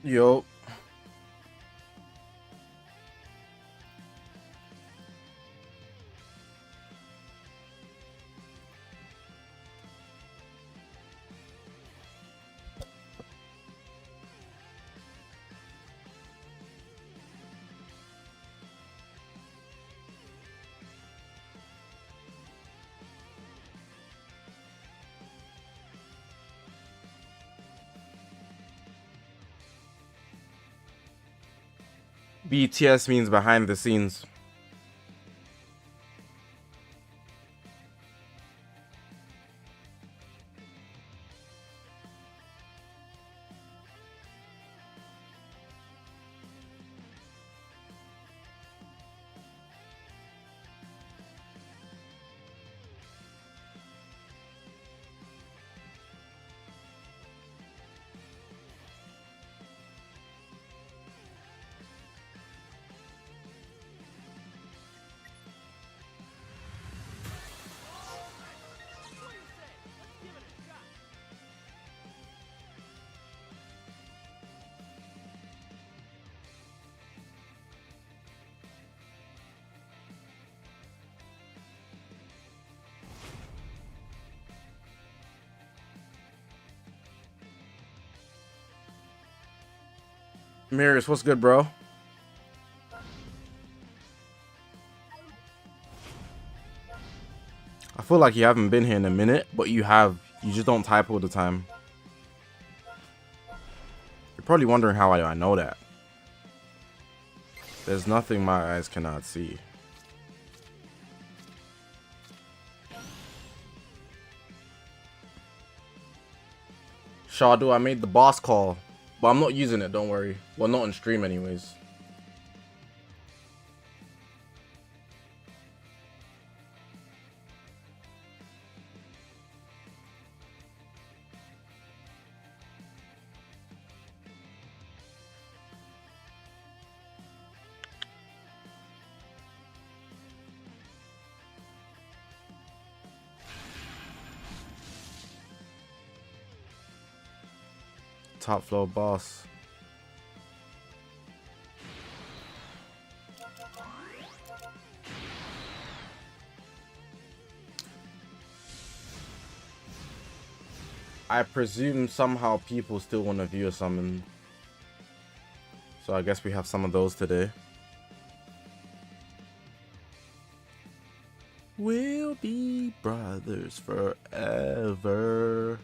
Yo. BTS means behind the scenes. Mirrors, what's good, bro? I feel like you haven't been here in a minute, but you have. You just don't type all the time. You're probably wondering how I know that. There's nothing my eyes cannot see. Shadu, I made the boss call, but I'm not using it, don't worry. Well, not on stream anyways. Top floor boss. I presume somehow people still want to view a summon. So I guess we have some of those today. We'll be brothers forever.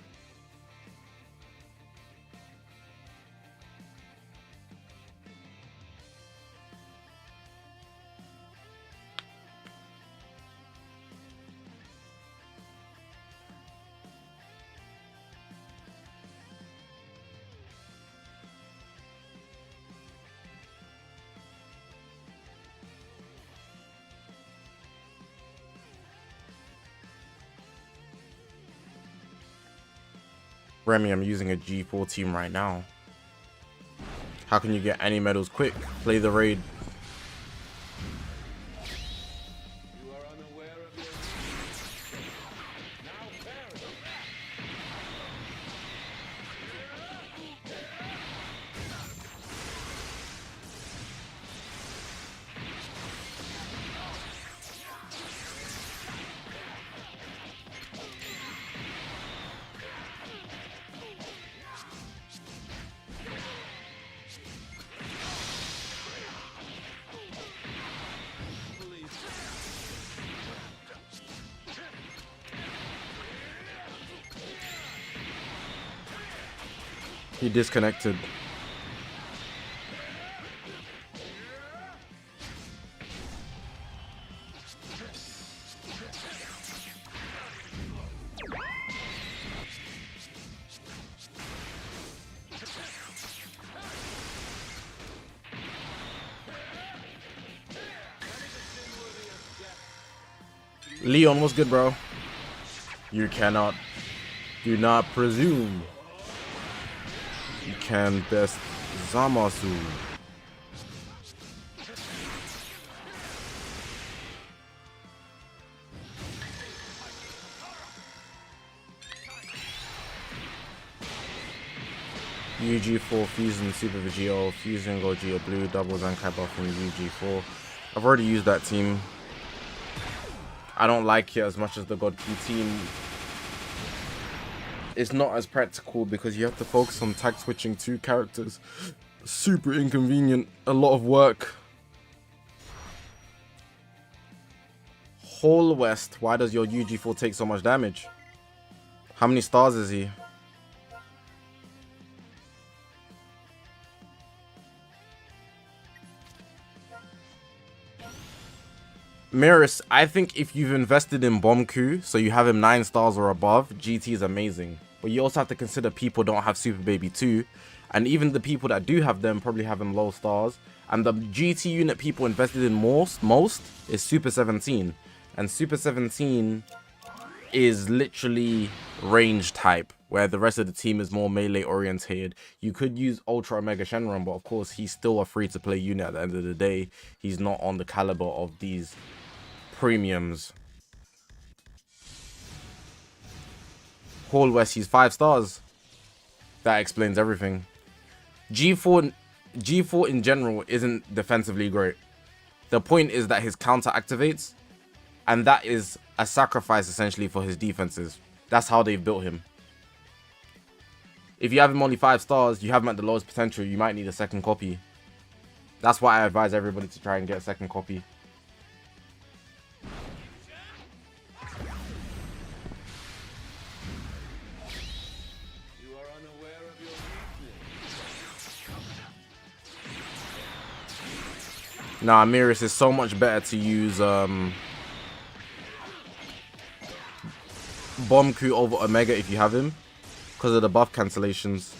Remy, I'm using a G4 team right now. How can you get any medals quick? Play the raid. He disconnected. Leon, what's good, bro? You cannot. Do not presume. You can best Zamasu. UG4 Fusion Super Vegito, Fusion Gogeta Blue, double Zankai buff from UG4. I've already used that team. I don't like it as much as the God Key team. It's not as practical because you have to focus on tag switching 2 characters. Super inconvenient, a lot of work. Hall West, why does your UG4 take so much damage? How many stars is he? Mirrors, I think if you've invested in Bomku, so you have him 9 stars or above, GT is amazing. But you also have to consider people don't have Super Baby 2. And even the people that do have them probably have him low stars. And the GT unit people invested in most is Super 17. And Super 17 is literally range type, where the rest of the team is more melee orientated. You could use Ultra Omega Shenron, but of course he's still a free to play unit at the end of the day. He's not on the caliber of these premiums. Hall West, he's 5 stars. That explains everything. G4 in general isn't defensively great. The point is that his counter activates, and that is a sacrifice essentially for his defenses. That's how they've built him. If you have him only 5 stars, you have him at the lowest potential, you might need a second copy. That's why I advise everybody to try and get a second copy. Nah, Mirrors is so much better to use Bomku over Omega if you have him, because of the buff cancellations.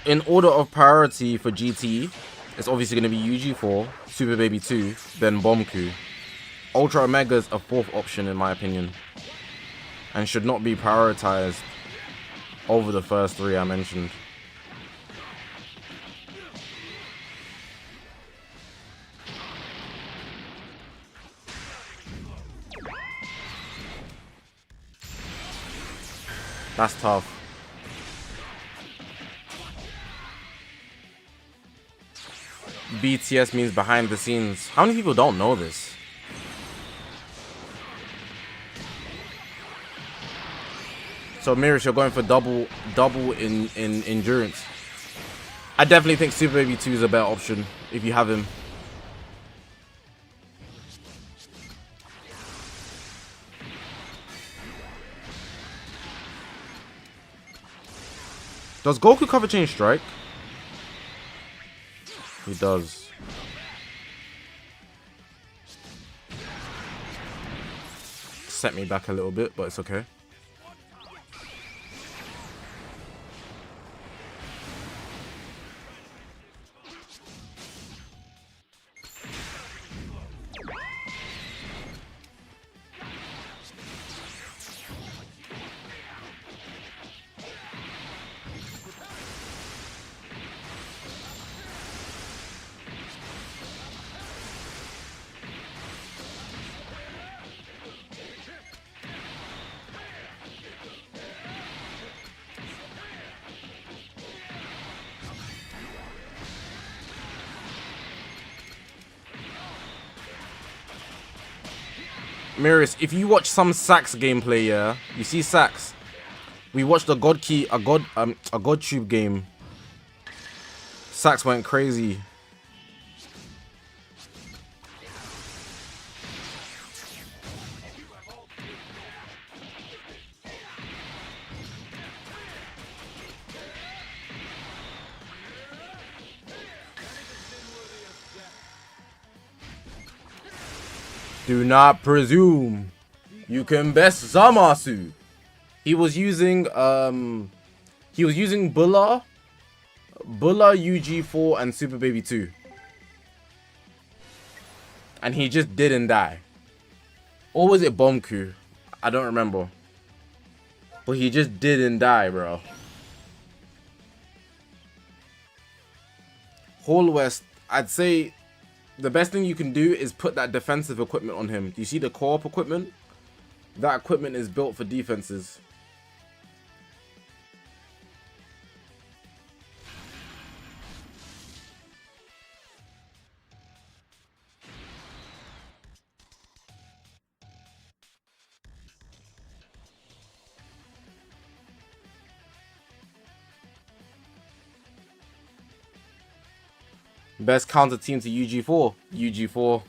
In order of priority for GT, it's obviously going to be UG4, Super Baby 2, then Bomku. Ultra Omega is a 4th option in my opinion, and should not be prioritized over the first 3 I mentioned. That's tough. BTS means behind the scenes. How many people don't know this? So Mirrors, you're going for double in endurance. I definitely think Super Baby 2 is a better option if you have him. Does Goku cover chain strike? He does. Set me back a little bit, but it's okay. Mirrors, if you watch some Sax gameplay, yeah, you see Sax. We watched a God Tube game. Sax went crazy. Do not presume. You can best Zamasu. He was using Bulla, UG4 and Super Baby 2. And he just didn't die. Or was it Bomku? I don't remember. But he just didn't die, bro. Hall West, I'd say the best thing you can do is put that defensive equipment on him. Do you see the co-op equipment? That equipment is built for defenses. Best counter team to UG4. UG4.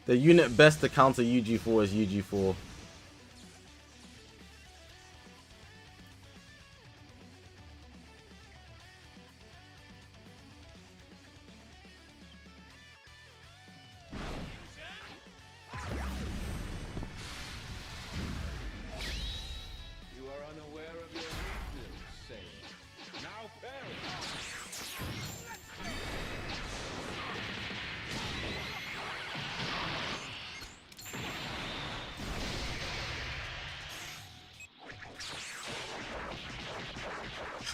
The unit best to counter UG4 is UG4.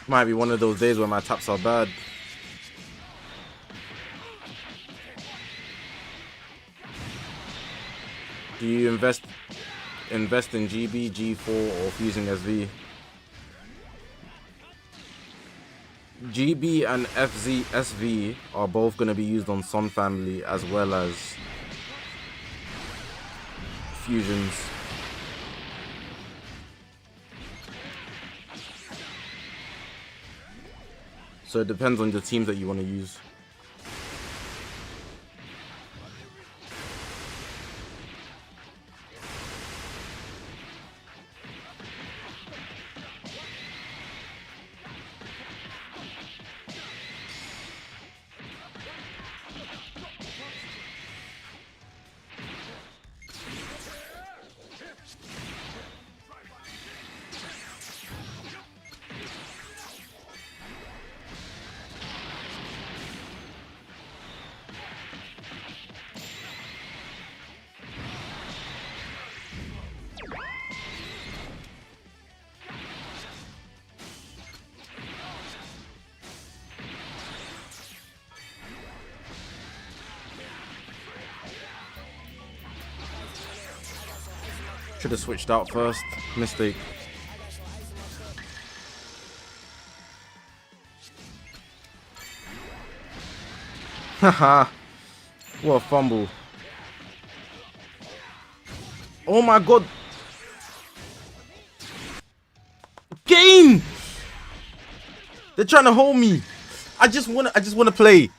Might be one of those days where my taps are bad. Do you invest in GB, G4, or fusing SV? GB and SV are both going to be used on Sun Family as well as fusions. So it depends on the teams that you want to use. Should have switched out first. Mistake. Haha. What a fumble. Oh my god. Game! They're trying to hold me. I just wanna play.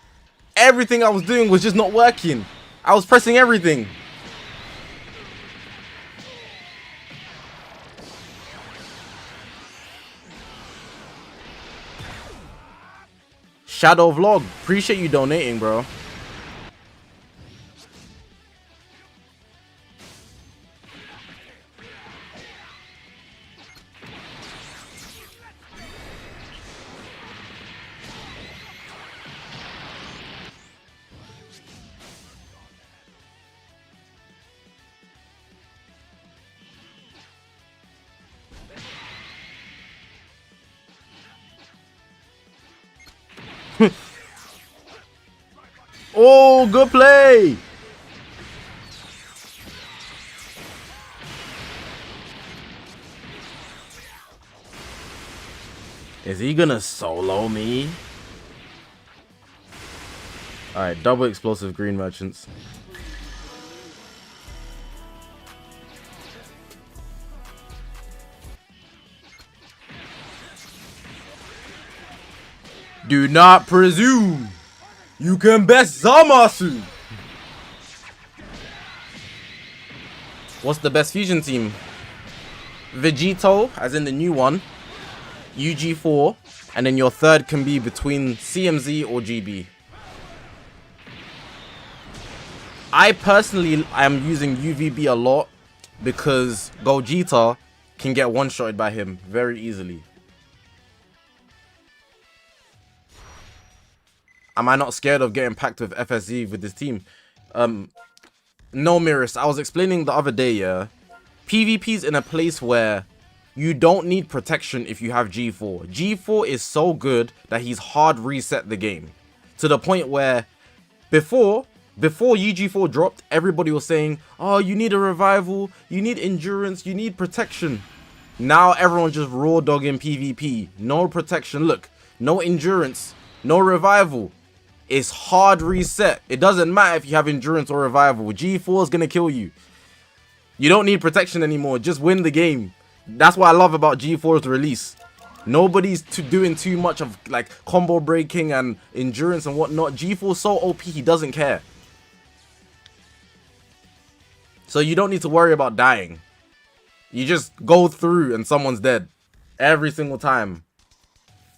Everything I was doing was just not working. I was pressing everything. Shadow Vlog, appreciate you donating, bro. Oh, good play. Is he gonna solo me? Alright, double explosive green merchants. Do not presume. You can best Zamasu. What's the best fusion team? Vegito, as in the new one. UG4. And then your third can be between CMZ or GB. I personally am using UVB a lot because GOGETA can get one-shotted by him very easily. Am I not scared of getting packed with FSZ with this team? No, Mirrors. I was explaining the other day, yeah. PvP's in a place where you don't need protection if you have G4. G4 is so good that he's hard reset the game. To the point where before UG4 dropped, everybody was saying, oh, you need a revival, you need endurance, you need protection. Now everyone's just raw dogging PvP. No protection. Look, no endurance, no revival. It's hard reset. It doesn't matter if you have endurance or revival. G4 is gonna kill you. You don't need protection anymore. Just win the game. That's what I love about G4's release. Nobody's doing too much of like combo breaking and endurance and whatnot. G4's so OP, he doesn't care. So you don't need to worry about dying. You just go through and someone's dead. Every single time.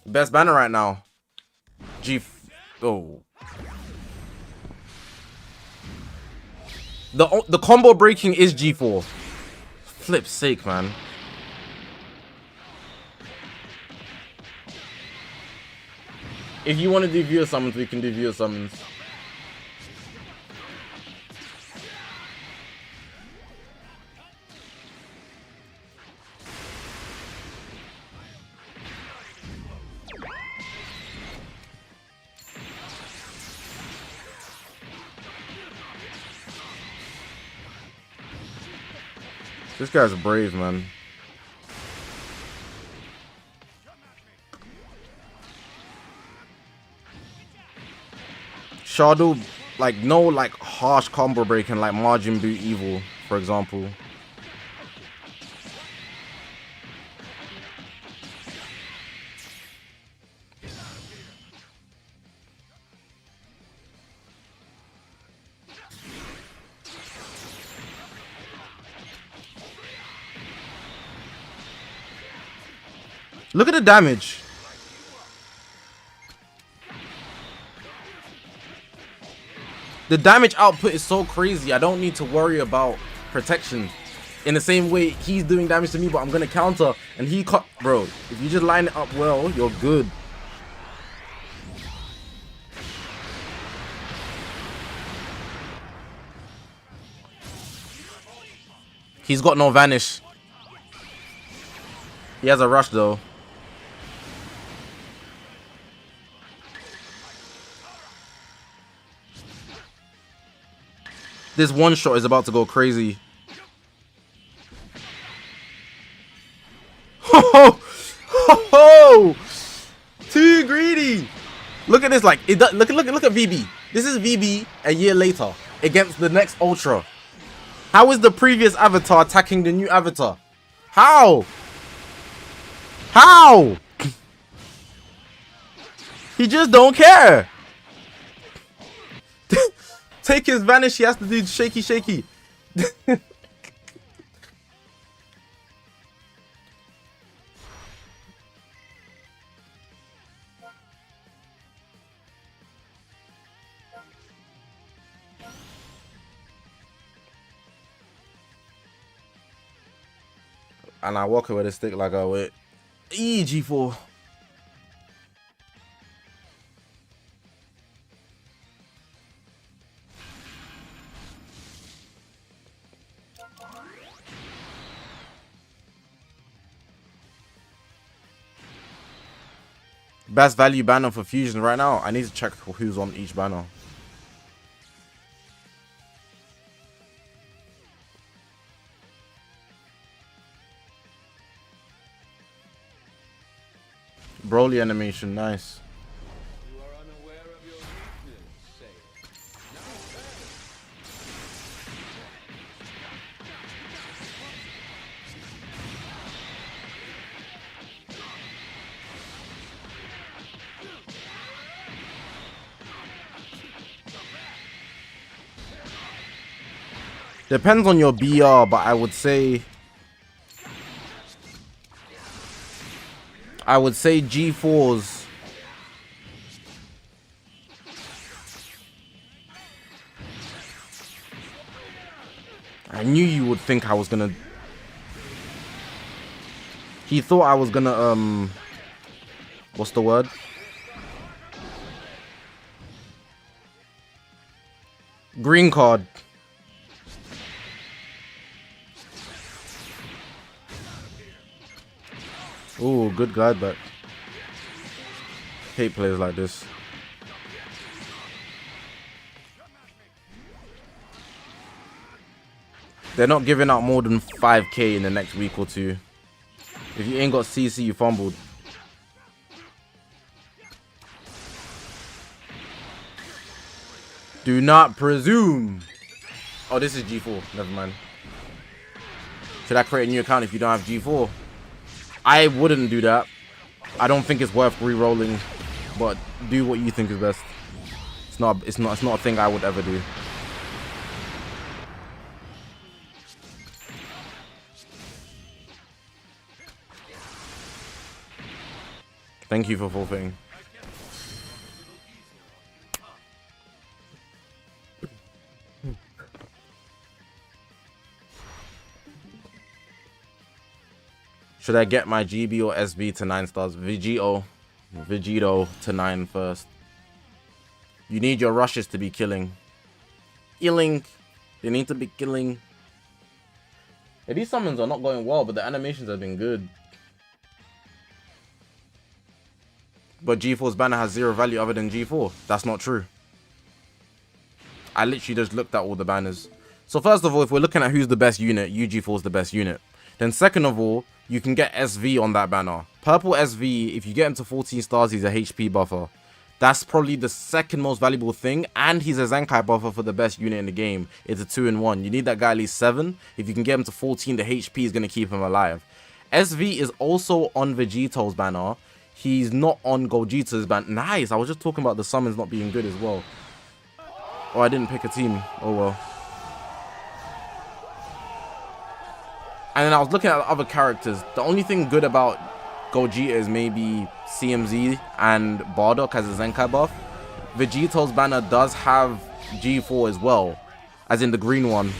Best banner right now. Oh. The combo breaking is G4. Flip's sake, man. If you want to do viewer summons, we can do viewer summons. This guy's brave, man. Shadow, like, no, like, harsh combo breaking like Margin Boot Evil, for example. Look at the damage. The damage output is so crazy. I don't need to worry about protection. In the same way, he's doing damage to me, but I'm gonna counter, and he cut. Bro, if you just line it up well, you're good. He's got no vanish. He has a rush though. This one shot is about to go crazy. Ho ho! Too greedy. Look at this, like it. Look at VB. This is VB a year later against the next Ultra. How is the previous avatar attacking the new avatar? How? How? He just don't care. Take his vanish, he has to do shaky shaky. And I walk with a stick like I would. G4. Best value banner for Fusion right now. I need to check who's on each banner. Broly animation, nice. You are unaware of your weakness, say. Depends on your BR, but I would say G4's knew you would think I was gonna... He thought I was gonna, what's the word? Green card. Ooh, good glide back. Hate players like this. They're not giving out more than 5k in the next week or two. If you ain't got CC, you fumbled. Do not presume. Oh, this is G4. Never mind. Should I create a new account if you don't have G4? I wouldn't do that. I don't think it's worth re-rolling, but do what you think is best. It's not a thing I would ever do. Thank you for forfeiting. Should I get my GB or SB to 9 stars? Vegito to 9 first. You need your rushes to be killing. Killing. They need to be killing. Yeah, these summons are not going well, but the animations have been good. But G4's banner has 0 value other than G4. That's not true. I literally just looked at all the banners. So first of all, if we're looking at who's the best unit, UG4 is the best unit. Then second of all, you can get SV on that banner. Purple SV, if you get him to 14 stars, he's a HP buffer. That's probably the second most valuable thing. And he's a Zenkai buffer for the best unit in the game. It's a 2-in-1. You need that guy at least 7. If you can get him to 14, the HP is going to keep him alive. SV is also on Vegito's banner. He's not on Gogeta's banner. Nice. I was just talking about the summons not being good as well. Oh, I didn't pick a team. Oh, well. And then I was looking at other characters. The only thing good about Gogeta is maybe CMZ and Bardock as a Zenkai buff. Vegito's banner does have G4 as well, as in the green one.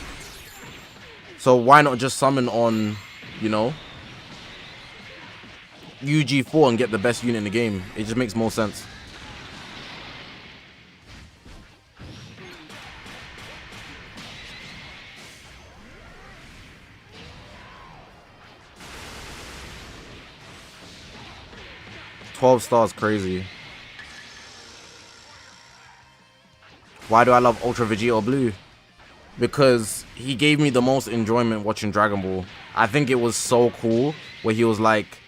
So why not just summon on, you know, UG4 and get the best unit in the game? It just makes more sense. $12 stars, crazy. Why do I love Ultra Vegito Blue? Because he gave me the most enjoyment watching Dragon Ball. I think it was so cool where he was like,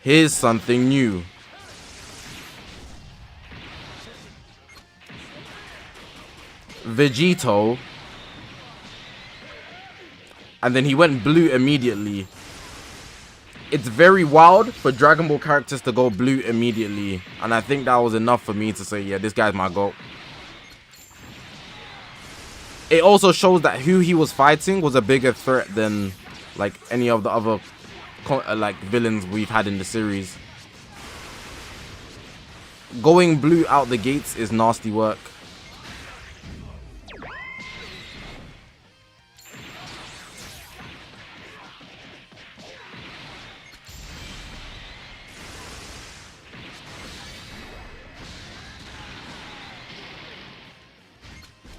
here's something new. Vegito. And then he went blue immediately. It's very wild for Dragon Ball characters to go blue immediately. And I think that was enough for me to say, yeah, this guy's my GOAT. It also shows that who he was fighting was a bigger threat than like any of the other like villains we've had in the series. Going blue out the gates is nasty work.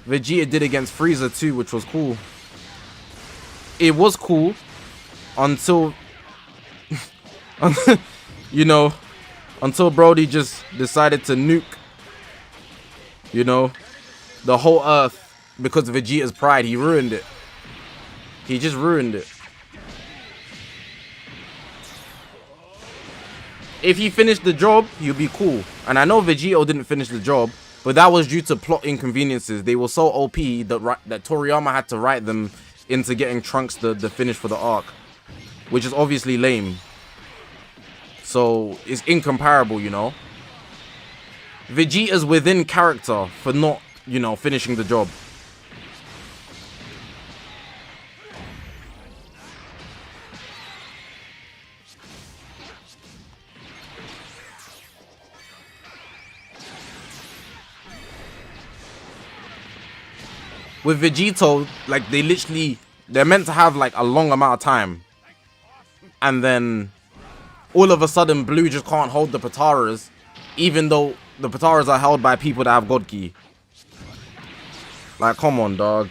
Vegeta did against Frieza too, which was cool. It was cool until, you know, until Brody just decided to nuke, you know, the whole Earth because of Vegeta's pride. He ruined it. He just ruined it. If he finished the job, he'll be cool. And I know Vegito didn't finish the job, but that was due to plot inconveniences. They were so OP that Toriyama had to write them into getting Trunks the finish for the arc, which is obviously lame. So it's incomparable, you know. Vegeta's within character for not, you know, finishing the job. with Vegito, like they're meant to have like a long amount of time, and then all of a sudden Blue just can't hold the Pataras, even though the Pataras are held by people that have God Key. Like, come on, dog.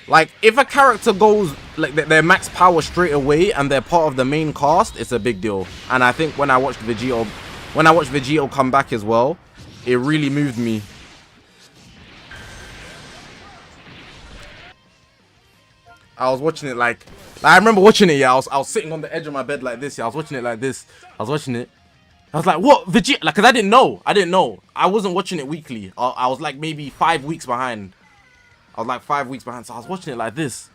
Like, if a character goes, like, their max power straight away and they're part of the main cast, it's a big deal. And I think when I watched Vegito come back as well, it really moved me. I was watching it like I remember watching it, yeah. I was sitting on the edge of my bed like this, yeah. I was watching it like this. I was watching it. I was like, what? Vegito? Like, cause I didn't know. I wasn't watching it weekly. I was like maybe 5 weeks behind. I was like 5 weeks behind, so I was watching it like this.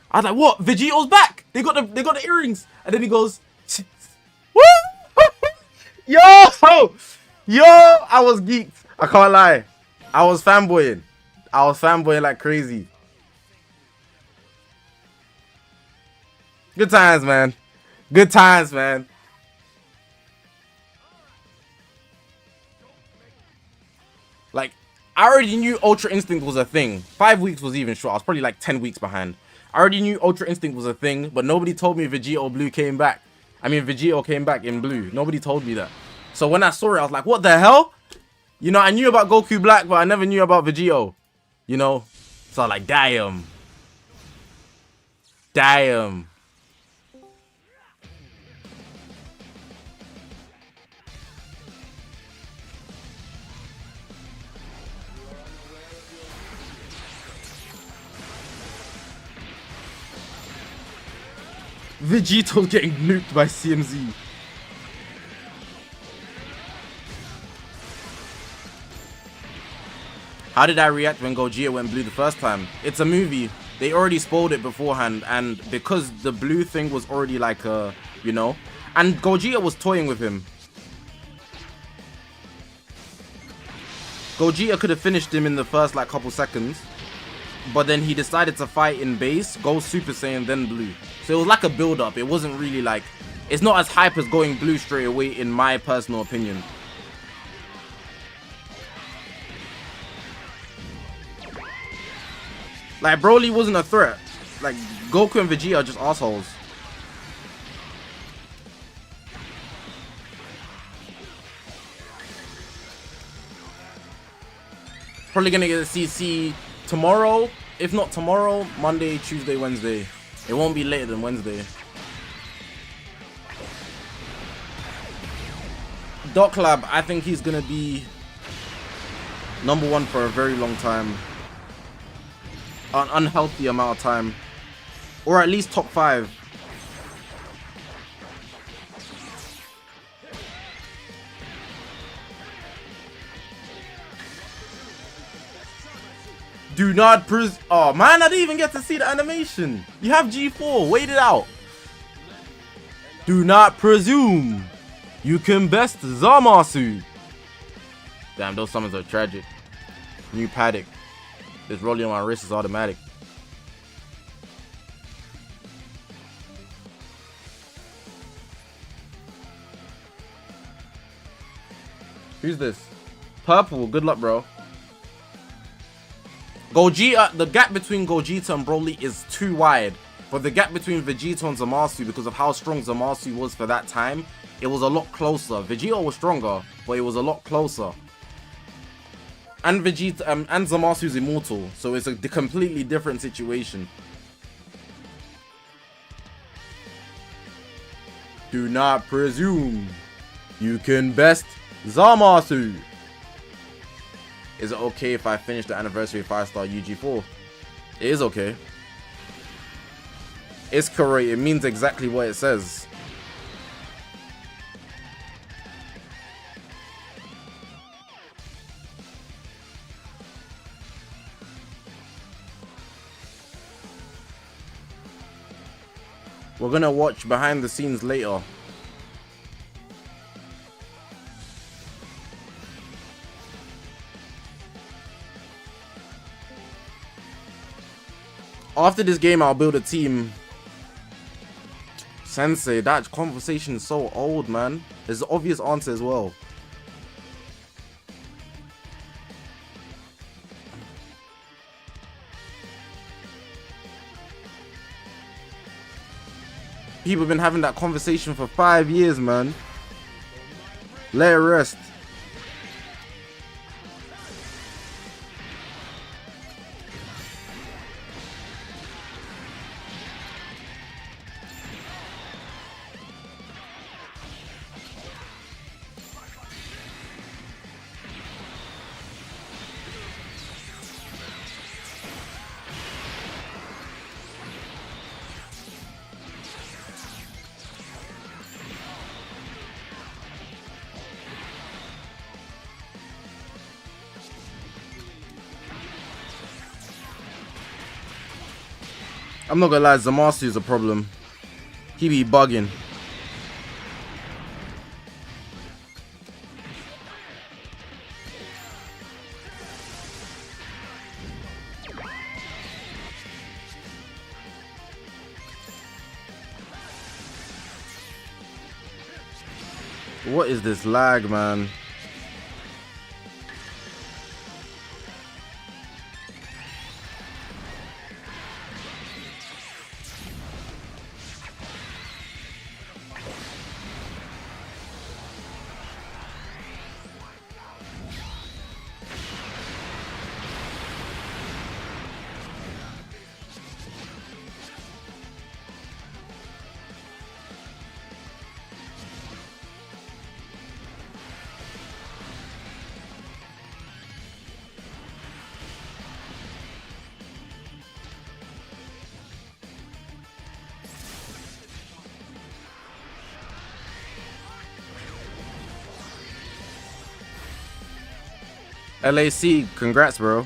I was like, what? Vegito's back! They got the earrings! And then he goes, woo! Yo! I was geeked. I can't lie. I was fanboying. Like crazy. Good times, man. Good times, man. Like, I already knew Ultra Instinct was a thing. 5 weeks was even short. I was probably like 10 weeks behind. I already knew Ultra Instinct was a thing, but nobody told me Vegito Blue came back. I mean, Vegito came back in blue. Nobody told me that. So when I saw it, I was like, what the hell? You know, I knew about Goku Black, but I never knew about Vegito. You know? So I was like, damn. Damn. Vegeto's getting nuked by CMZ. How did I react when Gogeta went blue the first time? It's a movie. They already spoiled it beforehand, and because the blue thing was already like you know, and Gogeta was toying with him. Gogeta could have finished him in the first like couple seconds, but then he decided to fight in base, go Super Saiyan, then blue. So it was like a build-up. It wasn't really like... It's not as hype as going blue straight away, in my personal opinion. Like, Broly wasn't a threat. Like, Goku and Vegeta are just assholes. Probably gonna get a CC tomorrow. If not tomorrow, Monday, Tuesday, Wednesday. It won't be later than Wednesday. Doc Lab, I think he's gonna be #1 for a very long time. An unhealthy amount of time. Or at least top 5. Do not oh man, I didn't even get to see the animation. You have G4, wait it out. Do not presume you can best Zamasu. Damn, those summons are tragic. New paddock. This rolling on my wrist is automatic. Who's this? Purple, good luck, bro. Gogeta, the gap between Gogeta and Broly is too wide. But the gap between Vegeta and Zamasu, because of how strong Zamasu was for that time, it was a lot closer. Vegeta was stronger, but it was a lot closer. And Vegeta and Zamasu is immortal, so it's a completely different situation. Do not presume you can best Zamasu. Is it okay if I finish the anniversary 5-star UG4? It is okay. It's correct. It means exactly what it says. We're gonna watch behind the scenes later. After this game, I'll build a team. Sensei, that conversation is so old, man. There's an obvious answer as well. People have been having that conversation for 5 years, man. Let it rest. I'm not gonna lie, Zamasu is a problem. He be bugging. What is this lag, man? LAC, congrats, bro.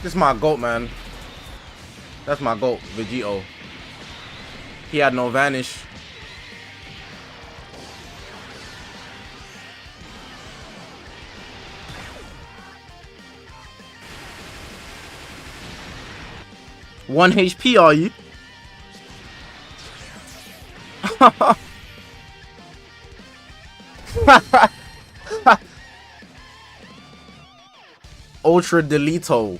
This is my GOAT, man. That's my GOAT, Vegito. He had no vanish. One HP, are you? Ultra Delito.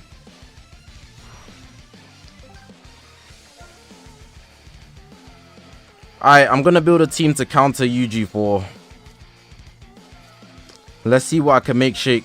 Alright, I'm gonna build a team to counter UG4. Let's see what I can make shake.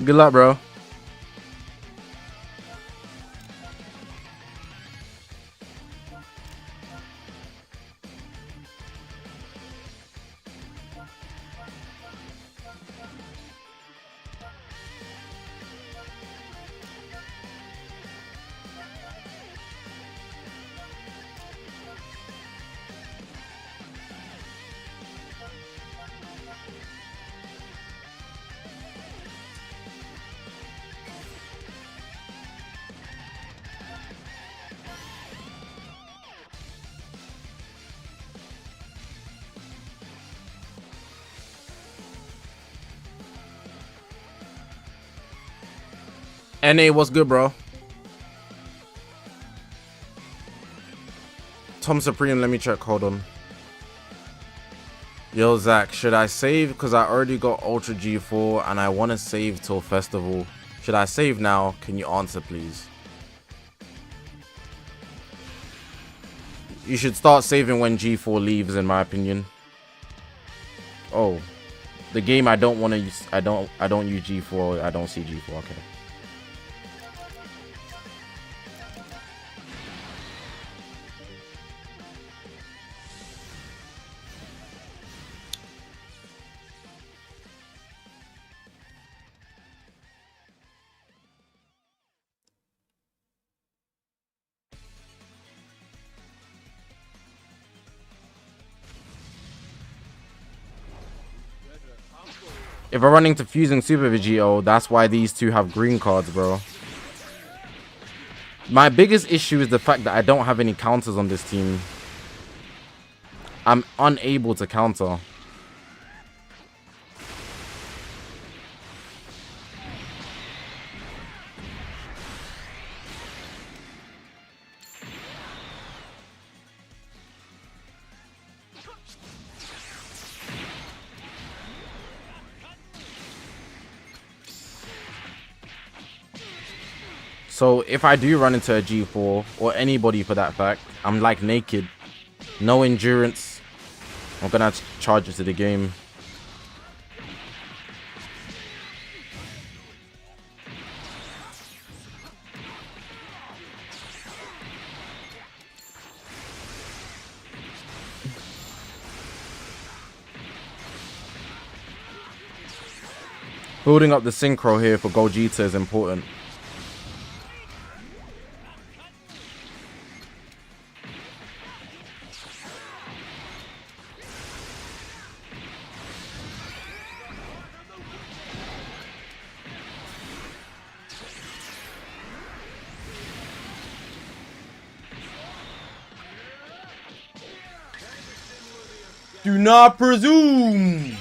Good luck, bro. NA, what's good, bro? Tom Supreme, let me check. Hold on. Yo, Zach, should I save? Because I already got Ultra G4 and I want to save till Festival. Should I save now? Can you answer, please? You should start saving when G4 leaves, in my opinion. Oh, the game I don't want to use. I don't use G4. I don't see G4. Okay. If we're running to fusing Super Vegito, that's why these two have green cards, bro. My biggest issue is the fact that I don't have any counters on this team. I'm unable to counter. So if I do run into a G4, or anybody for that fact, I'm like naked. No endurance. I'm gonna have to charge it to the game. Building up the synchro here for GOGETA is important. Do not presume.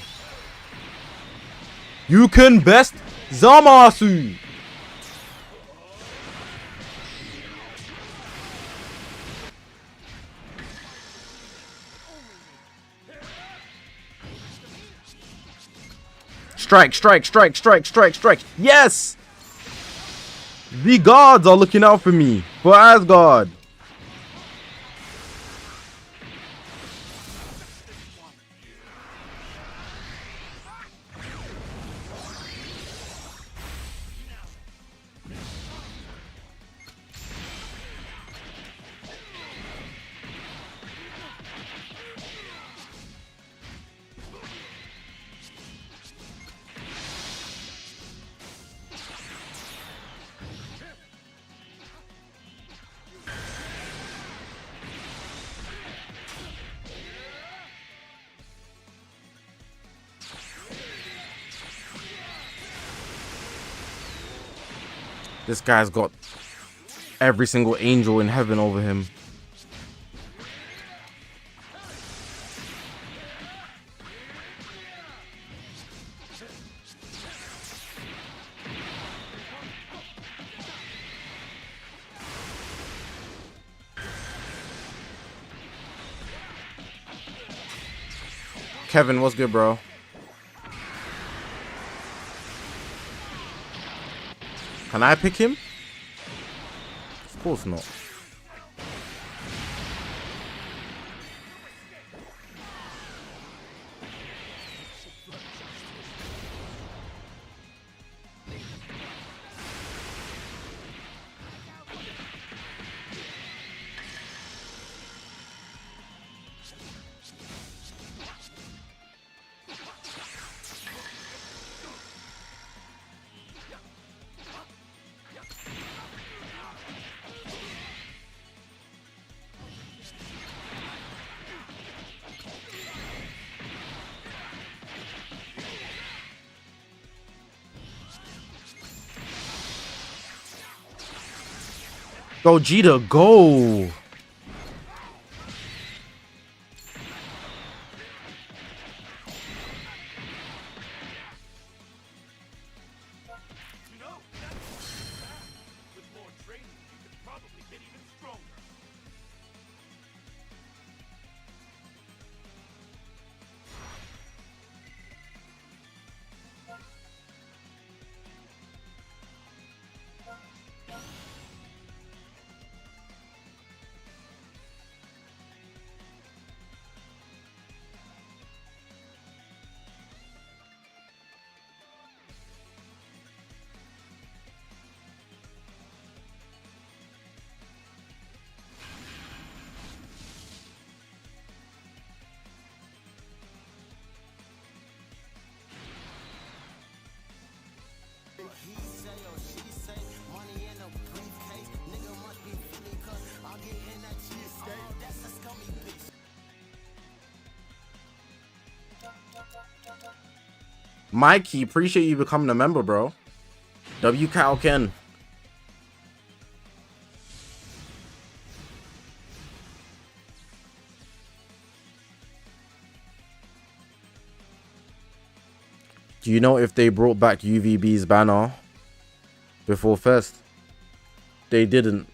You can best Zamasu. Strike, strike, strike, strike, strike, strike. Yes! The gods are looking out for me. For Asgard. This guy's got every single angel in heaven over him. Kevin, what's good, bro? Can I pick him? Of course not. Gogeta, go! Mikey, appreciate you becoming a member, bro. W Cal Ken. Do you know if they brought back UVB's banner before Fest? They didn't.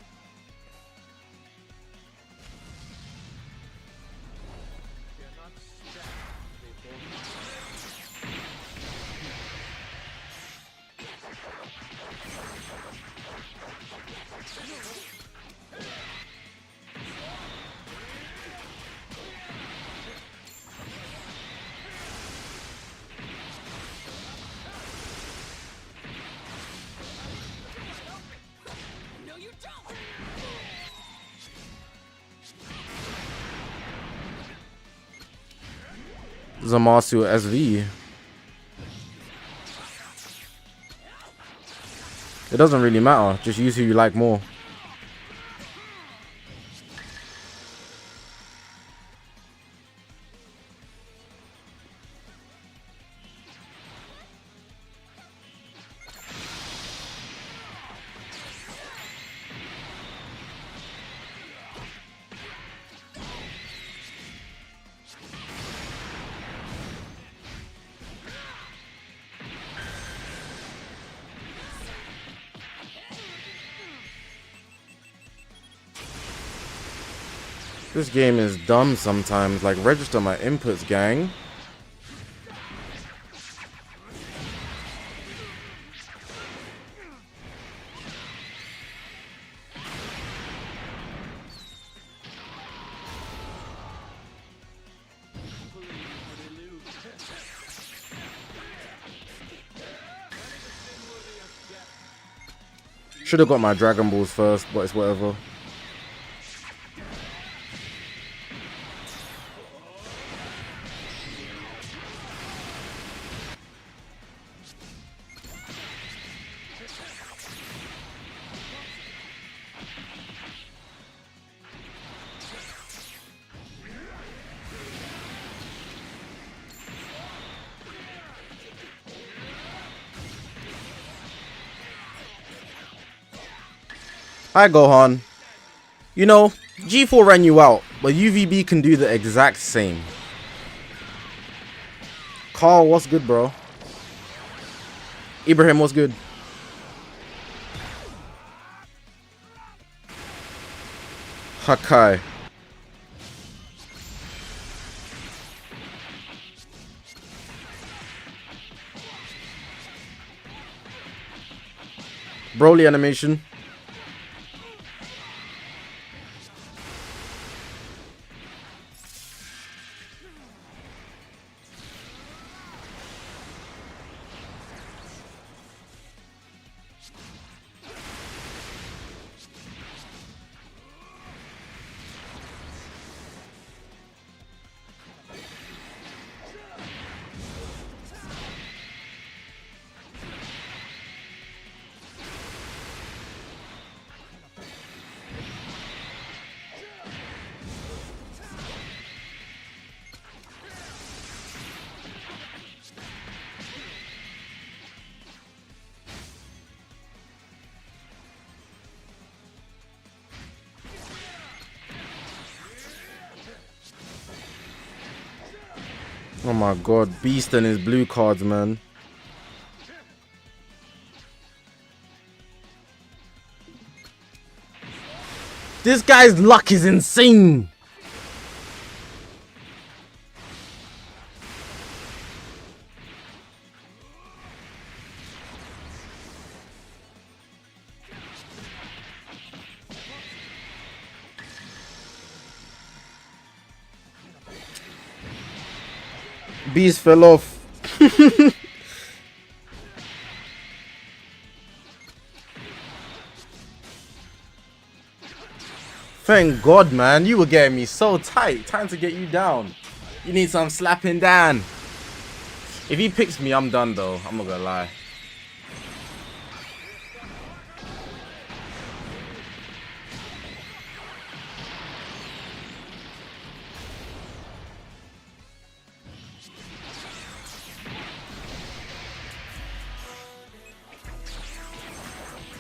Zamasu SV. It doesn't really matter. Just use who you like more. This game is dumb sometimes. Like, register my inputs, gang. Should have got my Dragon Balls first, but it's whatever. Hi Gohan. You know, G4 ran you out, but UVB can do the exact same. Carl, what's good, bro? Ibrahim, what's good? Hakai. Broly animation. Oh my god, Beast and his blue cards, man. This guy's luck is insane. Beast fell off. Thank God, man. You were getting me so tight. Time to get you down. You need some slapping down. If he picks me, I'm done, though. I'm not gonna lie.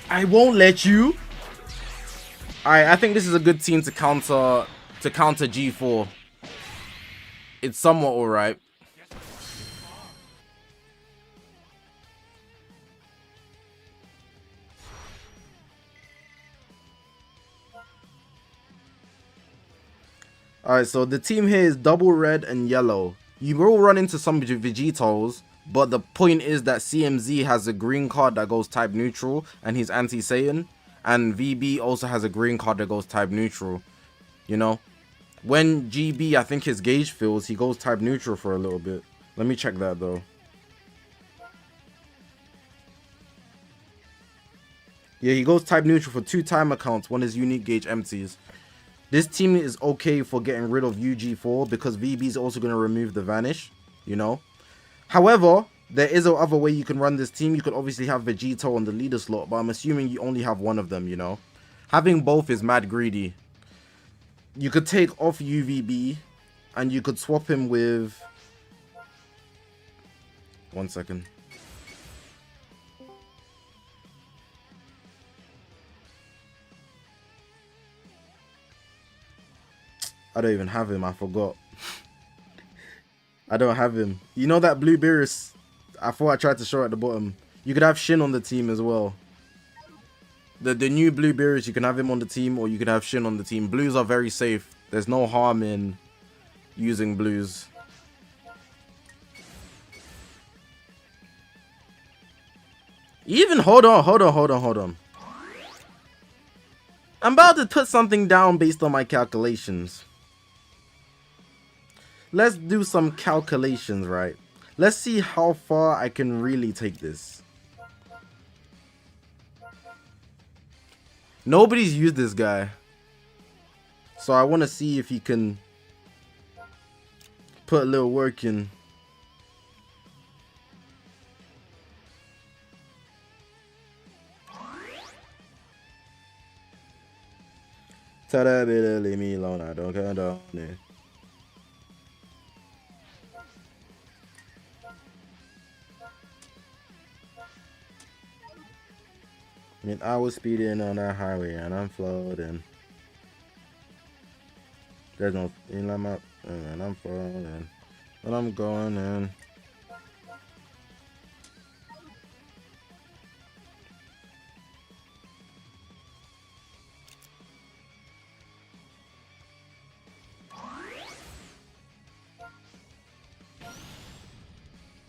I won't let you. Alright, I think this is a good team to counter G4. It's somewhat alright. Alright, so the team here is double red and yellow. You will run into some Vegetos, but the point is that CMZ has a green card that goes type neutral and he's anti-Saiyan. And VB also has a green card that goes type neutral. You know? When GB, I think his gauge fills, he goes type neutral for a little bit. Let me check that though. Yeah, he goes type neutral for 2 time accounts when his unique gauge empties. This team is okay for getting rid of UG4 because VB is also going to remove the vanish, you know. However, there is another way you can run this team. You could obviously have Vegito on the leader slot, but I'm assuming you only have one of them, you know. Having both is mad greedy. You could take off UVB and you could swap him with... 1 second. I don't even have him, I forgot. I don't have him. You know that blue Beerus? I thought I tried to show at the bottom. You could have Shin on the team as well. The new blue Beerus, you can have him on the team or you could have Shin on the team. Blues are very safe. There's no harm in using blues. Even, hold on. I'm about to put something down based on my calculations. Let's do some calculations, right? Let's see how far I can really take this. Nobody's used this guy. So I want to see if he can put a little work in. Tell that bitch to leave me alone. I don't care about it. I mean, I was speeding on that highway and I'm floating. There's no in my map and I'm floating. But I'm going in.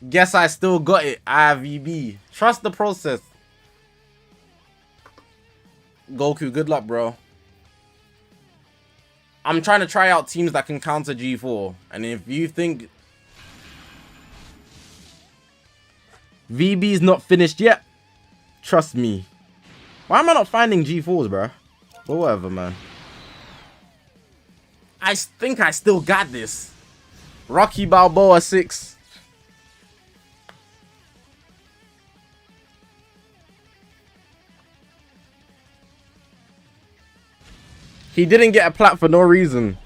Guess I still got it. IVB. Trust the process. Goku, good luck, bro. I'm trying to try out teams that can counter G4. And if you think VB's not finished yet, trust me. Why am I not finding G4s, bro? But whatever, man. I think I still got this. Rocky Balboa 6. He didn't get a plat for no reason.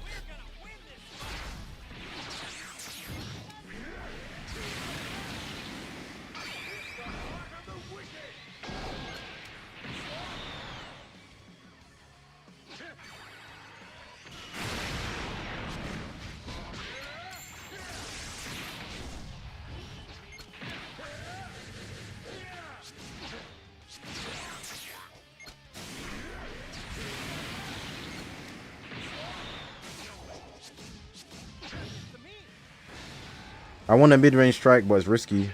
I want a mid-range strike, but it's risky.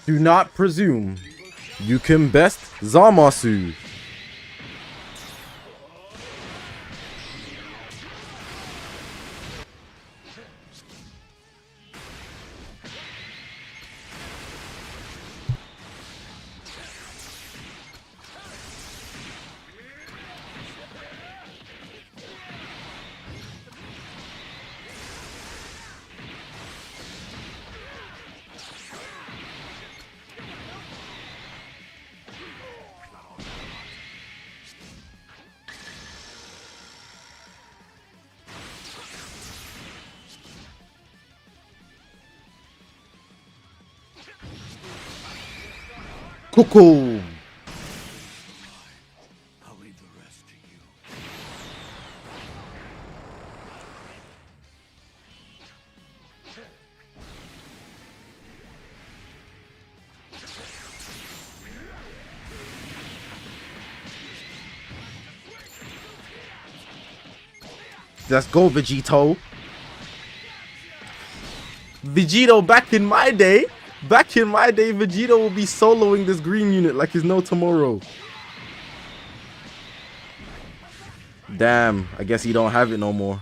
Do not presume. You can best Zamasu. Cuckoo. I'll leave the rest to you. Let's go, Vegito. Vegito, back in my day, Vegito will be soloing this green unit like there's no tomorrow. Damn, I guess he don't have it no more.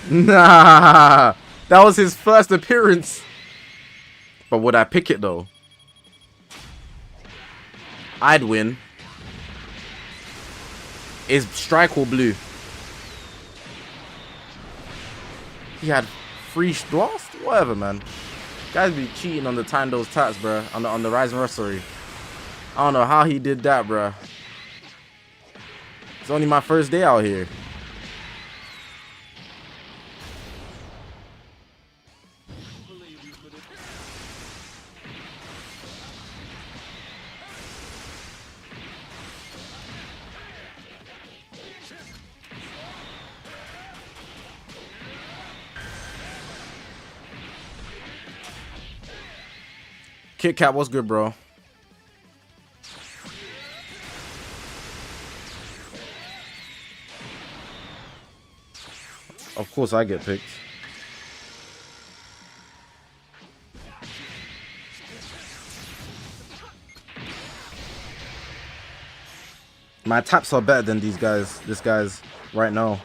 Nah, that was his first appearance. But would I pick it though? I'd win. Is strike or blue? He had free lost? Whatever, man. Guys be cheating on the time those tats, bruh. On the Rising Rosary. I don't know how he did that, bruh. It's only my first day out here. Kit Kat, what's good, bro? Of course I get picked. My taps are better than this guy's right now.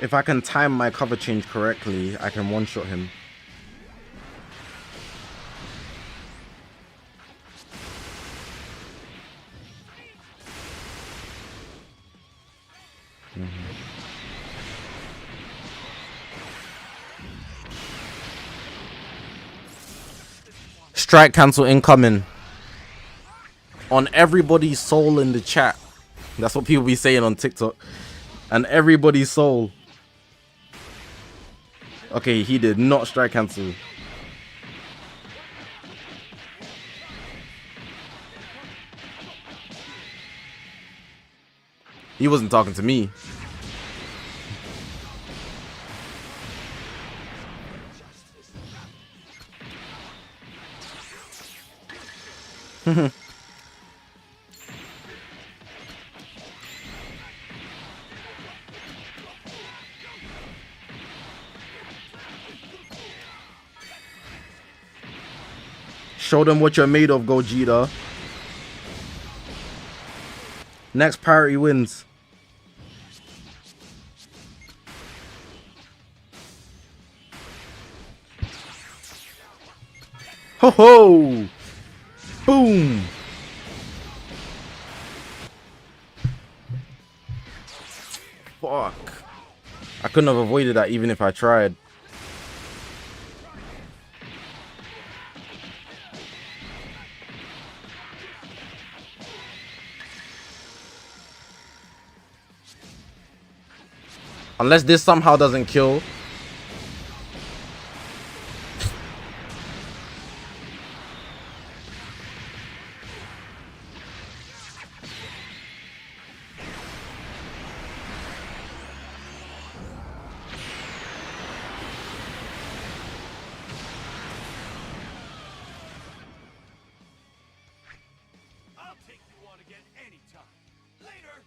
If I can time my cover change correctly, I can one-shot him. Strike cancel incoming. On everybody's soul in the chat. That's what people be saying on TikTok. And everybody's soul. Okay, he did not strike cancel. He wasn't talking to me. Show them what you're made of, Gogeta. Next priority wins. Ho ho! Boom! Fuck. I couldn't have avoided that even if I tried. Unless this somehow doesn't kill. I'll take you on again anytime. Later.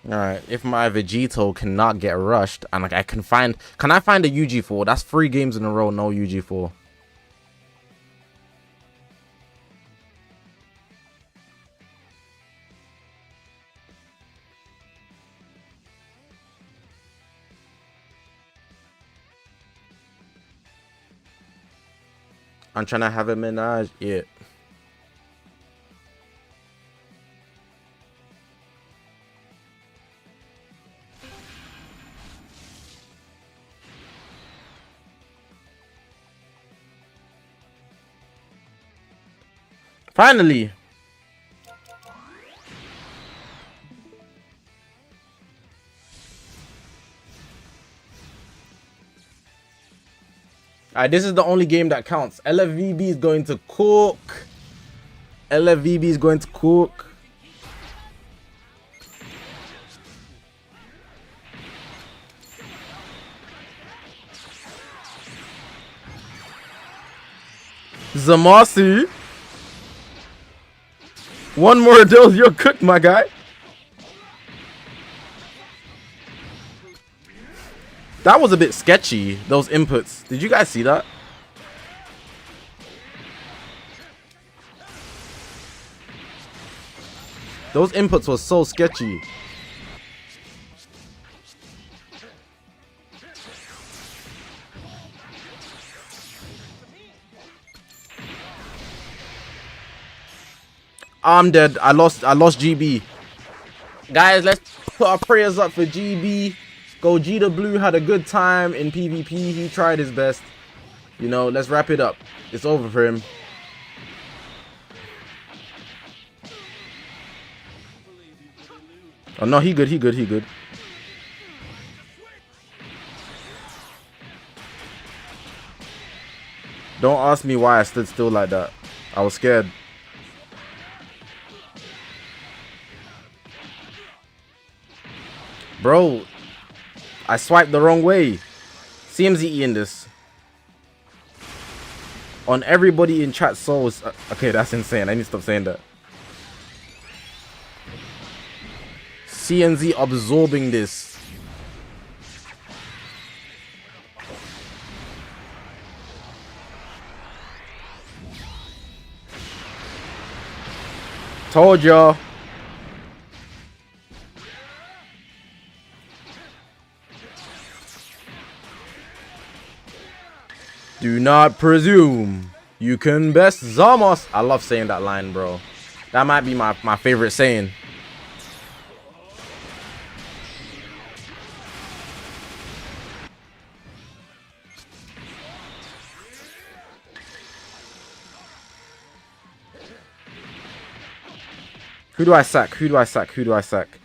Alright, if my Vegito cannot get rushed and like I can I find a UG4? That's 3 games in a row, no UG4. I'm trying to have a menage. Yeah. Finally. Alright, this is the only game that counts. LFVB is going to cook. LFVB is going to cook. Zamasu. One more of those, you're cooked, my guy. That was a bit sketchy, those inputs. Did you guys see that? Those inputs were so sketchy. I'm dead. I lost GB. Guys, let's put our prayers up for GB. Gogeta Blue had a good time in PvP. He tried his best. You know, let's wrap it up. It's over for him. Oh no, he good, he good, he good. Don't ask me why I stood still like that. I was scared. Bro, I swiped the wrong way. CMZ eating this. On everybody in chat souls. Okay, that's insane. I need to stop saying that. CNZ absorbing this. Told y'all. Do not presume you can best Zamos. I love saying that line, bro. That might be my favorite saying. Who do I sack? Who do I sack? Who do I sack?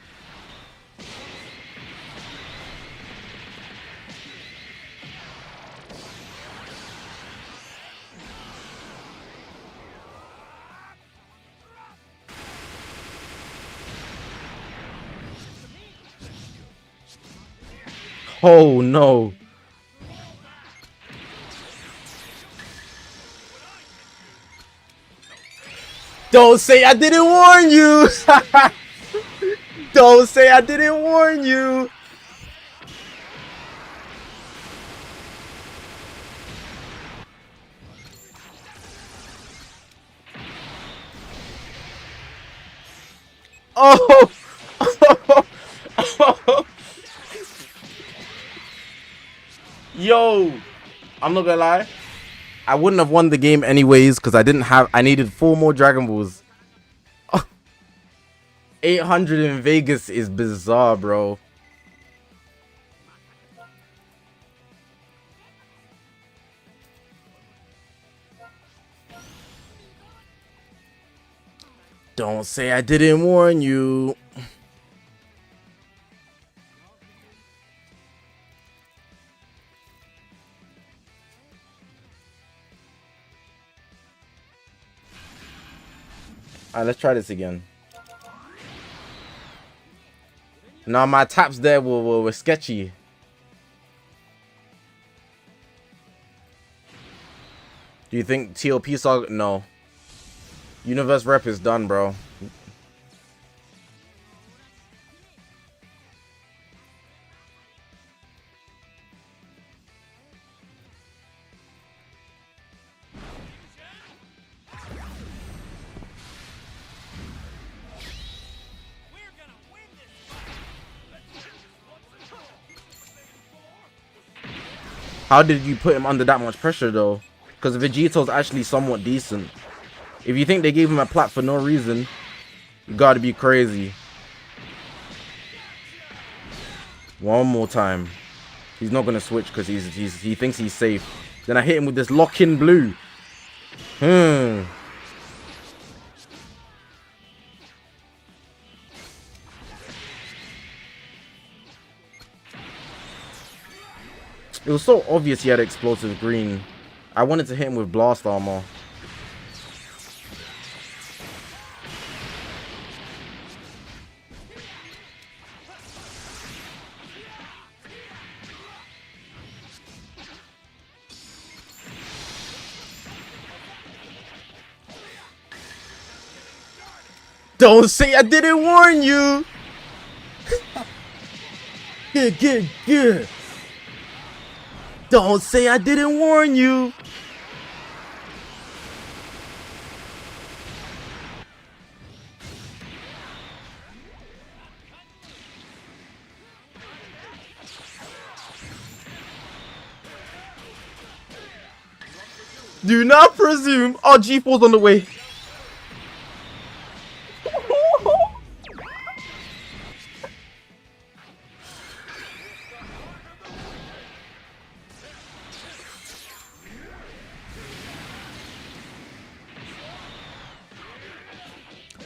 Oh no. Don't say I didn't warn you. Don't say I didn't warn you. Oh. Yo, I'm not gonna lie. I wouldn't have won the game anyways because I needed 4 more Dragon Balls. 800 in Vegas is bizarre, bro. Don't say I didn't warn you. Alright, let's try this again. Now my taps there were sketchy. Do you think TOP saw? No. Universe rep is done, bro. How did you put him under that much pressure though? Because Vegeto's actually somewhat decent. If you think they gave him a plat for no reason, you gotta be crazy. One more time. He's not gonna switch because he thinks he's safe. Then I hit him with this lock-in blue. It was so obvious he had explosive green. I wanted to hit him with blast armor. Don't say I didn't warn you. Good. Don't say I didn't warn you. Do not presume. Oh, G4's on the way.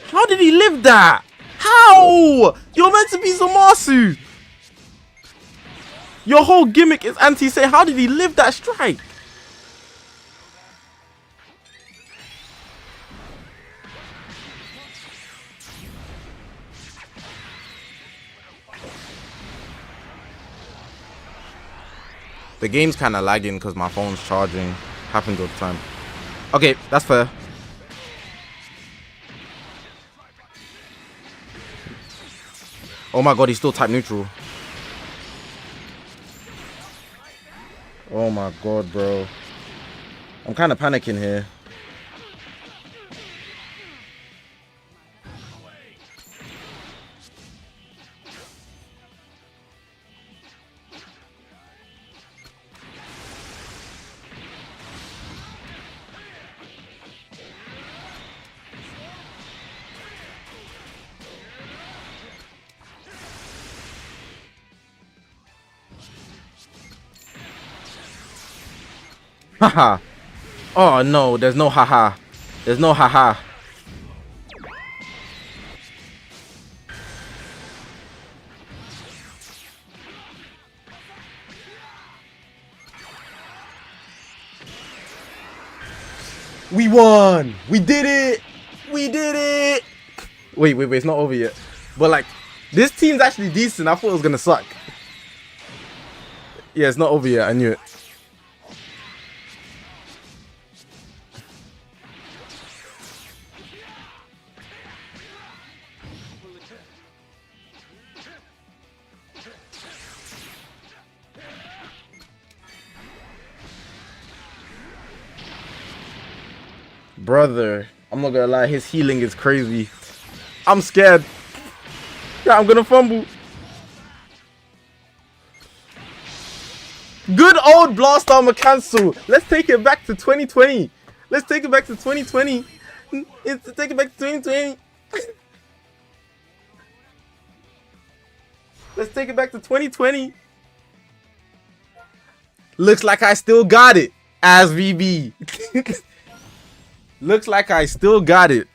How did he live that? How? You're meant to be Zamasu. Your whole gimmick is anti-say. How did he live that strike? The game's kind of lagging because my phone's charging. Happens all the time. Okay, that's fair. Oh my god, he's still type neutral. Oh my god, bro. I'm kind of panicking here. Haha. Oh no, there's no haha. There's no haha. We won! We did it! We did it! Wait, it's not over yet. But like, this team's actually decent. I thought it was gonna suck. Yeah, it's not over yet. I knew it. Brother, I'm not gonna lie, his healing is crazy. I'm scared. Yeah, I'm gonna fumble. Good old blast armor cancel. Let's take it back to 2020. Let's take it back to 2020. Take it back to 2020. Let's take it back to 2020. Looks like I still got it as VB. Looks like I still got it.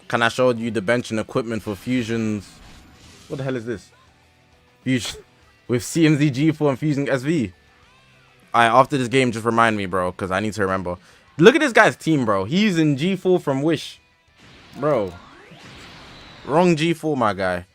Can I show you the bench and equipment for fusions? What the hell is this? Fusion with CMZ G4 and fusing SV. Alright, after this game, just remind me, bro, because I need to remember. Look at this guy's team, bro. He's in G4 from Wish. Bro. Wrong G4, my guy.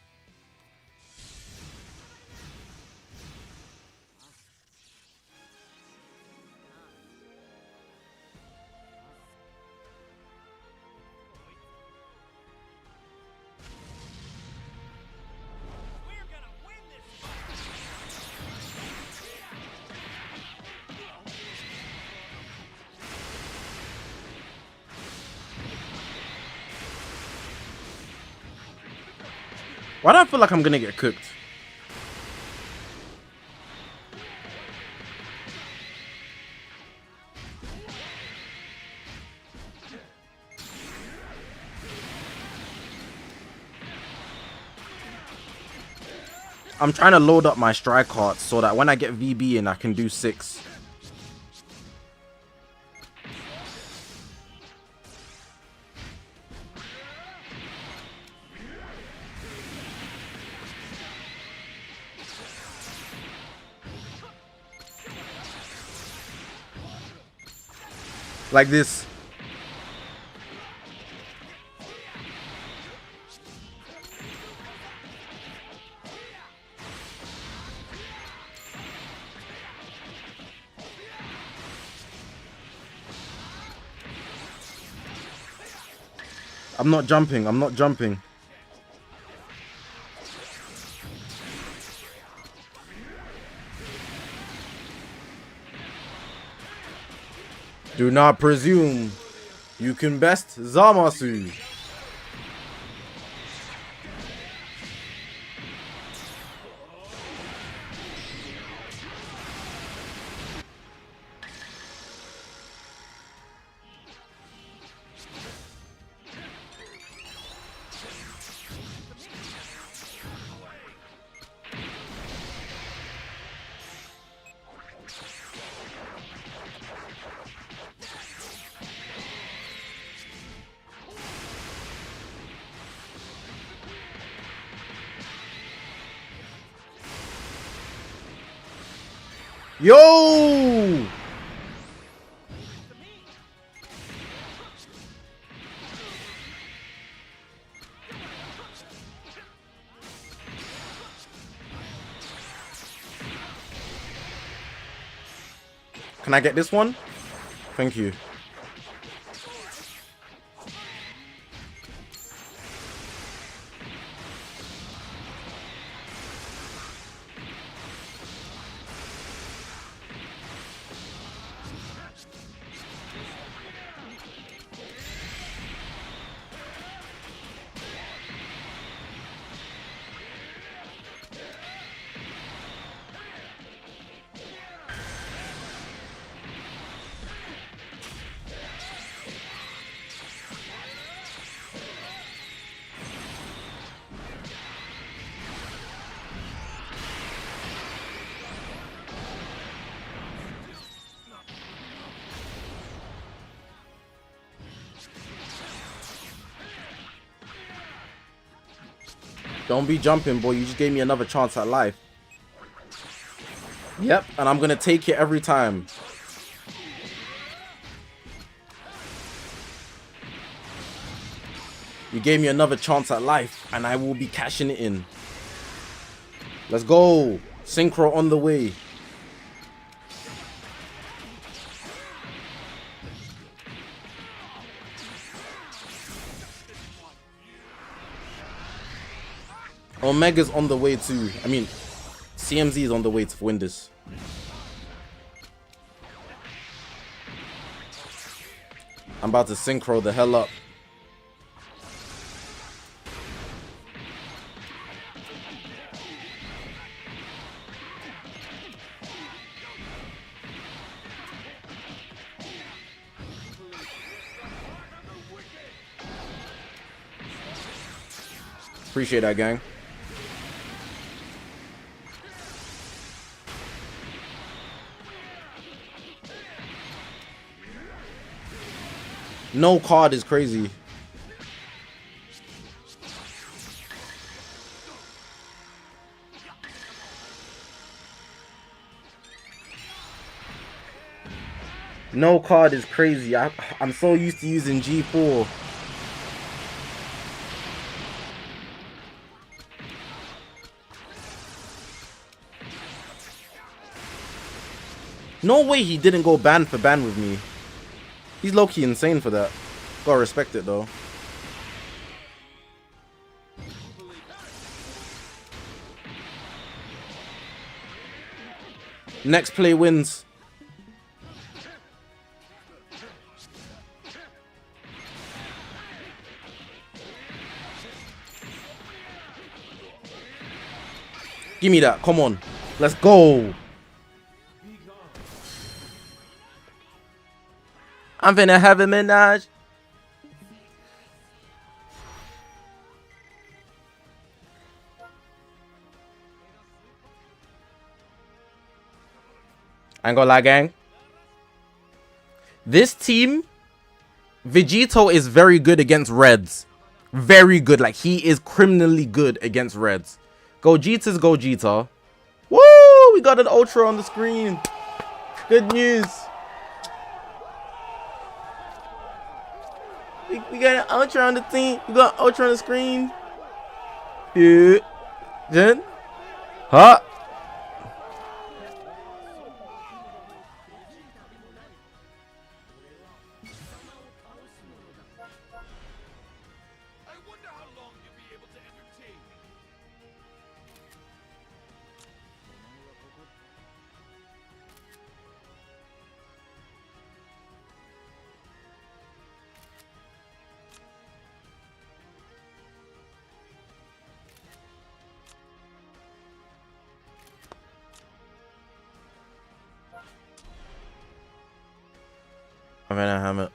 Why do I feel like I'm gonna get cooked? I'm trying to load up my strike hearts so that when I get VB in, I can do 6. Like this. I'm not jumping. I'm not jumping. Do not presume you can best Zamasu. Yo! Can I get this one? Thank you. Don't be jumping, boy. You just gave me another chance at life. Yep, and I'm gonna take it every time. You gave me another chance at life, and I will be cashing it in. Let's go. Synchro on the way. Omega's on the way too. I mean, CMZ is on the way to win this. I'm about to synchro the hell up. Appreciate that, gang. No card is crazy. No card is crazy. I'm so used to using G4. No way he didn't go ban for ban with me. He's low-key insane for that. Gotta respect it though. Next play wins. Give me that. Come on. Let's go. I'm finna have a menage. I ain't gonna lie, gang. This team, Vegito is very good against Reds. Very good. Like, he is criminally good against Reds. Gogeta's Gogeta. Woo! We got an Ultra on the screen. Good news. We got an Ultra on the team. We got Ultra on the screen. Yeah. Then. Huh? I wonder how long you'll be able to entertain me. I'm gonna have it.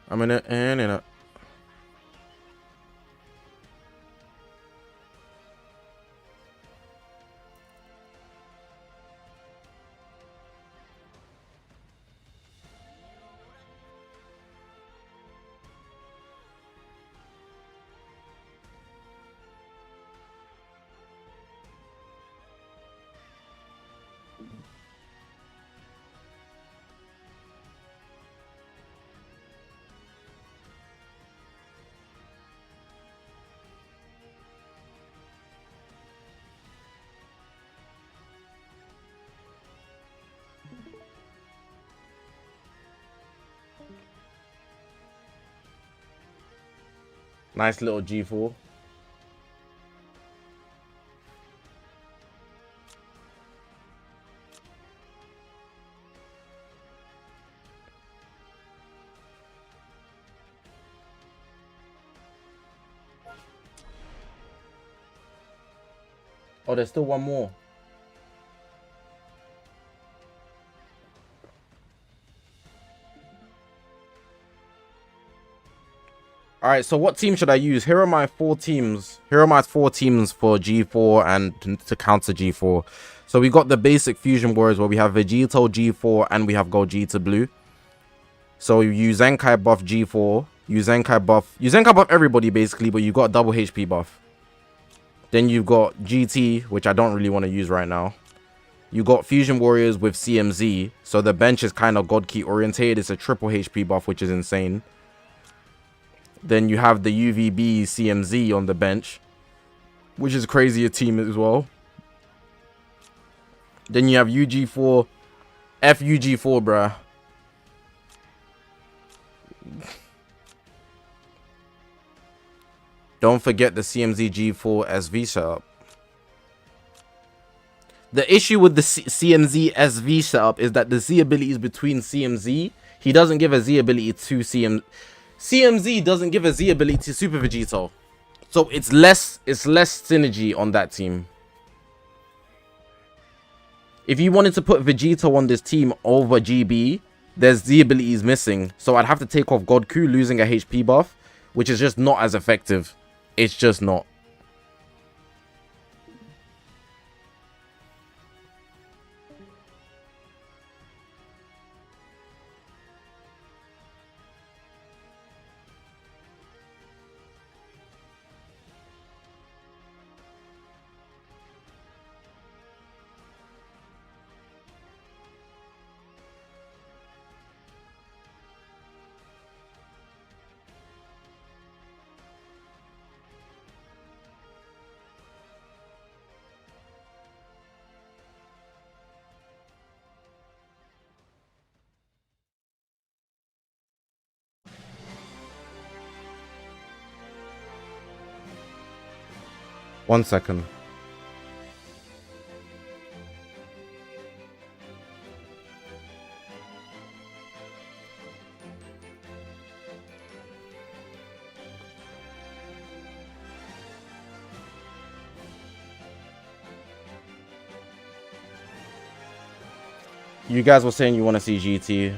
I'm gonna end it up. Nice little G4. Oh, there's still one more. All right, so what team should I use? Here are my 4 teams. Here are my 4 teams for G4 and to counter G4. So we got the basic Fusion Warriors where we have Vegito G4 and we have Gogeta Blue. So you Zenkai buff G4, you Zenkai buff everybody basically, but you got double HP buff. Then you've got GT, which I don't really want to use right now. You got Fusion Warriors with CMZ, so the bench is kind of God Key orientated. It's a triple HP buff, which is insane. Then you have the UVB CMZ on the bench, which is crazy a team as well. Then you have UG4, FUG4, bruh. Don't forget the CMZ G4 SV setup. The issue with the CMZ SV setup is that the Z ability is between CMZ. He doesn't give a Z ability to CMZ doesn't give a Z ability to Super Vegito. So it's less synergy on that team. If you wanted to put Vegito on this team over GB, there's Z abilities missing. So I'd have to take off Godku, losing a HP buff, which is just not as effective. It's just not. One second. You guys were saying you want to see GT.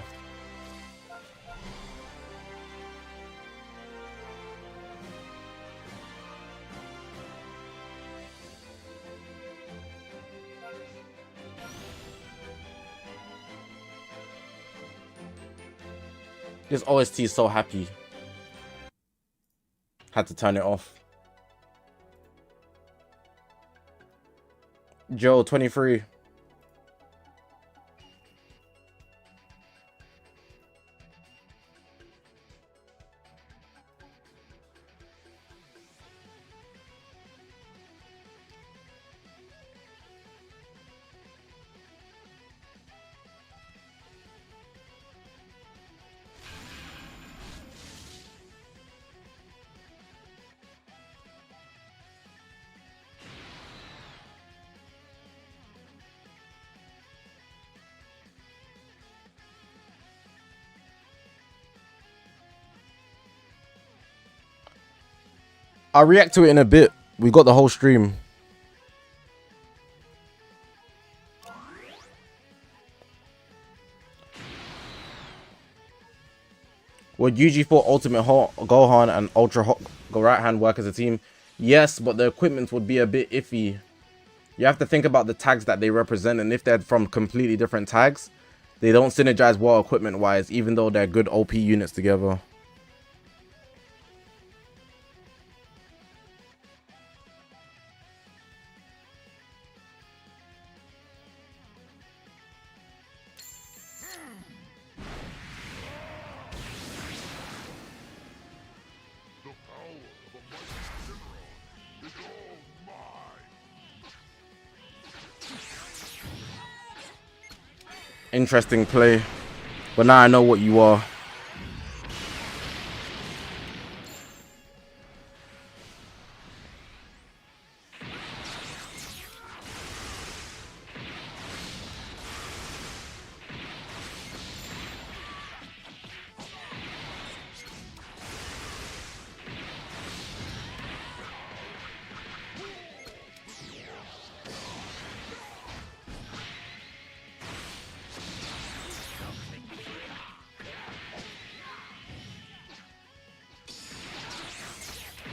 This OST is so happy. Had to turn it off. Joe, 23. I'll react to it in a bit. We got the whole stream. Would UG4 Ultimate Gohan and Ultra Go Right Hand work as a team? Yes, but the equipment would be a bit iffy. You have to think about the tags that they represent, and if they're from completely different tags, they don't synergize well equipment wise, even though they're good OP units together. Interesting play, but now I know what you are.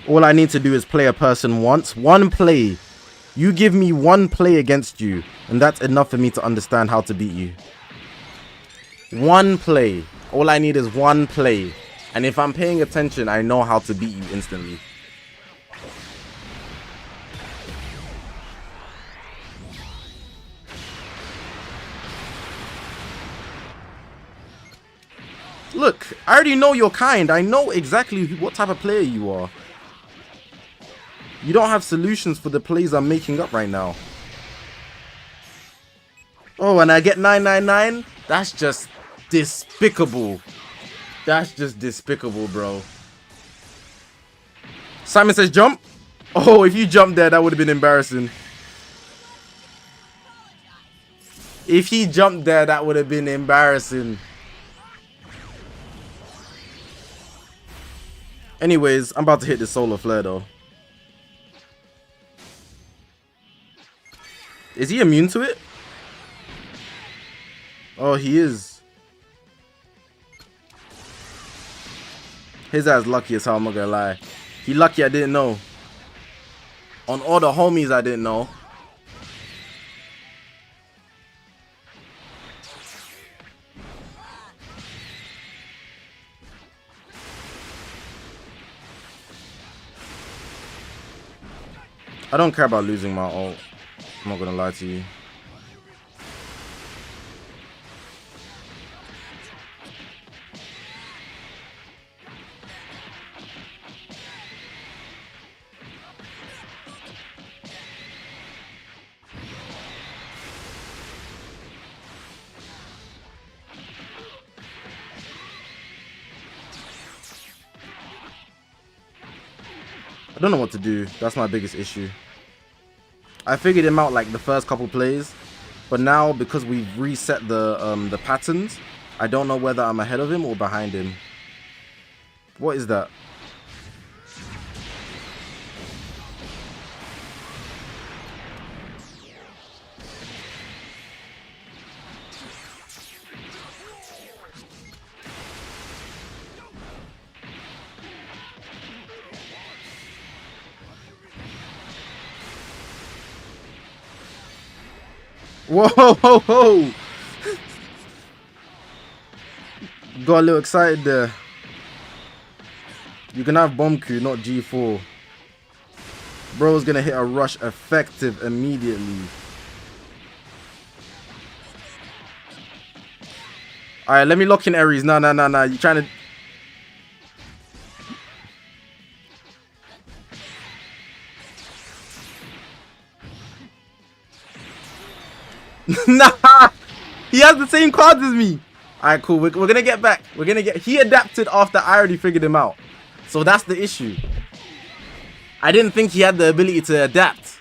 All I need to do is play a person once. One play. You give me one play against you, and that's enough for me to understand how to beat you. One play. All I need is one play. And if I'm paying attention, I know how to beat you instantly. Look, I already know your kind. I know exactly what type of player you are. You don't have solutions for the plays I'm making up right now. Oh, and I get 999? That's just despicable. That's just despicable, bro. Simon says jump. Oh, if you jumped there, that would have been embarrassing. If he jumped there, that would have been embarrassing. Anyways, I'm about to hit the solar flare though. Is he immune to it? Oh, he is. His ass lucky as hell, I'm not gonna lie. He lucky I didn't know. On all the homies I didn't know. I don't care about losing my ult. I'm not gonna lie to you. I don't know what to do. That's my biggest issue. I figured him out like the first couple plays, but now because we've reset the patterns, I don't know whether I'm ahead of him or behind him. What is that? Whoa, ho, ho. Got a little excited there. You can have bomb Q, not G4. Bro's gonna hit a rush effective immediately. Alright, let me lock in Ares. Nah. You trying to... Nah! He has the same cards as me. Alright, cool. We're gonna get back. He adapted after I already figured him out. So that's the issue. I didn't think he had the ability to adapt.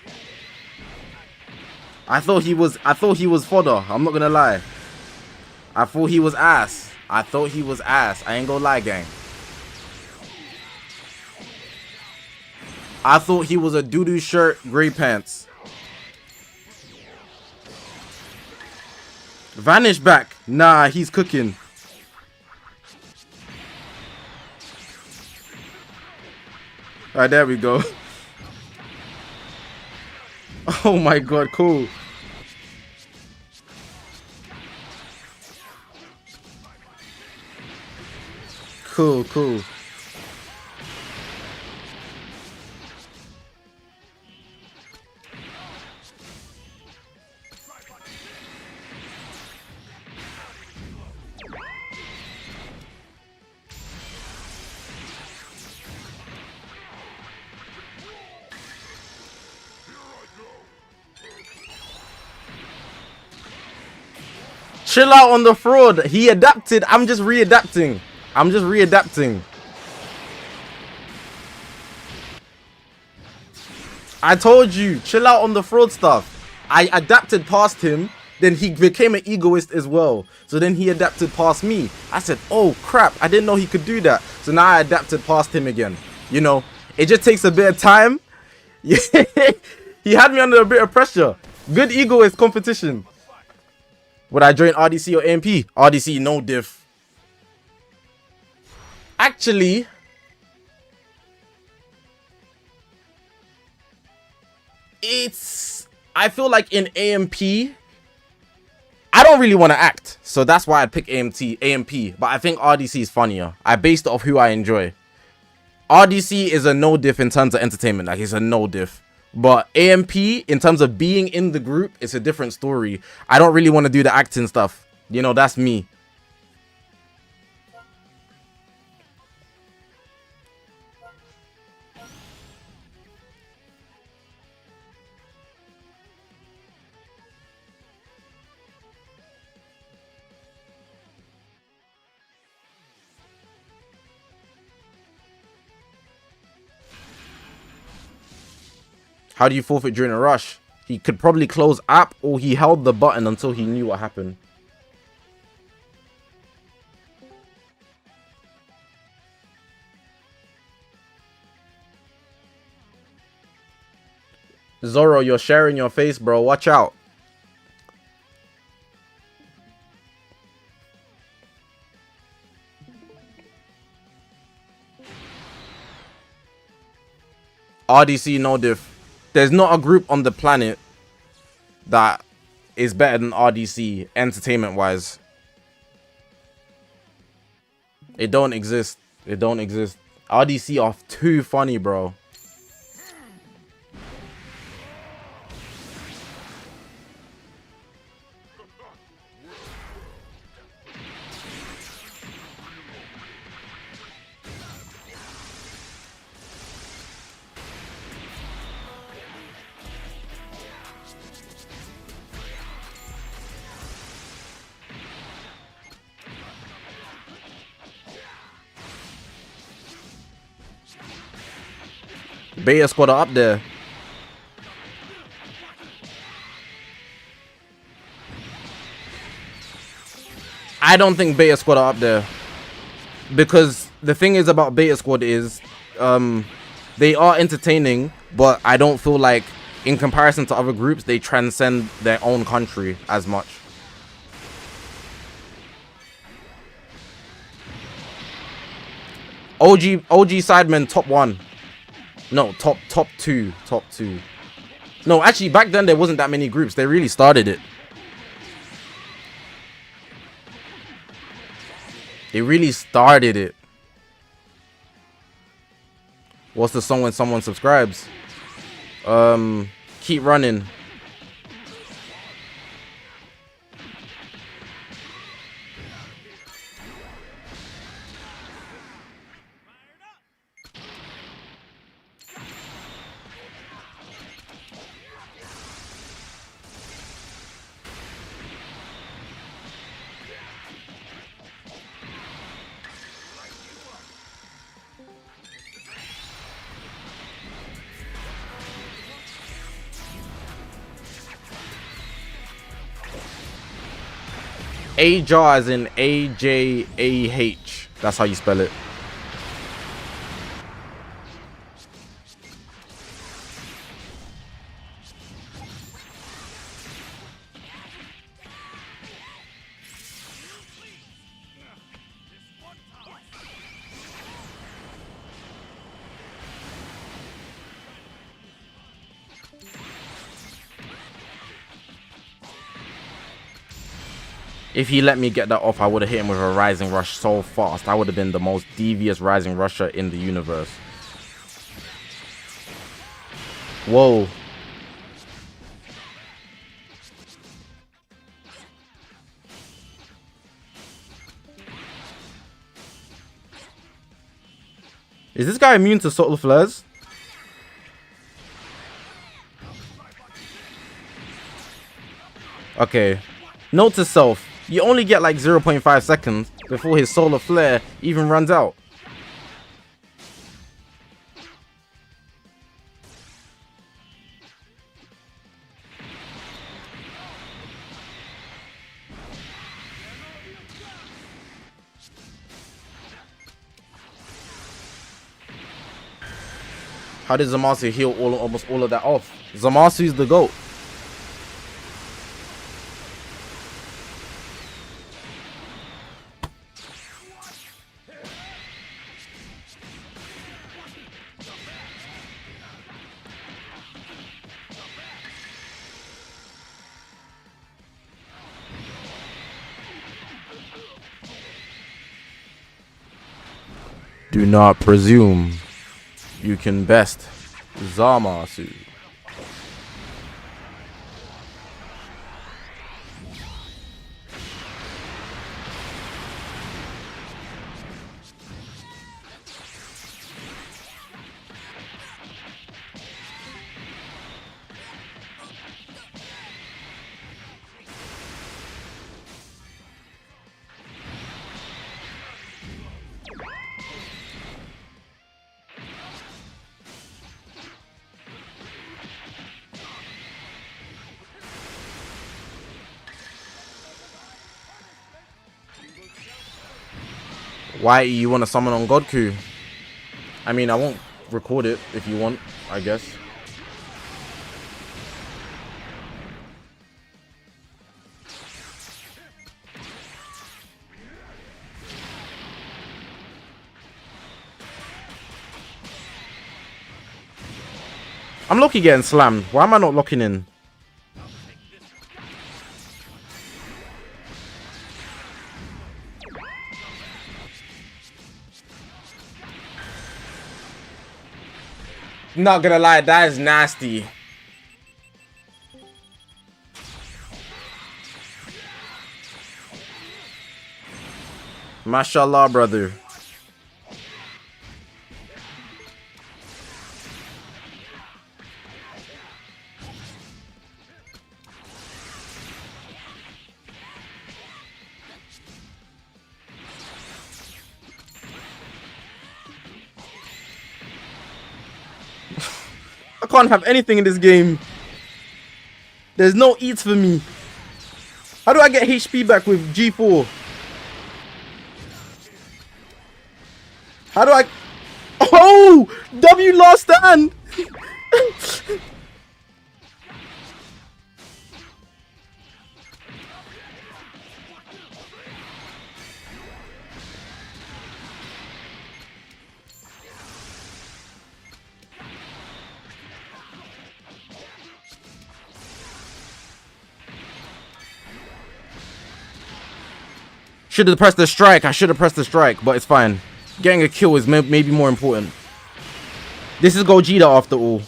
I thought he was fodder. I'm not gonna lie. I thought he was ass. I ain't gonna lie, gang. I thought he was a doo-doo shirt, gray pants. Vanish back. Nah, he's cooking. Alright, there we go. Oh my god, cool. Cool. Chill out on the fraud. He adapted. I'm just readapting. I told you, chill out on the fraud stuff. I adapted past him, then he became an egoist as well. So then he adapted past me. I said, oh crap, I didn't know he could do that. So now I adapted past him again. You know, it just takes a bit of time. He had me under a bit of pressure. Good egoist competition. Would I join RDC or AMP? RDC, no diff. Actually, I feel like in AMP, I don't really want to act. So that's why I'd pick AMP. But I think RDC is funnier. I based it off who I enjoy. RDC is a no diff in terms of entertainment. Like, it's a no diff. But AMP, in terms of being in the group, it's a different story. I don't really want to do the acting stuff. You know, that's me. How do you forfeit during a rush? He could probably close app, or he held the button until he knew what happened. Zoro, you're sharing your face, bro. Watch out. RDC, no diff. There's not a group on the planet that is better than RDC entertainment-wise. It don't exist. It don't exist. RDC are too funny, bro. Beta squad are up there. I don't think Beta squad are up there, because the thing is about Beta squad is they are entertaining, but I don't feel like in comparison to other groups they transcend their own country as much. OG Sidemen top 1. No, top 2. No, actually back then there wasn't that many groups. They really started it. They really started it. What's the song when someone subscribes? Keep running. Ajar as in A-J-A-H. That's how you spell it. If he let me get that off, I would have hit him with a rising rush so fast. I would have been the most devious rising rusher in the universe. Whoa. Is this guy immune to solar flares? Okay. Note to self. You only get like 0.5 seconds before his solar flare even runs out. How did Zamasu heal almost all of that off? Zamasu's the GOAT. Do not presume you can best Zamasu. Why you want to summon on Godku? I mean, I won't record it if you want, I guess. I'm lucky getting slammed. Why am I not locking in? Not gonna lie, that is nasty. Mashallah, brother. I can't have anything in this game. There's no eats for me. How do I get HP back with G4? How do I... Oh! W last stand! Should have pressed the strike. I should have pressed the strike, but it's fine. Getting a kill is maybe more important. This is Gogeta after all.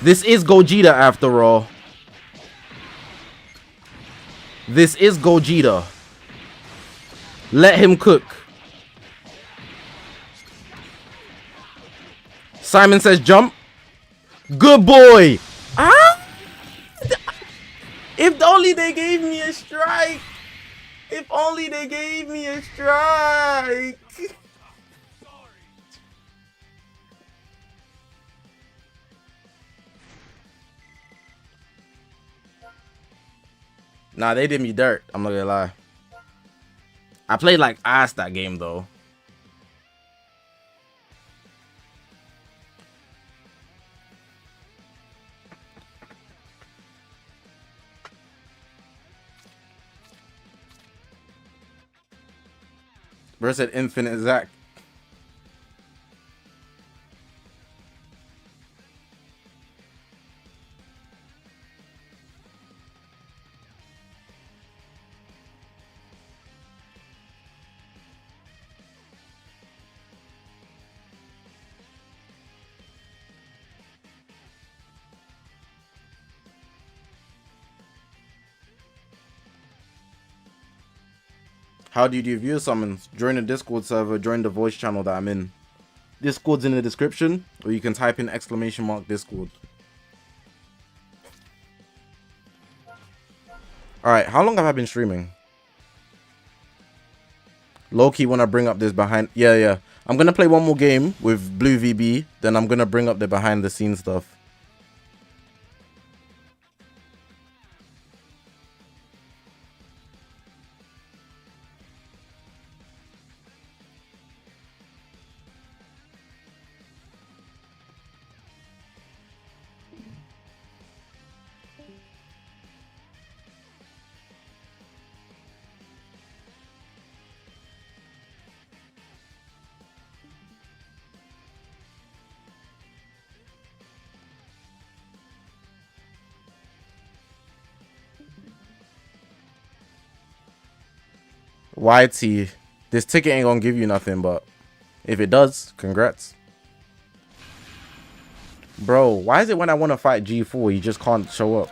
This is Gogeta after all. This is Gogeta. Let him cook. Simon says jump. Good boy. Ah! If only they gave me a strike. If only they gave me a strike. Nah, they did me dirt. I'm not gonna lie. I played like ass that game though. Bro said infinite Zach. How do you do viewer summons? Join the Discord server, join the voice channel that I'm in. Discord's in the description, or you can type in !Discord. Alright, how long have I been streaming? Low-key wanna bring up this behind... Yeah. I'm gonna play one more game with Blue VB, then I'm gonna bring up the behind the scenes stuff. YT, this ticket ain't gonna give you nothing, but if it does, congrats. Bro, why is it when I want to fight G4, you just can't show up?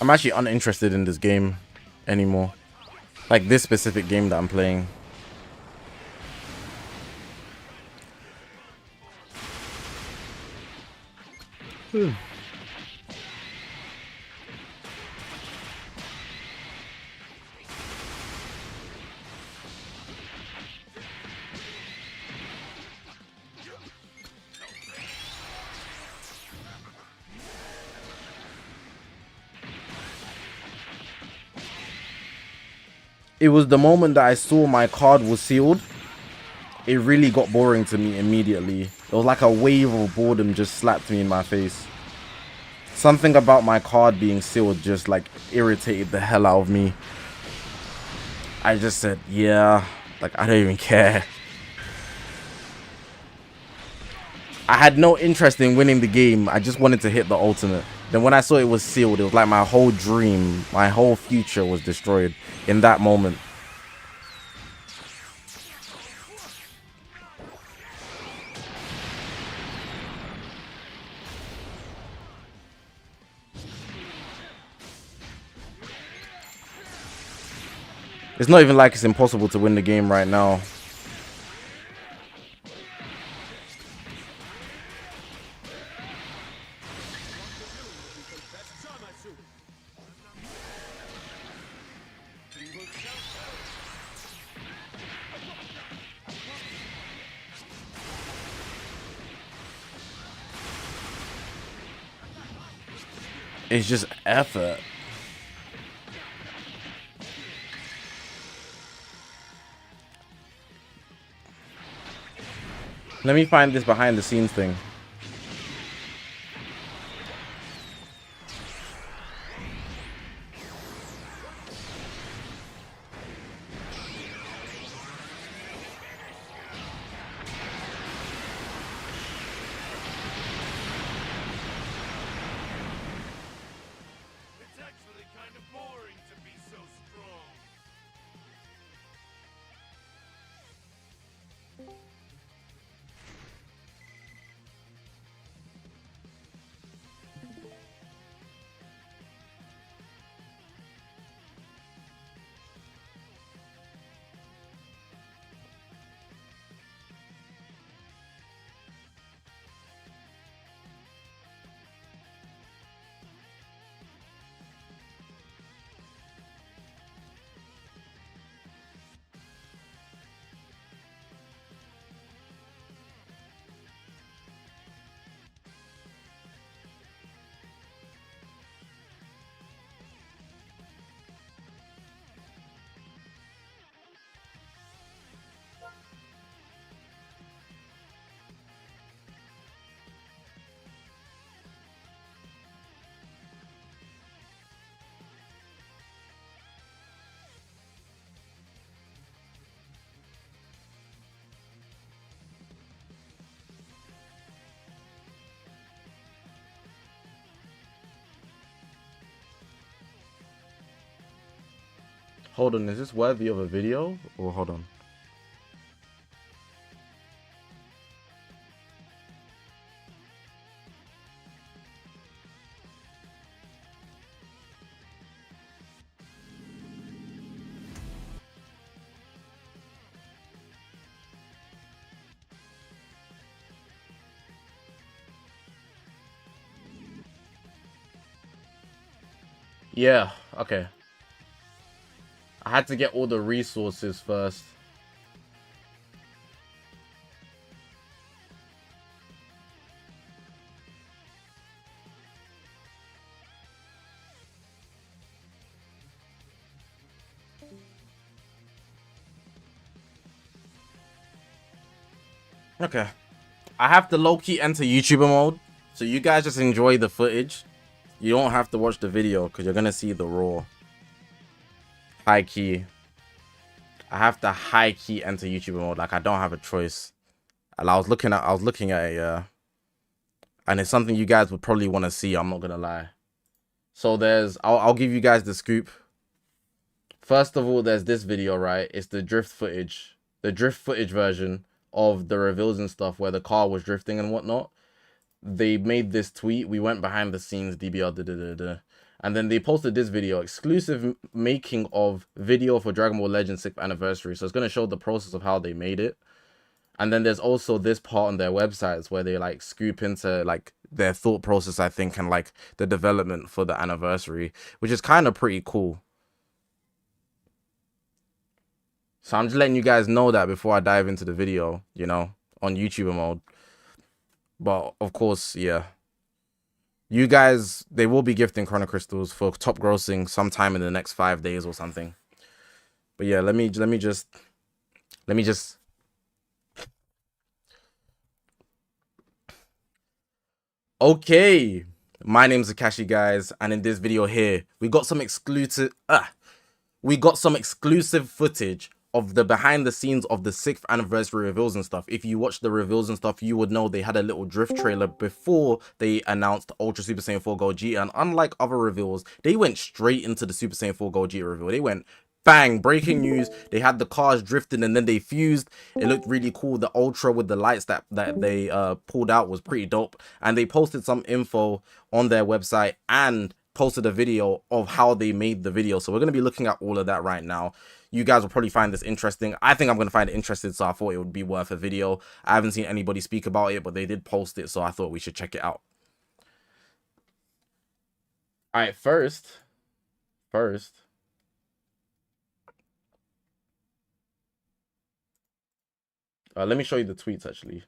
I'm actually uninterested in this game anymore. Like this specific game that I'm playing. It was the moment that I saw my card was sealed. It really got boring to me immediately. It was like a wave of boredom just slapped me in my face. Something about my card being sealed just like irritated the hell out of me. I just said, yeah, like I don't even care. I had no interest in winning the game. I just wanted to hit the ultimate. Then when I saw it was sealed, it was like my whole dream, my whole future was destroyed in that moment. It's not even like it's impossible to win the game right now. It's just effort. Let me find this behind the scenes thing. It's actually kind of boring to be so strong. Hold on, is this worthy of a video? Or hold on. Yeah, okay. I had to get all the resources first. Okay. I have to low-key enter YouTuber mode. So you guys just enjoy the footage. You don't have to watch the video because you're going to see the raw. High key. I have to high key enter YouTuber mode. Like I don't have a choice. And I was looking at it, and it's something you guys would probably want to see. I'm not gonna lie. So I'll give you guys the scoop. First of all, there's this video, right? It's the drift footage version of the reveals and stuff where the car was drifting and whatnot. They made this tweet. We went behind the scenes, DBR, And then they posted this video, exclusive making of video for Dragon Ball Legends 6th anniversary. So it's going to show the process of how they made it. And then there's also this part on their websites where they like scoop into like their thought process, I think, and like the development for the anniversary, which is kind of pretty cool. So I'm just letting you guys know that before I dive into the video, you know, on YouTuber mode. But of course, yeah. You guys, they will be gifting Chrono Crystals for top grossing sometime in the next 5 days or something. But yeah, let me just. Okay, my name's Zakashi, guys, and in this video here, we got some exclusive footage of the behind the scenes of the 6th anniversary reveals and stuff. If you watch the reveals and stuff, you would know they had a little drift trailer before they announced Ultra Super Saiyan 4 Gogeta, and unlike other reveals, they went straight into the Super Saiyan 4 Gogeta reveal. They went bang, breaking news. They had the cars drifting and then they fused. It looked really cool. The Ultra with the lights that they pulled out was pretty dope, and they posted some info on their website and posted a video of how they made the video. So we're going to be looking at all of that right now. You guys will probably find this interesting. I think I'm going to find it interesting, so I thought it would be worth a video. I haven't seen anybody speak about it, but they did post it, so I thought we should check it out. All right, first, let me show you the tweets actually.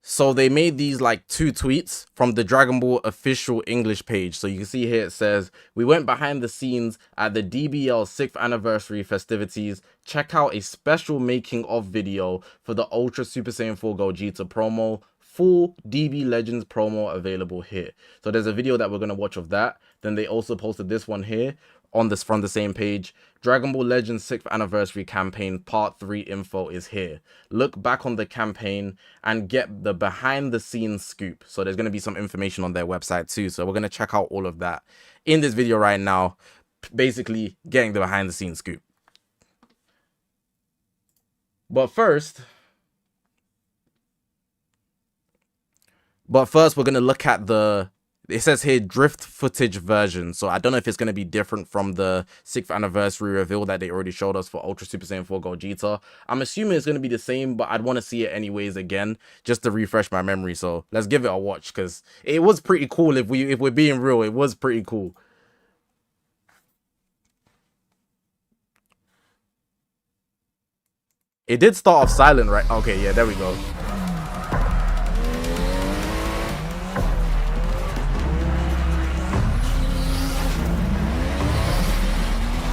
So they made these like 2 tweets from the Dragon Ball official English page. So you can see here it says, "We went behind the scenes at the DBL 6th anniversary festivities. Check out a special making of video for the Ultra Super Saiyan 4 Gogeta promo. Full DB Legends promo available here." So there's a video that we're going to watch of that. Then they also posted this one here on this from the same page. Dragon Ball Legends 6th anniversary campaign part 3 info is here. Look back on the campaign and get the behind the scenes scoop. So there's going to be some information on their website too. So we're going to check out all of that in this video right now, basically getting the behind the scenes scoop. But first, we're going to look at it says here drift footage version. So I don't know if it's going to be different from the 6th anniversary reveal that they already showed us for Ultra Super Saiyan 4 Gogeta. I'm assuming it's going to be the same, but I'd want to see it anyways again, just to refresh my memory. So let's give it a watch, because it was pretty cool. If we're being real, it was pretty cool. It did start off silent, right? Okay, yeah, there we go.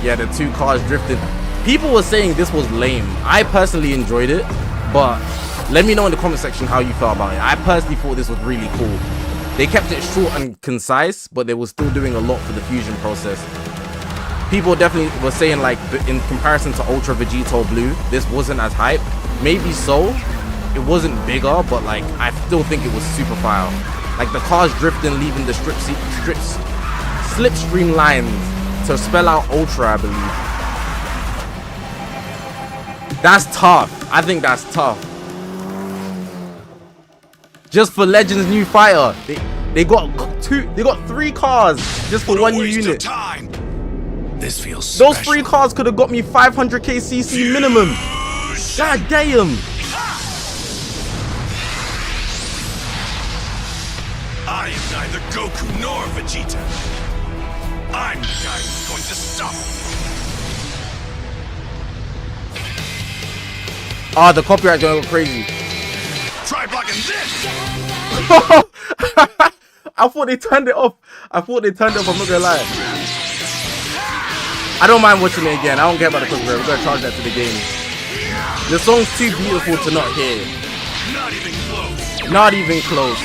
Yeah, the 2 cars drifted. People were saying this was lame. I personally enjoyed it, but let me know in the comment section how you felt about it. I personally thought this was really cool. They kept it short and concise, but they were still doing a lot for the fusion process. People definitely were saying, like, in comparison to Ultra Vegito Blue, this wasn't as hype. Maybe so. It wasn't bigger, but like I still think it was super fire. Like the cars drifting, leaving the slipstream lines to spell out Ultra, I believe. That's tough. I think that's tough. Just for Legends new fighter, they got 3 cars just for 1 new unit. Time. This feels Those special. 3 cars could have got me 500k CC minimum. God damn. I am neither Goku nor Vegeta. I'm the guy who's going to stop you. Ah, the copyright's gonna go crazy. Try blocking this. I thought they turned it off. I'm not gonna lie. I don't mind watching it again. I don't care about the copyright. We're gonna charge that to the game. The song's too beautiful to not hear. Not even close. Not even close.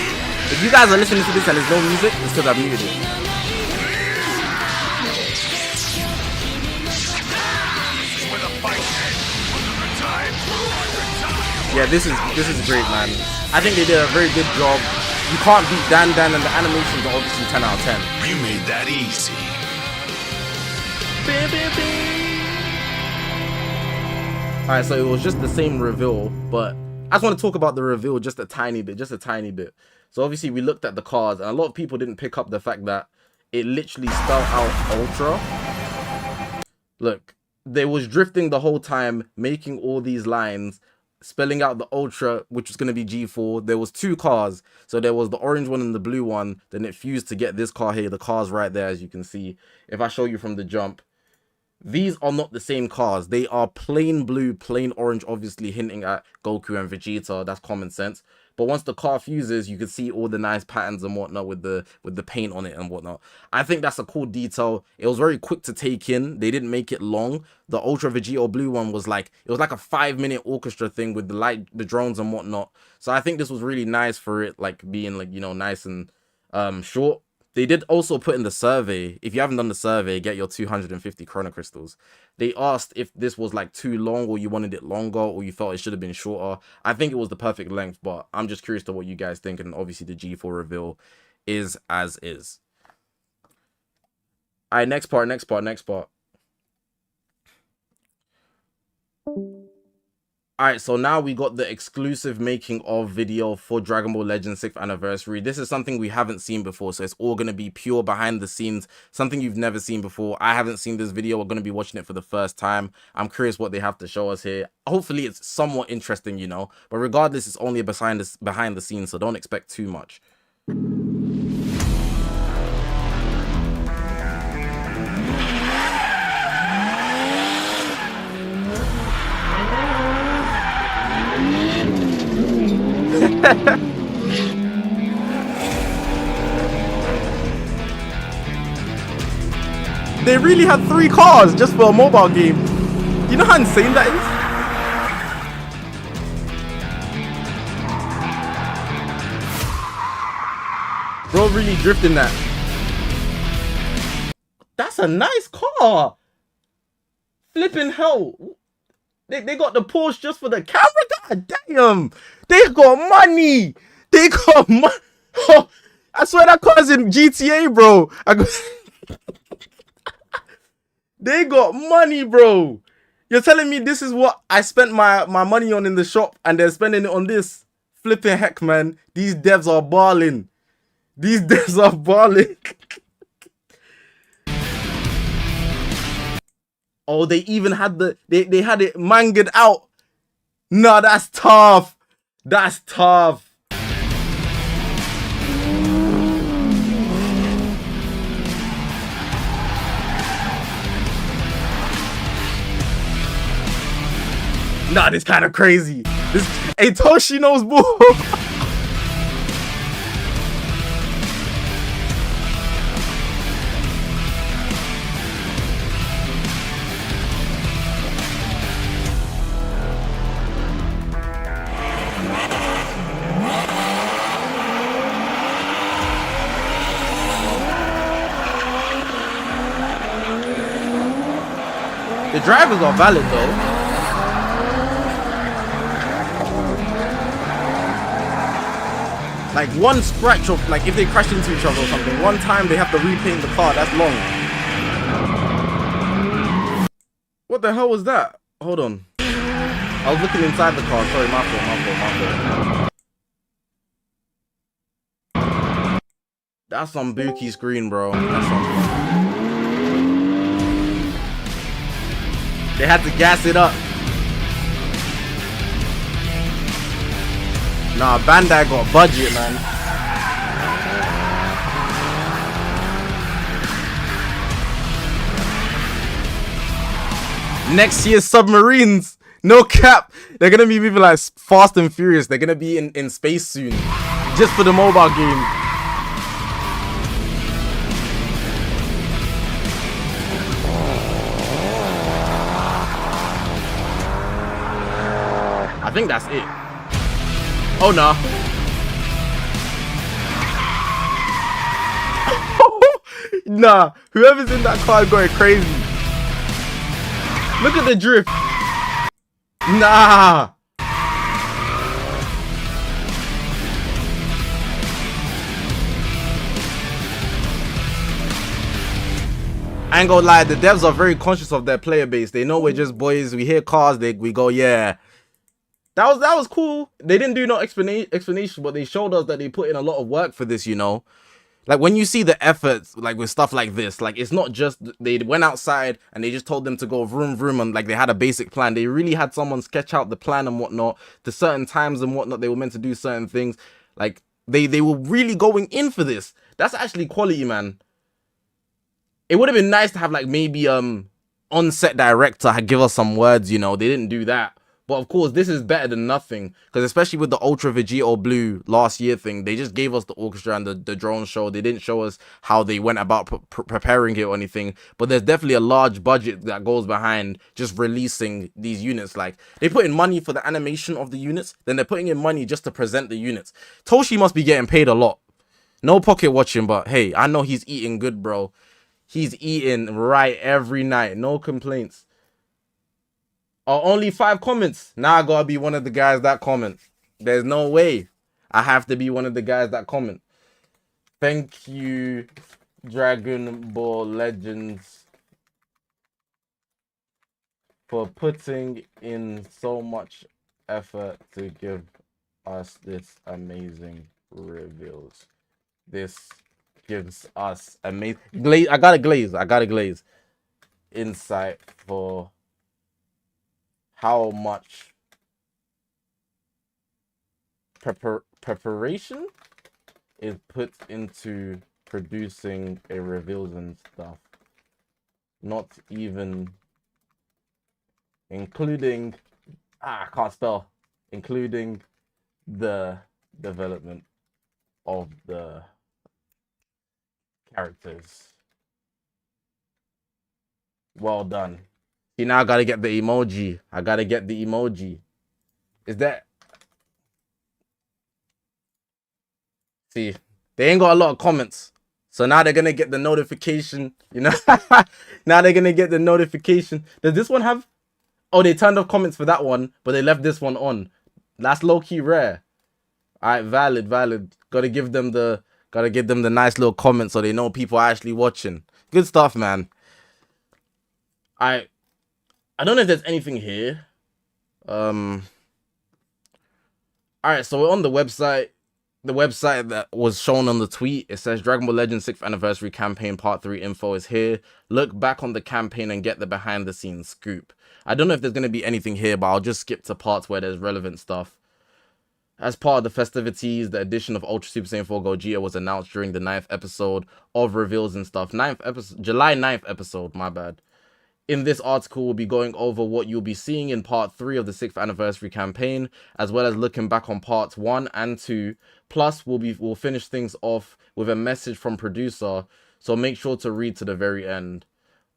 If you guys are listening to this and there's no music, it's because I've muted it. Yeah, this is great, man. I think they did a very good job. You can't beat Dan, and the animations are obviously 10 out of 10. You made that easy. Alright, so it was just the same reveal, but I just want to talk about the reveal just a tiny bit, So obviously we looked at the cars, and a lot of people didn't pick up the fact that it literally spelled out Ultra. Look, they was drifting the whole time, making all these lines, spelling out the Ultra, which was going to be G4. There was 2 cars. So there was the orange one and the blue one. Then it fused to get this car here. The car's right there, as you can see. If I show you from the jump, these are not the same cars. They are plain blue, plain orange, obviously hinting at Goku and Vegeta. That's common sense. But once the car fuses, you can see all the nice patterns and whatnot with the paint on it and whatnot. I think that's a cool detail. It was very quick to take in. They didn't make it long. The Ultra Vegeta blue one was like, it was like a 5-minute orchestra thing with the light, the drones and whatnot. So I think this was really nice for it, like being like, you know, nice and short. They did also put in the survey, if you haven't done the survey, get your 250 Chrono Crystals. They asked if this was like too long, or you wanted it longer, or you felt it should have been shorter. I think it was the perfect length, but I'm just curious to what you guys think. And obviously the G4 reveal is as is. All right, next part. Alright, so now we got the exclusive making of video for Dragon Ball Legends 6th anniversary. This is something we haven't seen before, so it's all going to be pure behind the scenes, something you've never seen before. I haven't seen this video. We're going to be watching it for the first time. I'm curious what they have to show us here. Hopefully it's somewhat interesting, you know, but regardless, it's only a behind the scenes, so don't expect too much. They really had 3 cars just for a mobile game. You know how insane that is? Bro really drifting that. That's a nice car. Flipping hell. They got the Porsche just for the camera. God damn. They got money. They got money. Oh, I swear that car's in GTA, bro. They got money, bro. You're telling me this is what I spent my money on in the shop, and they're spending it on this? Flipping heck, man. These devs are balling. These devs are balling. Oh, they even had they had it mangled out. Nah, that's tough. That's tough. Nah, this kind of crazy. This Toshi knows bull. The drivers are valid though. Like one scratch of, like if they crash into each other or something, one time they have to repaint the car. That's long. What the hell was that? Hold on. I was looking inside the car. Sorry, my fault. That's some Buki screen, bro. That's some... They had to gas it up. Nah, Bandai got budget, man. Next year's submarines. No cap. They're gonna be moving like Fast and Furious. They're gonna be in space soon. Just for the mobile game. I think that's it. Oh, nah. Nah, whoever's in that car is going crazy. Look at the drift. Nah. I ain't gonna lie, the devs are very conscious of their player base. They know we're just boys. We hear cars, we go, yeah. that was cool. They didn't do no explanation, but they showed us that they put in a lot of work for this, you know. Like when you see the efforts, like with stuff like this, like it's not just they went outside and they just told them to go vroom vroom and like they had a basic plan. They really had someone sketch out the plan and whatnot, the certain times and whatnot. They were meant to do certain things. Like they were really going in for this. That's actually quality, man. It would have been nice to have like maybe on-set director give us some words, you know. They didn't do that. But of course, this is better than nothing. Because especially with the Ultra Vegito Blue last year thing, they just gave us the orchestra and the drone show. They didn't show us how they went about preparing it or anything. But there's definitely a large budget that goes behind just releasing these units. Like, they put in money for the animation of the units. Then they're putting in money just to present the units. Toshi must be getting paid a lot. No pocket watching, but hey, I know he's eating good, bro. He's eating right every night. No complaints. Oh, only 5 comments. Now I gotta be one of the guys that comment. There's no way. I have to be one of the guys that comment. Thank you, Dragon Ball Legends, for putting in so much effort to give us this amazing reveals. This gives us amazing glaze. I got a glaze insight for how much preparation is put into producing a reveals and stuff. Not even including I can't spell. Including the development of the characters. Well done. See, now I gotta get the emoji. I gotta get the emoji. Is that... See, they ain't got a lot of comments. So now they're gonna get the notification, you know? Now they're gonna get the notification. Does this one have... Oh, they turned off comments for that one, but they left this one on. That's low-key rare. Alright, valid. Gotta give them the nice little comments so they know people are actually watching. Good stuff, man. I don't know if there's anything here. Alright, so we're on the website. The website that was shown on the tweet, it says Dragon Ball Legends 6th Anniversary Campaign Part 3 info is here. Look back on the campaign and get the behind the scenes scoop. I don't know if there's going to be anything here, but I'll just skip to parts where there's relevant stuff. As part of the festivities, the addition of Ultra Super Saiyan 4 Gogeta was announced during the 9th episode of Reveals and stuff. July 9th episode, my bad. In this article, we'll be going over what you'll be seeing in part 3 of the 6th anniversary campaign, as well as looking back on parts 1 and 2. Plus, we'll finish things off with a message from producer, so make sure to read to the very end.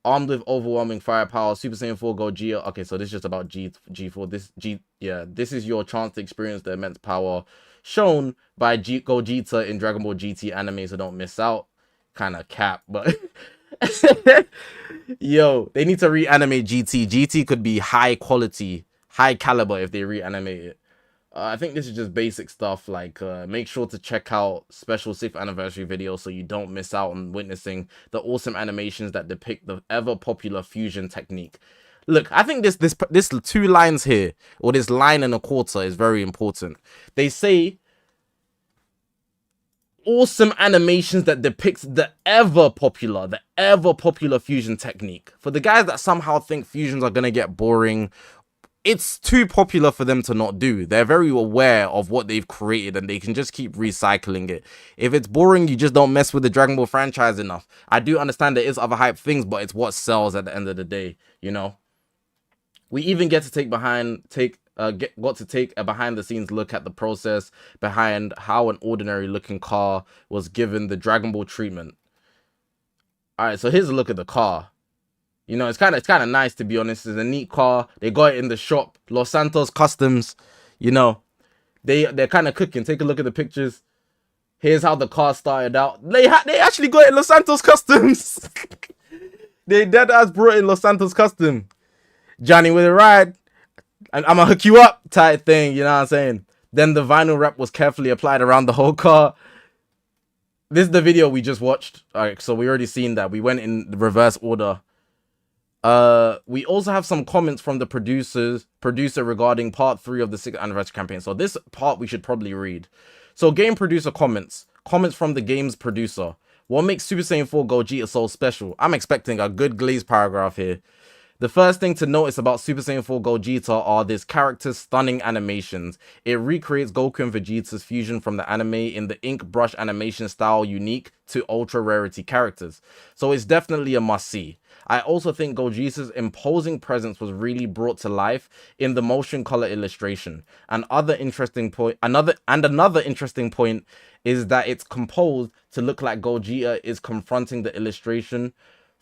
Armed with overwhelming firepower, Super Saiyan 4 Gogeta. Okay, so this is just about G4. This is your chance to experience the immense power shown by Gogeta in Dragon Ball GT anime, so don't miss out. Kind of cap, but yo, they need to reanimate GT. GT could be high quality, high caliber if they reanimate it. I think this is just basic stuff, like make sure to check out special 6th anniversary video so you don't miss out on witnessing the awesome animations that depict the ever popular fusion technique. Look, I think this 2 lines here, or this line and a quarter, is very important. They say awesome animations that depicts the ever popular fusion technique. For the guys that somehow think fusions are gonna get boring, it's too popular for them to not do. They're very aware of what they've created and they can just keep recycling it. If it's boring, you just don't mess with the Dragon Ball franchise enough. I do understand there is other hype things, but it's what sells at the end of the day, you know? We even get to take a behind the scenes look at the process behind how an ordinary looking car was given the Dragon Ball treatment. All right, so here's a look at the car. You know, it's kind of nice, to be honest. It's a neat car. They got it in the shop, Los Santos Customs. You know, they're kind of cooking. Take a look at the pictures. Here's how the car started out. They actually got it in Los Santos Customs. They dead ass brought in Los Santos Custom. Johnny with a ride. I'm gonna hook you up type thing, you know what I'm saying? Then the vinyl wrap was carefully applied around the whole car. This is the video we just watched. All right, so we already seen that. We went in the reverse order. We also have some comments from the producer regarding part 3 of the 6th anniversary campaign. So this part we should probably read. So game producer comments from the game's producer. What makes Super Saiyan 4 Gogeta so special? I'm expecting a good glazed paragraph here. The first thing to notice about Super Saiyan 4 Gogeta are this character's stunning animations. It recreates Goku and Vegeta's fusion from the anime in the ink brush animation style unique to ultra rarity characters. So it's definitely a must-see. I also think Gogeta's imposing presence was really brought to life in the motion color illustration. Another interesting point is that it's composed to look like Gogeta is confronting the illustration.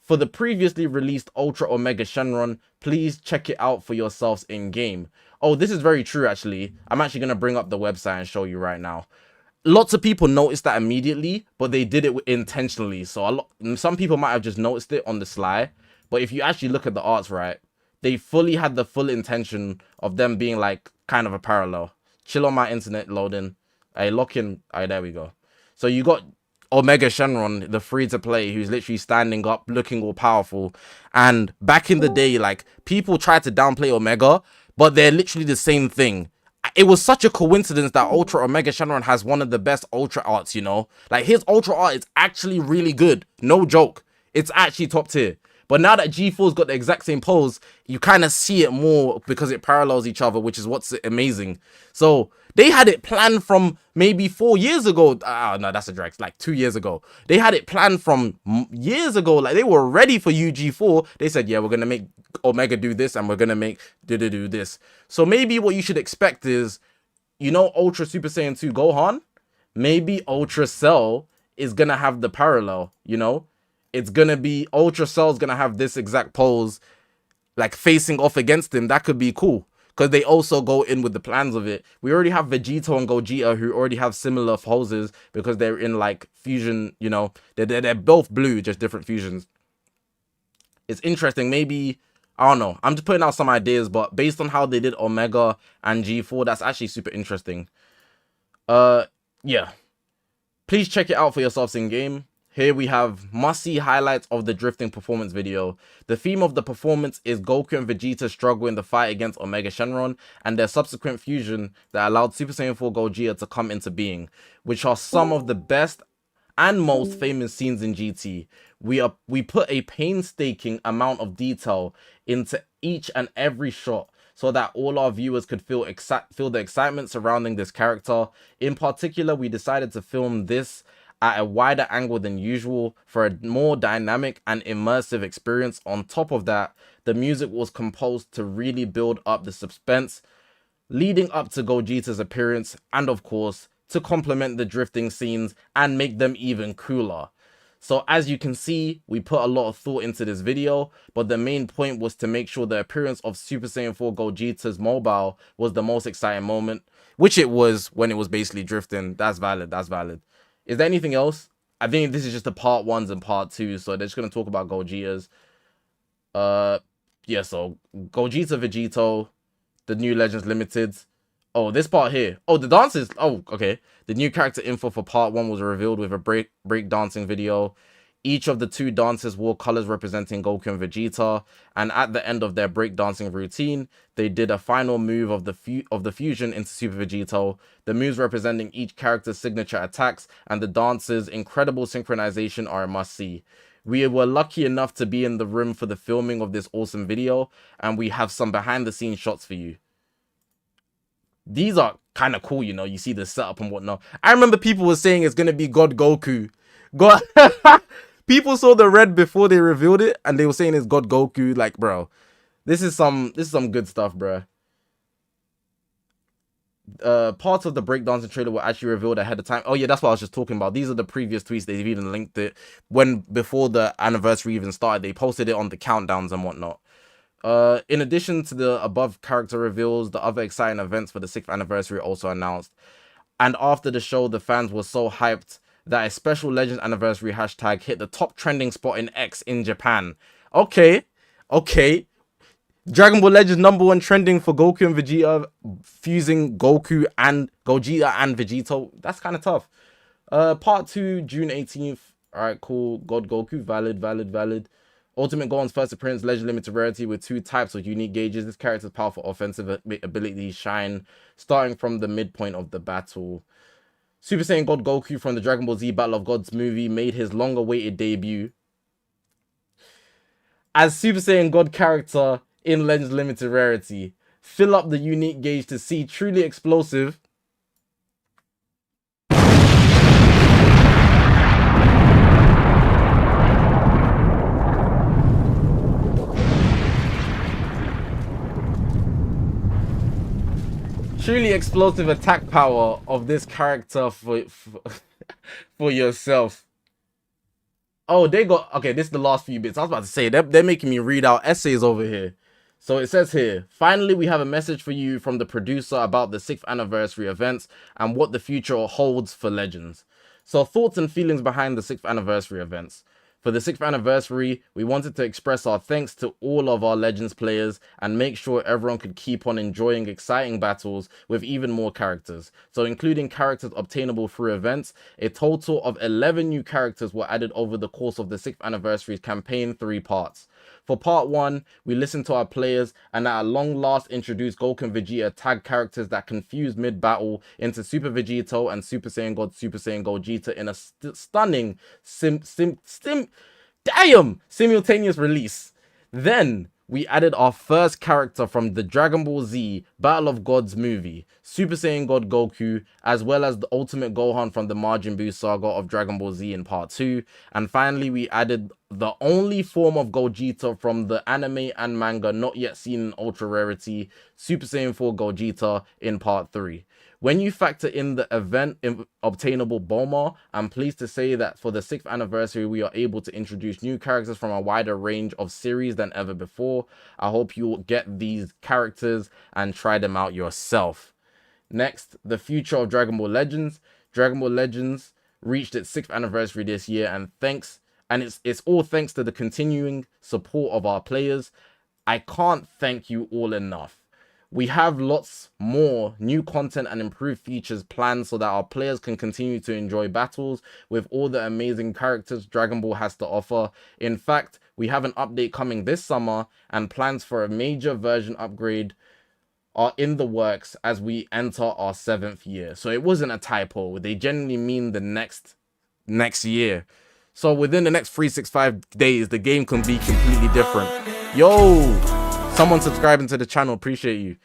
For the previously released Ultra Omega Shenron, please check it out for yourselves in-game. Oh, this is very true, actually. I'm actually going to bring up the website and show you right now. Lots of people noticed that immediately, but they did it intentionally. So some people might have just noticed it on the sly. But if you actually look at the arts, right, they fully had the full intention of them being like kind of a parallel. Chill on my internet loading. Hey, lock in. Alright, there we go. So you got Omega Shenron, the free-to-play, who's literally standing up, looking all powerful. And back in the day, like, people tried to downplay Omega, but they're literally the same thing. It was such a coincidence that Ultra Omega Shenron has one of the best Ultra arts, you know? Like, his Ultra art is actually really good. No joke. It's actually top tier. But now that G4's got the exact same pose, you kind of see it more because it parallels each other, which is what's amazing. So they had it planned from maybe 4 years ago. No, that's a drag. It's like 2 years ago. They had it planned from years ago. Like, they were ready for UG4. They said, yeah, we're going to make Omega do this and we're going to make do this. So maybe what you should expect is, you know, Ultra Super Saiyan 2 Gohan? Maybe Ultra Cell is going to have the parallel, you know? It's going to be Ultra Cell's going to have this exact pose, like facing off against him. That could be cool because they also go in with the plans of it. We already have Vegeta and Gogeta who already have similar poses because they're in like fusion, you know, they're both blue, just different fusions. It's interesting. Maybe, I don't know. I'm just putting out some ideas, but based on how they did Omega and G4, that's actually super interesting. Yeah. Please check it out for yourselves in game. Here we have must-see highlights of the drifting performance video. The theme of the performance is Goku and Vegeta struggle in the fight against Omega Shenron and their subsequent fusion that allowed Super Saiyan 4 Gogeta to come into being, which are some of the best and most famous scenes in GT. We put a painstaking amount of detail into each and every shot so that all our viewers could feel the excitement surrounding this character. In particular, we decided to film this at a wider angle than usual for a more dynamic and immersive experience. On top of that, the music was composed to really build up the suspense leading up to Gogeta's appearance, and of course, to complement the drifting scenes and make them even cooler. So as you can see, we put a lot of thought into this video, but the main point was to make sure the appearance of Super Saiyan 4 Gogeta's mobile was the most exciting moment, which it was when it was basically drifting. That's valid, that's valid. Is there anything else? I think this is just the part 1s and part 2s, so they're just going to talk about Gogeta's. Yeah, so Gogeta Vegito, the New Legends Limited. Oh, this part here. Oh, the dances. Oh, okay. The new character info for part 1 was revealed with a break dancing video. Each of the 2 dancers wore colors representing Goku and Vegeta, and at the end of their breakdancing routine, they did a final move of the fusion into Super Vegito. The moves representing each character's signature attacks and the dancers' incredible synchronization are a must-see. We were lucky enough to be in the room for the filming of this awesome video, and we have some behind-the-scenes shots for you. These are kind of cool, you know, you see the setup and whatnot. I remember people were saying it's going to be God Goku. God... People saw the red before they revealed it, and they were saying it's God Goku. Like, bro, this is some good stuff, bro. Parts of the breakdancing trailer were actually revealed ahead of time. Oh yeah, that's what I was just talking about. These are the previous tweets. They've even linked it before the anniversary even started. They posted it on the countdowns and whatnot. In addition to the above character reveals, the other exciting events for the 6th anniversary also announced. And after the show, the fans were so hyped that a special Legends Anniversary hashtag hit the top trending spot in X in Japan. Okay. Dragon Ball Legends #1 trending for Goku and Vegeta fusing Gogeta and Vegito. That's kind of tough. Part 2, June 18th. Alright, cool. God Goku, valid. Ultimate Gohan's first appearance, Legend Limited Rarity with 2 types of unique gauges. This character's powerful offensive abilities shine starting from the midpoint of the battle. Super Saiyan God Goku from the Dragon Ball Z Battle of Gods movie made his long-awaited debut as Super Saiyan God character in Legends Limited Rarity. Fill up the unique gauge to see truly explosive. Truly explosive attack power of this character for yourself. Oh, they got... Okay, this is the last few bits. I was about to say, they're making me read out essays over here. So it says here, finally, we have a message for you from the producer about the 6th anniversary events and what the future holds for Legends. So thoughts and feelings behind the 6th anniversary events. For the 6th anniversary, we wanted to express our thanks to all of our Legends players and make sure everyone could keep on enjoying exciting battles with even more characters. So including characters obtainable through events, a total of 11 new characters were added over the course of the 6th anniversary campaign 3 parts. For part 1, we listened to our players and at long last introduced Goku and Vegeta tag characters that confused mid-battle into Super Vegito and Super Saiyan God Gogeta in a stunning simultaneous release. Then we added our first character from the Dragon Ball Z Battle of Gods movie, Super Saiyan God Goku, as well as the Ultimate Gohan from the Majin Buu saga of Dragon Ball Z in part 2. And finally, we added the only form of Gogeta from the anime and manga not yet seen in Ultra Rarity, Super Saiyan 4 Gogeta in part 3. When you factor in the event obtainable Bulma, I'm pleased to say that for the 6th anniversary, we are able to introduce new characters from a wider range of series than ever before. I hope you will get these characters and try them out yourself. Next, the future of Dragon Ball Legends. Dragon Ball Legends reached its 6th anniversary this year, and it's all thanks to the continuing support of our players. I can't thank you all enough. We have lots more new content and improved features planned so that our players can continue to enjoy battles with all the amazing characters Dragon Ball has to offer. In fact, we have an update coming this summer and plans for a major version upgrade are in the works as we enter our 7th year. So it wasn't a typo. They genuinely mean the next year. So within the next 365 days, the game can be completely different. Yo! Someone subscribing to the channel, appreciate you.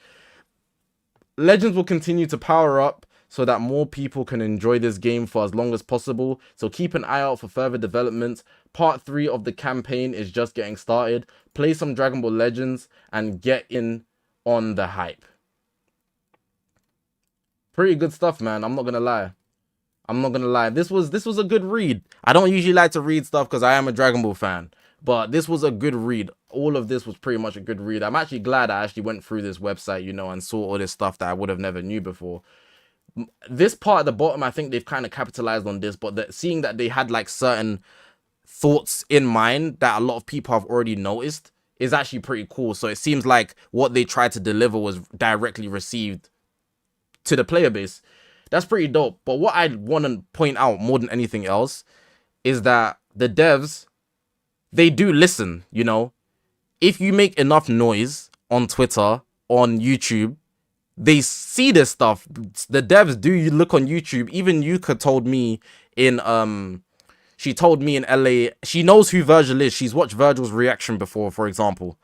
Legends will continue to power up so that more people can enjoy this game for as long as possible. So keep an eye out for further developments. Part 3 of the campaign is just getting started. Play some Dragon Ball Legends and get in on the hype. Pretty good stuff, man. I'm not gonna lie. This was a good read. I don't usually like to read stuff because I am a Dragon Ball fan. But this was a good read. All of this was pretty much a good read. I'm actually glad I actually went through this website, you know, and saw all this stuff that I would have never knew before. This part at the bottom, I think they've kind of capitalized on this, but seeing that they had like certain thoughts in mind that a lot of people have already noticed is actually pretty cool. So it seems like what they tried to deliver was directly received to the player base. That's pretty dope. But what I want to point out more than anything else is that the devs, they do listen, you know. If you make enough noise on Twitter, on YouTube, they see this stuff. The devs do look on YouTube. Even Yuka told me in she told me in LA, she knows who Virgil is. She's watched Virgil's reaction before, for example.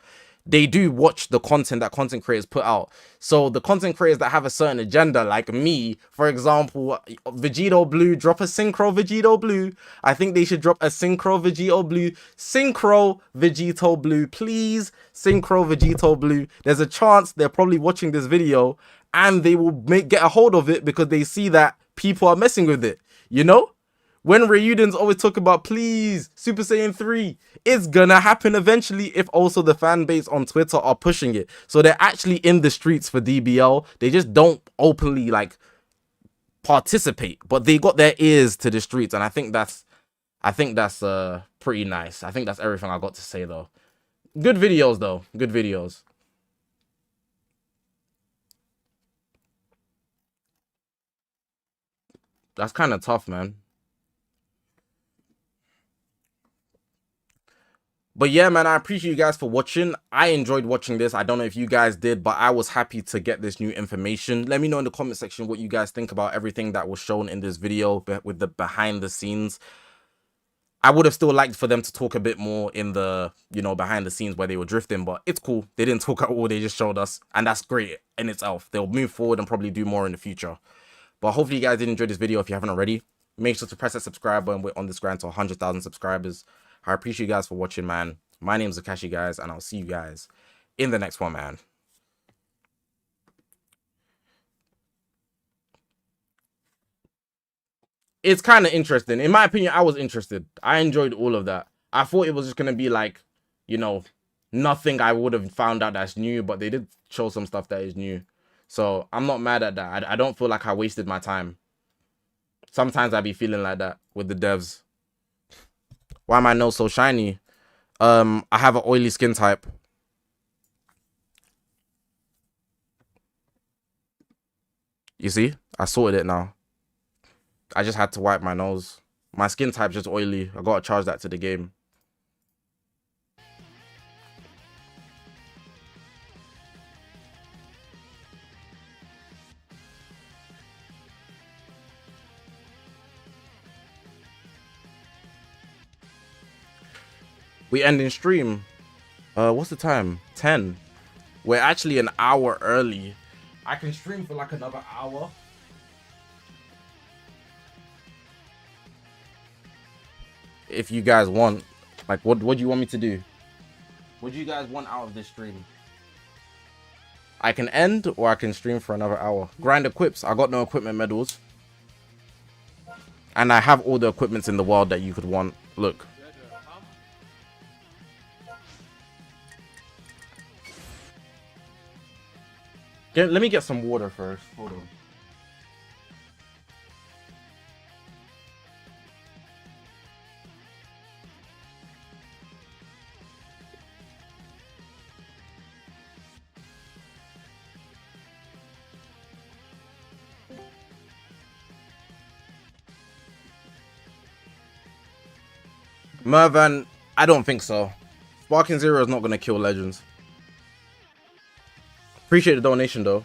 They do watch the content that content creators put out. So the content creators that have a certain agenda, like me, for example, Vegito Blue, drop a Synchro Vegito Blue. I think they should drop a Synchro Vegito Blue. Synchro Vegito Blue, please. Synchro Vegito Blue. There's a chance they're probably watching this video and they will get a hold of it because they see that people are messing with it, you know? When reunions always talk about, please, Super Saiyan 3, it's gonna happen eventually if also the fan base on Twitter are pushing it. So they're actually in the streets for DBL. They just don't openly, like, participate. But they got their ears to the streets, and I think that's pretty nice. I think that's everything I got to say, though. Good videos, though. Good videos. That's kind of tough, man. But But yeah, man, I appreciate you guys for watching. I enjoyed watching this. I don't know if you guys did, but I was happy to get this new information. Let me know in the comment section what you guys think about everything that was shown in this video with the behind the scenes. I would have still liked for them to talk a bit more in the, you know, behind the scenes where they were drifting, but it's cool. They didn't talk at all. They just showed us, and that's great in itself. They'll move forward and probably do more in the future. But hopefully you guys did enjoy this video. If you haven't already, make sure to press that subscribe button. We're on this grind to 100,000 subscribers. I appreciate you guys for watching, man. My name's Zakashi, guys, and I'll see you guys in the next one, man. It's kind of interesting. In my opinion, I was interested. I enjoyed all of that. I thought it was just going to be like, you know, nothing I would have found out that's new, but they did show some stuff that is new. So I'm not mad at that. I don't feel like I wasted my time. Sometimes I be feeling like that with the devs. Why am I nose so shiny? I have an oily skin type. You see? I sorted it now. I just had to wipe my nose. My skin type's just oily. I gotta charge that to the game. We end in stream. What's the time? 10. We're actually an hour early. I can stream for like another hour. If you guys want, like, what do you want me to do? What do you guys want out of this stream? I can end or I can stream for another hour. Grind equips. I got no equipment medals. And I have all the equipments in the world that you could want. Look. Let me get some water first. Hold on. Mervan, I don't think so. Sparking Zero is not going to kill Legends. Appreciate the donation though.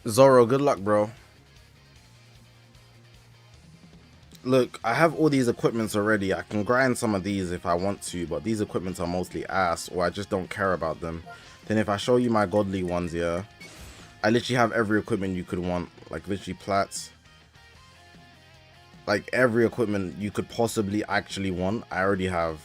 Zoro, good luck, bro. Look, I have all these equipments already. I can grind some of these if I want to, but these equipments are mostly ass, or I just don't care about them. Then if I show you my godly ones, yeah, I literally have every equipment you could want, like literally plats. Like every equipment you could possibly actually want, I already have.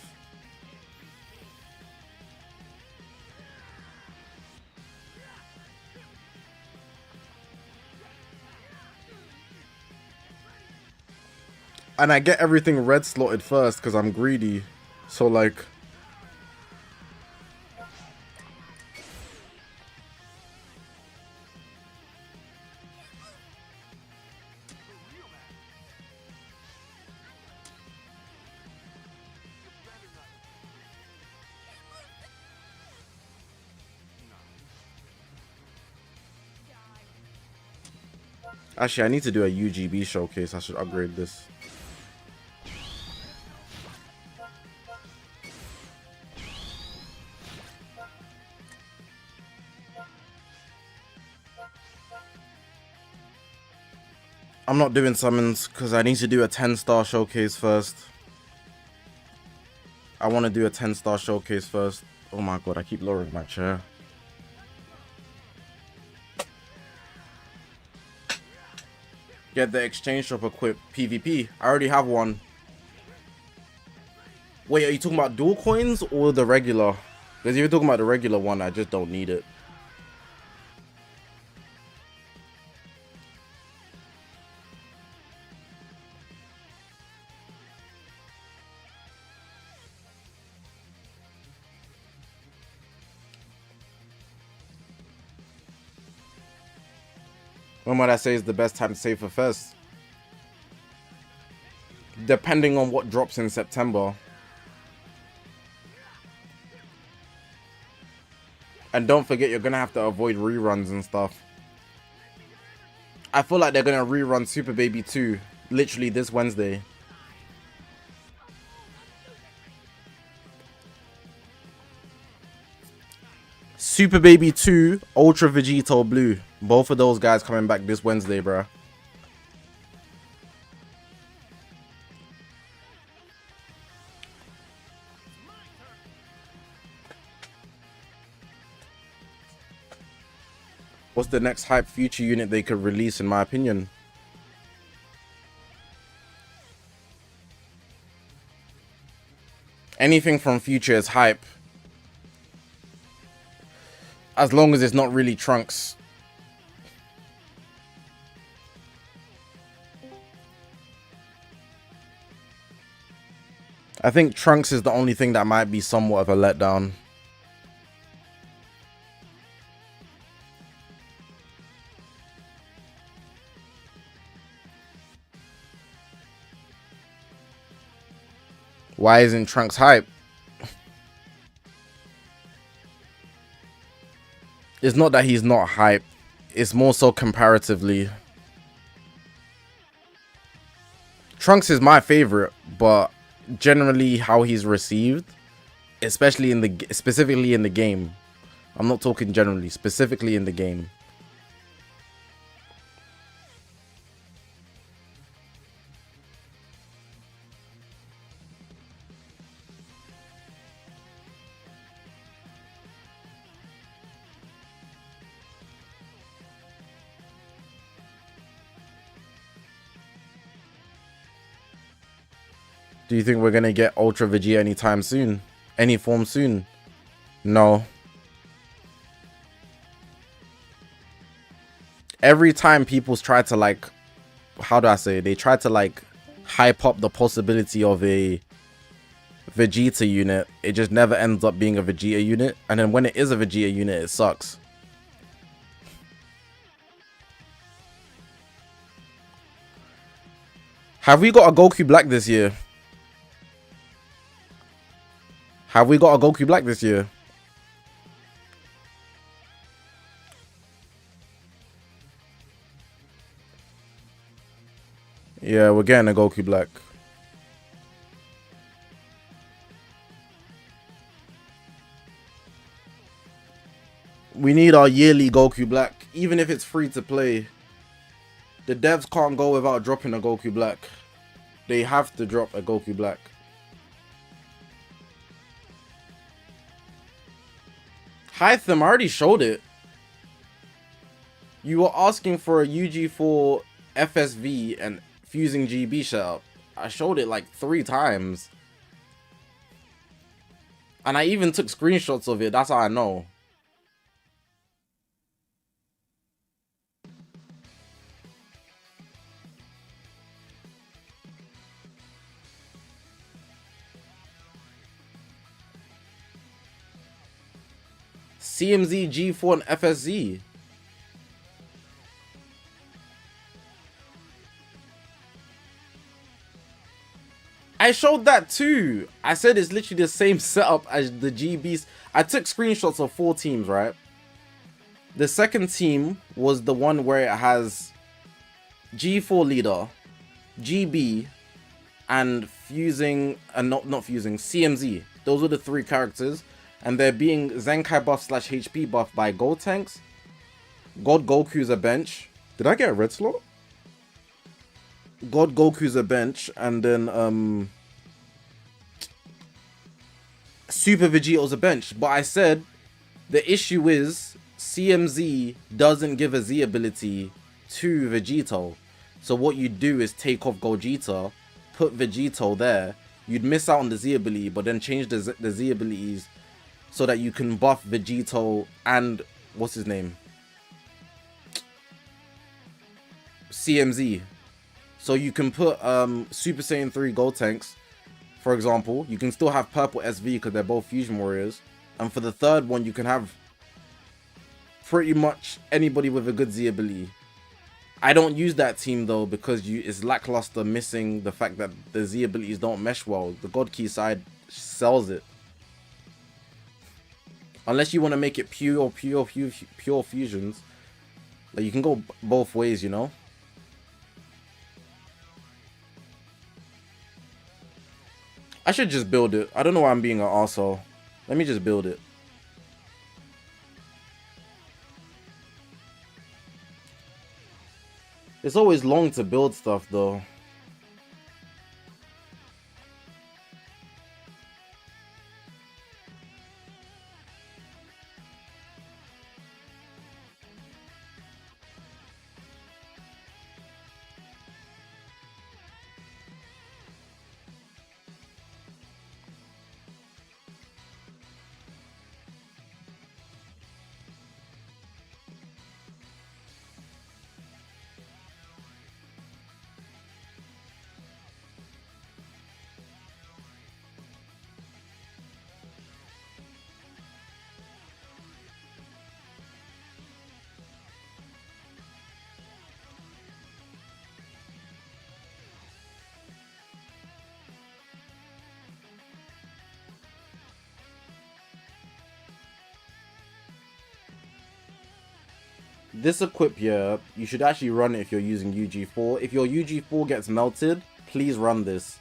And I get everything red slotted first because I'm greedy. So like... Actually, I need to do a UGB showcase. I should upgrade this. I'm not doing summons because I need to do a 10-star showcase first. I want to do a 10-star showcase first. Oh my god, I keep lowering my chair. Get the exchange shop equipped PvP. I already have one. Wait, are you talking about dual coins or the regular? Because if you're talking about the regular one, I just don't need it. When would I say is the best time to save for Fez? Depending on what drops in September. And don't forget, you're gonna have to avoid reruns and stuff. I feel like they're gonna rerun Super Baby 2 literally this Wednesday. Super Baby 2, Ultra Vegito Blue. Both of those guys coming back this Wednesday, bruh. What's the next hype future unit they could release, in my opinion? Anything from future is hype. As long as it's not really Trunks. I think Trunks is the only thing that might be somewhat of a letdown. Why isn't Trunks hype? It's not that he's not hype. It's more so comparatively. Trunks is my favorite, but generally how he's received, especially specifically in the game. I'm not talking generally, specifically in the game. Do you think we're gonna get Ultra Vegeta anytime soon? Any form soon? No. Every time people try to, like, how do I say it? They try to, like, hype up the possibility of a Vegeta unit, it just never ends up being a Vegeta unit. And then when it is a Vegeta unit, it sucks. Have we got a Goku Black this year? Have we got a Goku Black this year? Yeah, we're getting a Goku Black. We need our yearly Goku Black, even if it's free to play. The devs can't go without dropping a Goku Black. They have to drop a Goku Black. Hytham, I already showed it. You were asking for a UG4 FSV and fusing GB setup. I showed it like 3 times. And I even took screenshots of it. That's how I know. CMZ, G4, and FSZ. I showed that too. I said it's literally the same setup as the GBs. I took screenshots of 4 teams, right? The second team was the one where it has G4 leader, GB, and fusing, and not fusing, CMZ. Those were the 3 characters. And they're being Zenkai buff / HP buff by Gold Tanks. God Goku's a bench. Did I get a red slot? God Goku's a bench. And then Super Vegeto's a bench. But I said the issue is CMZ doesn't give a Z ability to Vegito. So what you do is take off Gogeta, put Vegito there. You'd miss out on the Z ability, but then change the Z abilities so that you can buff Vegito and what's his name? CMZ. So you can put Super Saiyan 3 Gold Tanks, for example. You can still have purple SV because they're both fusion warriors. And for the third one, you can have pretty much anybody with a good Z ability. I don't use that team though because it's lackluster, missing the fact that the Z abilities don't mesh well. The God Key side sells it. Unless you want to make it pure fusions. Like, you can go both ways, you know? I should just build it. I don't know why I'm being an arsehole. Let me just build it. It's always long to build stuff, though. This equip here, you should actually run it if you're using UG4. If your UG4 gets melted, please run this.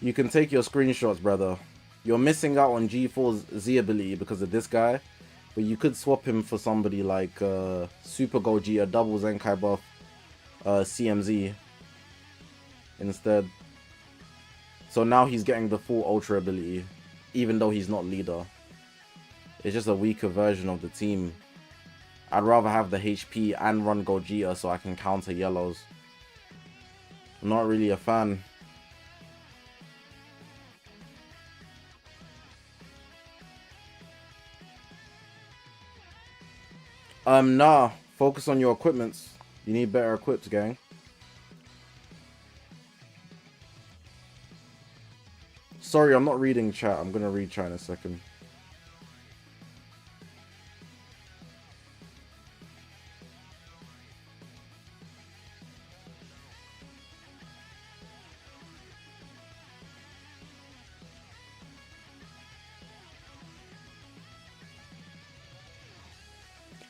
You can take your screenshots, brother. You're missing out on G4's Z ability because of this guy, but you could swap him for somebody like Super Gogeta, double Zenkai buff, CMZ instead. So now he's getting the full Ultra ability, even though he's not leader. It's just a weaker version of the team. I'd rather have the HP and run Gogeta so I can counter yellows. I'm not really a fan. Nah. Focus on your equipments. You need better equips, gang. Sorry, I'm not reading chat. I'm gonna read chat in a second.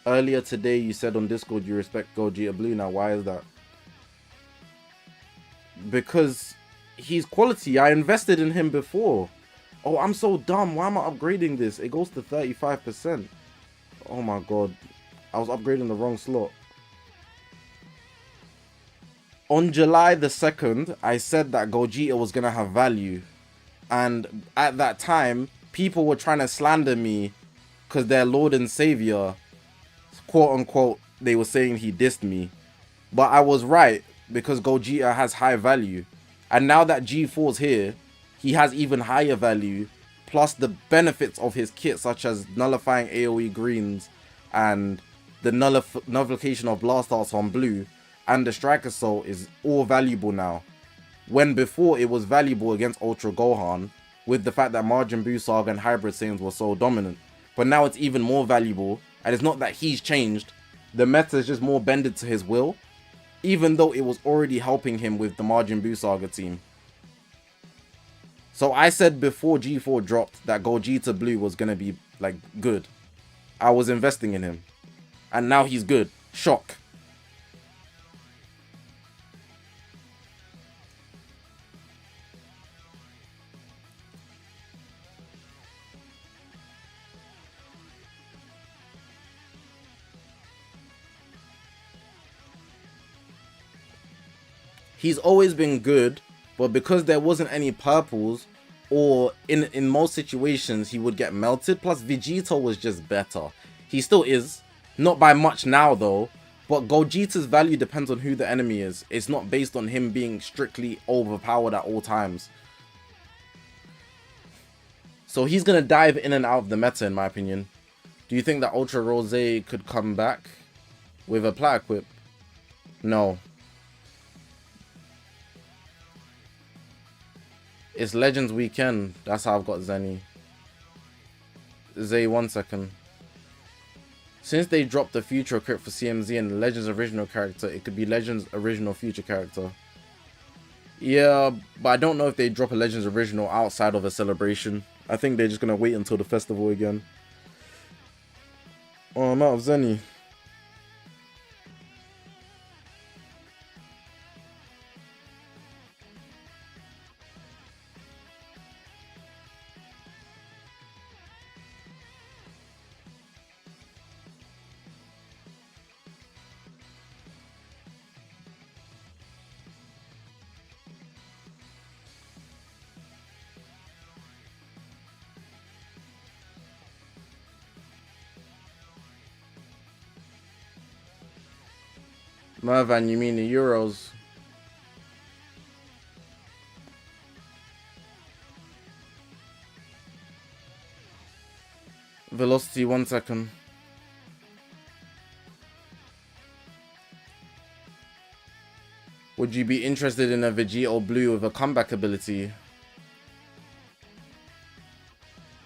Earlier today, you said on Discord you respect Gogeta Blue. Now, why is that? Because he's quality. I invested in him before. Oh, I'm so dumb. Why am I upgrading this? It goes to 35%. Oh my god. I was upgrading the wrong slot. On July the 2nd, I said that Gogeta was going to have value. And at that time, people were trying to slander me because they're Lord and Savior. Quote unquote, they were saying he dissed me. But I was right, because Gogeta has high value. And now that G4's here, he has even higher value. Plus the benefits of his kit, such as nullifying AoE greens and the nullification of blast arts on blue and the strike assault is all valuable now. When before it was valuable against Ultra Gohan, with the fact that Majin Buu Saga and Hybrid Saiyans were so dominant. But now it's even more valuable. And it's not that he's changed. The meta is just more bended to his will. Even though it was already helping him with the Majin Buu Saga team. So I said before G4 dropped that Gogeta Blue was going to be, like, good. I was investing in him. And now he's good. Shock. He's always been good, but because there wasn't any purples, or in most situations he would get melted, plus Vegeta was just better. He still is, not by much now though, but Gogeta's value depends on who the enemy is. It's not based on him being strictly overpowered at all times. So he's gonna dive in and out of the meta in my opinion. Do you think that Ultra Rose could come back with a plat equip? No. It's Legends Weekend. That's how I've got Zenny. Zay, 1 second. Since they dropped the future crypt for CMZ and the Legends original character, it could be Legends original future character. Yeah, but I don't know if they drop a Legends original outside of a celebration. I think they're just gonna wait until the festival again. Oh, I'm out of Zenny. Mervan, you mean the Euros? Velocity, 1 second. Would you be interested in a Vegito Blue with a comeback ability?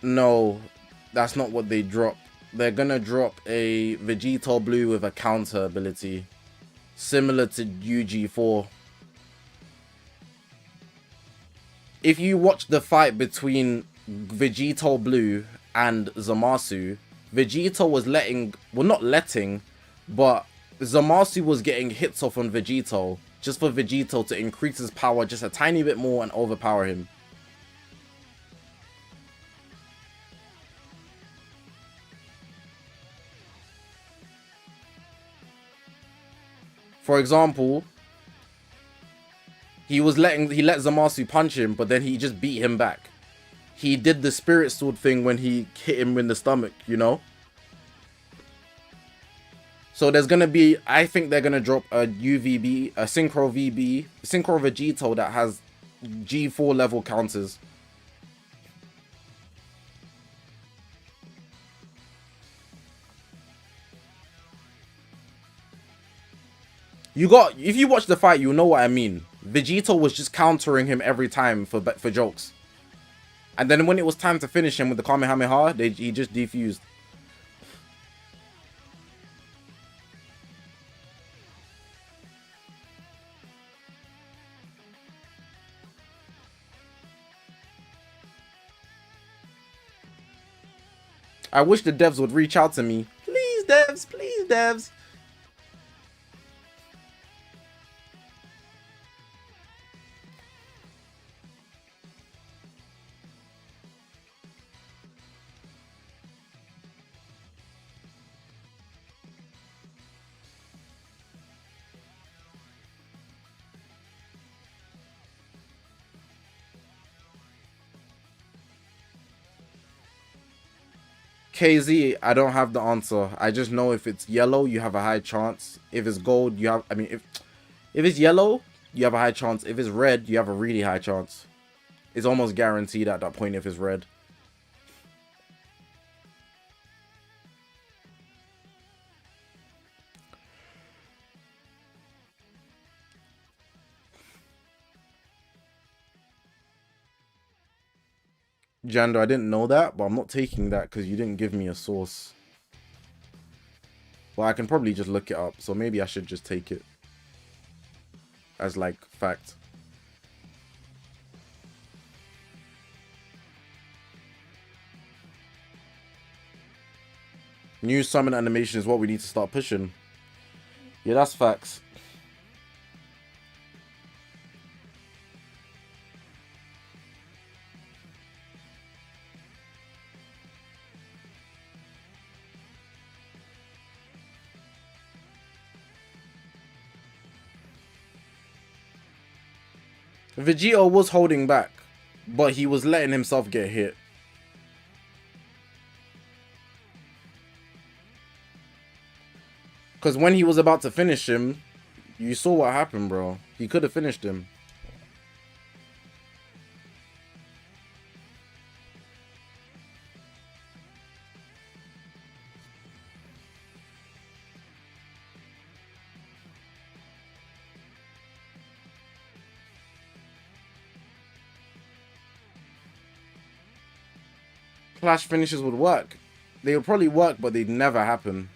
No, that's not what they drop. They're gonna drop a Vegito Blue with a counter ability, similar to UG4. If you watch the fight between Vegito Blue and Zamasu, Vegito was not letting, but Zamasu was getting hits off on Vegito, just for Vegito to increase his power just a tiny bit more and overpower him. For example, he let Zamasu punch him, but then he just beat him back. He did the spirit sword thing when he hit him in the stomach, you know? So there's gonna be, I think they're gonna drop a UVB, a Synchro VB, Synchro Vegito that has G4 level counters. If you watch the fight, you'll know what I mean. Vegito was just countering him every time for jokes. And then when it was time to finish him with the Kamehameha, he just defused. I wish the devs would reach out to me. Please, devs, please, devs. KZ, I don't have the answer. I just know if it's yellow, you have a high chance. If it's gold, you have, if it's yellow, you have a high chance. If it's red, you have a really high chance. It's almost guaranteed at that point if it's red. Jando, I didn't know that, but I'm not taking that because you didn't give me a source. Well, I can probably just look it up, so maybe I should just take it as, like, fact. New summon animation is what we need to start pushing. Yeah, that's facts. Vegito was holding back, but he was letting himself get hit. Because when he was about to finish him, you saw what happened, bro. He could have finished him. Clash finishes would work. They would probably work, but they'd never happen.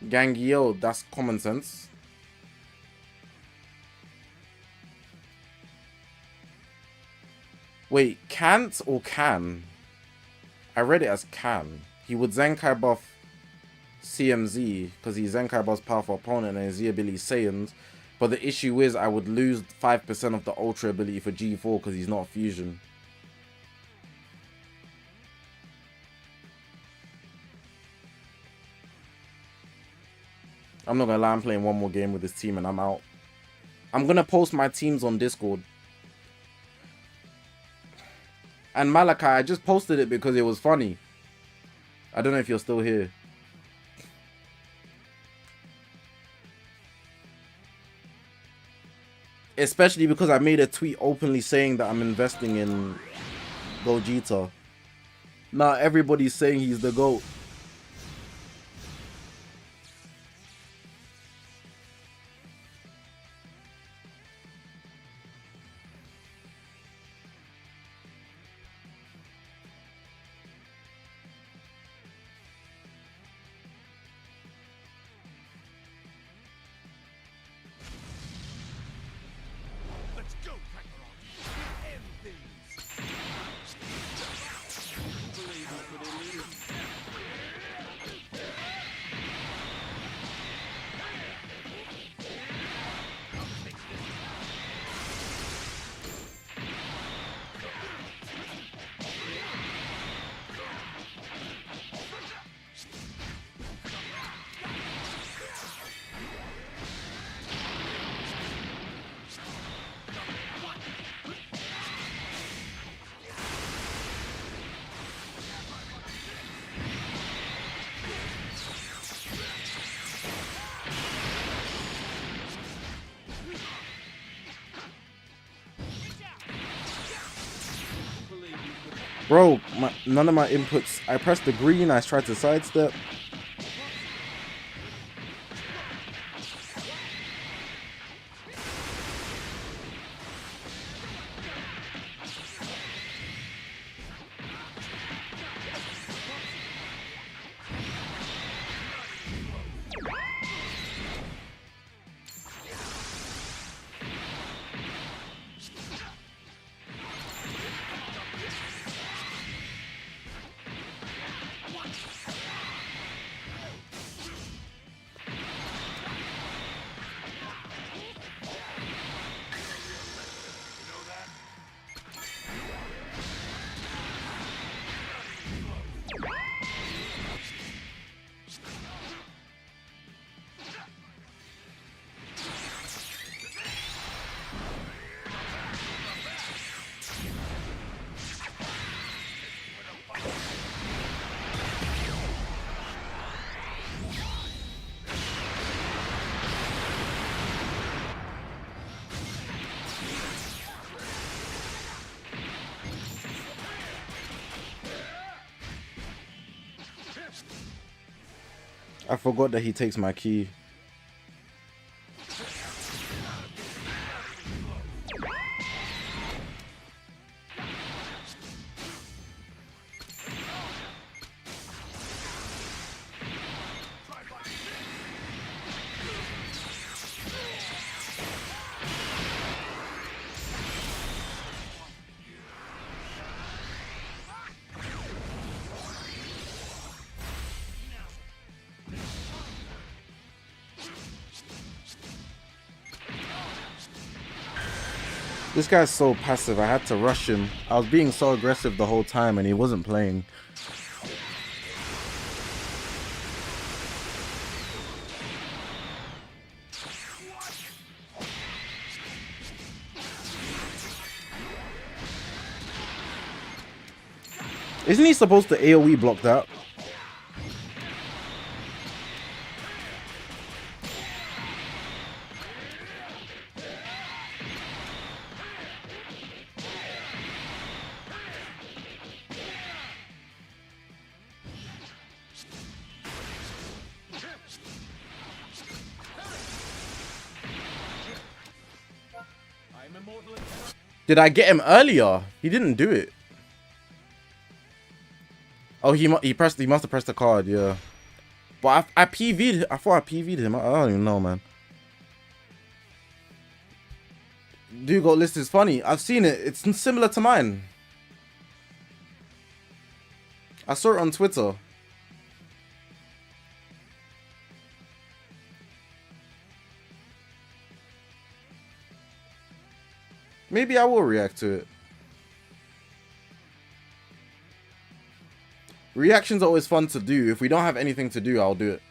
Gangio, that's common sense. Wait, can't or can? I read it as can. He would Zenkai buff CMZ because he Zenkai buffs powerful opponent and his Z ability Saiyans. But the issue is I would lose 5% of the Ultra ability for G4 because he's not a fusion. I'm not gonna lie, I'm playing one more game with this team and I'm out. I'm gonna post my teams on Discord. And Malachi, I just posted it because it was funny. I don't know if you're still here. Especially because I made a tweet openly saying that I'm investing in GOGETA. Now everybody's saying he's the GOAT. Bro, none of my inputs. I pressed the green, I tried to sidestep. I forgot that he takes my key. This guy's so passive, I had to rush him. I was being so aggressive the whole time and he wasn't playing. Isn't he supposed to AoE block that? Did I get him earlier? He didn't do it. Oh, he must have pressed the card, yeah. But I PV'd. I thought I PV'd him. I don't even know, man. Dude got list is funny. I've seen it. It's similar to mine. I saw it on Twitter. Maybe I will react to it. Reactions are always fun to do. If we don't have anything to do, I'll do it.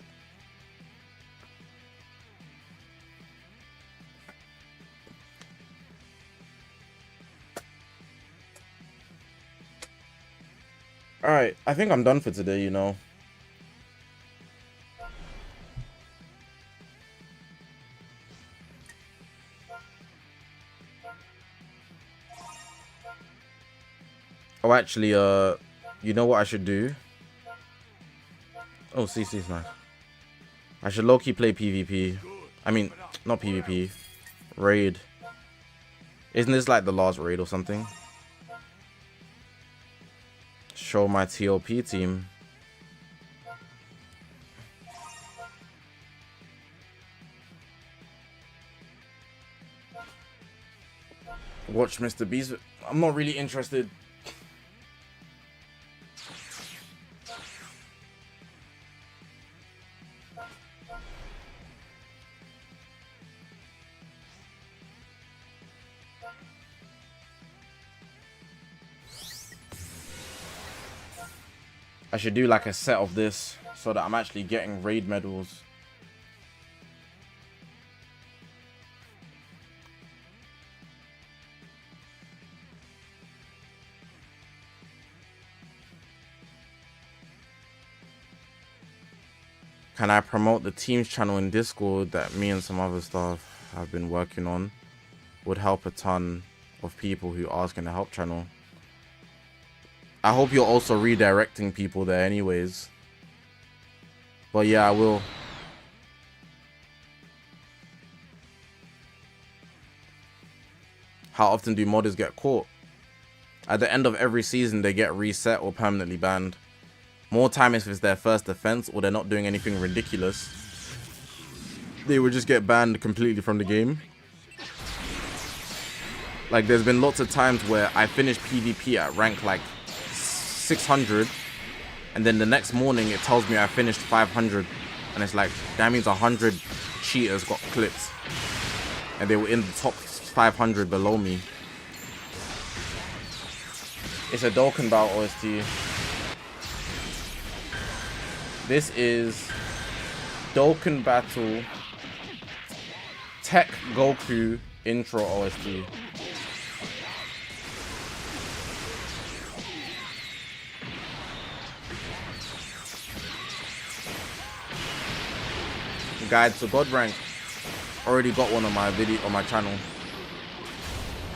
Alright, I think I'm done for today, you know. Oh, actually, you know what I should do? Oh, CC's nice. I should low-key play PvP. I mean, not PvP. Raid. Isn't this like the last raid or something? Show my TOP team. Watch Mr. Beast. I'm not really interested. I should do like a set of this so that I'm actually getting raid medals. Can I promote the team's channel in Discord that me and some other stuff have been working on? Would help a ton of people who ask in the help channel. I hope you're also redirecting people there anyways. But yeah, I will. How often do modders get caught? At the end of every season, they get reset or permanently banned. More time if it's their first offense or they're not doing anything ridiculous. They would just get banned completely from the game. Like, there's been lots of times where I finished PvP at rank like 600, and then the next morning it tells me I finished 500, and it's like, that means 100 cheaters got clipped and they were in the top 500 below me. It's a Dokkan Battle OST. This is Dokkan Battle Tech Goku intro OST. Guide to God rank. Already got one on my video on my channel.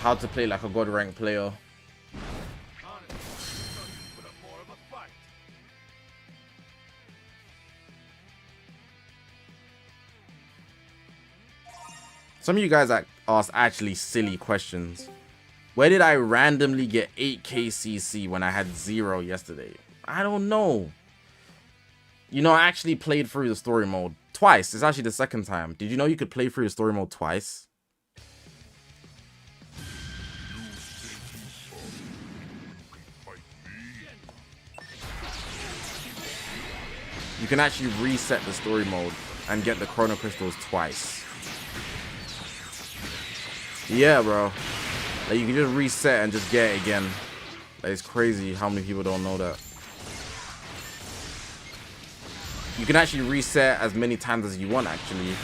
How to play like a God rank player. Some of you guys asked actually silly questions. Where did I randomly get 8k CC when I had 0 yesterday? I don't know. You know, I actually played through the story mode twice. It's actually the second time. Did you know you could play through the story mode twice? You can actually reset the story mode and get the chrono crystals twice. Yeah, bro. Like, you can just reset and just get it again. Like, it's crazy how many people don't know that. You can actually reset as many times as you want, actually.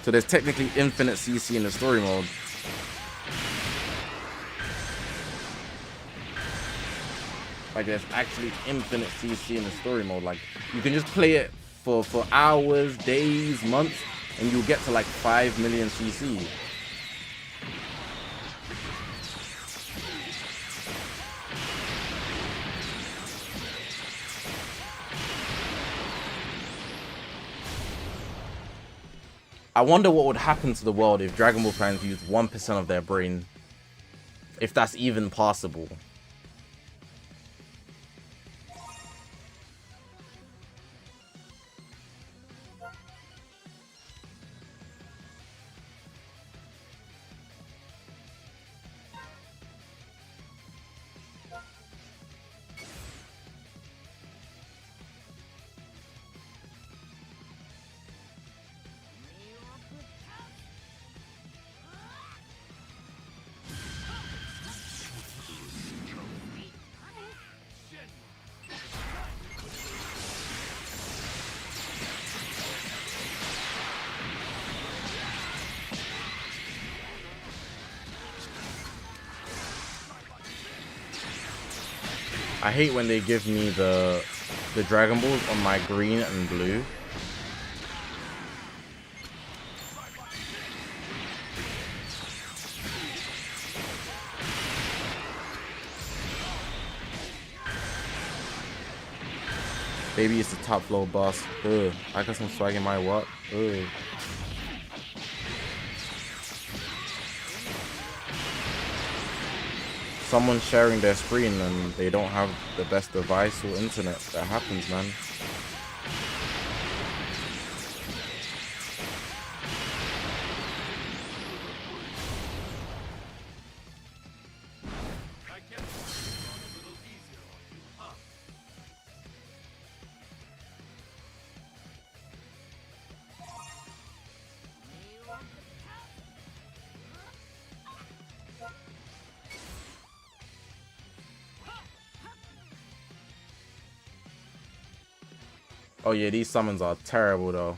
So there's technically infinite CC in the story mode. Like, there's actually infinite CC in the story mode. Like, you can just play it for hours, days, months, and you'll get to like 5 million CC. I wonder what would happen to the world if Dragon Ball fans used 1% of their brain. If that's even possible. I hate when they give me the Dragon Balls on my green and blue. Baby, it's the top floor boss. Ugh. I got some swag in my what? Ugh. Someone's sharing their screen and they don't have the best device or internet. That happens, man. Oh yeah, these summons are terrible though.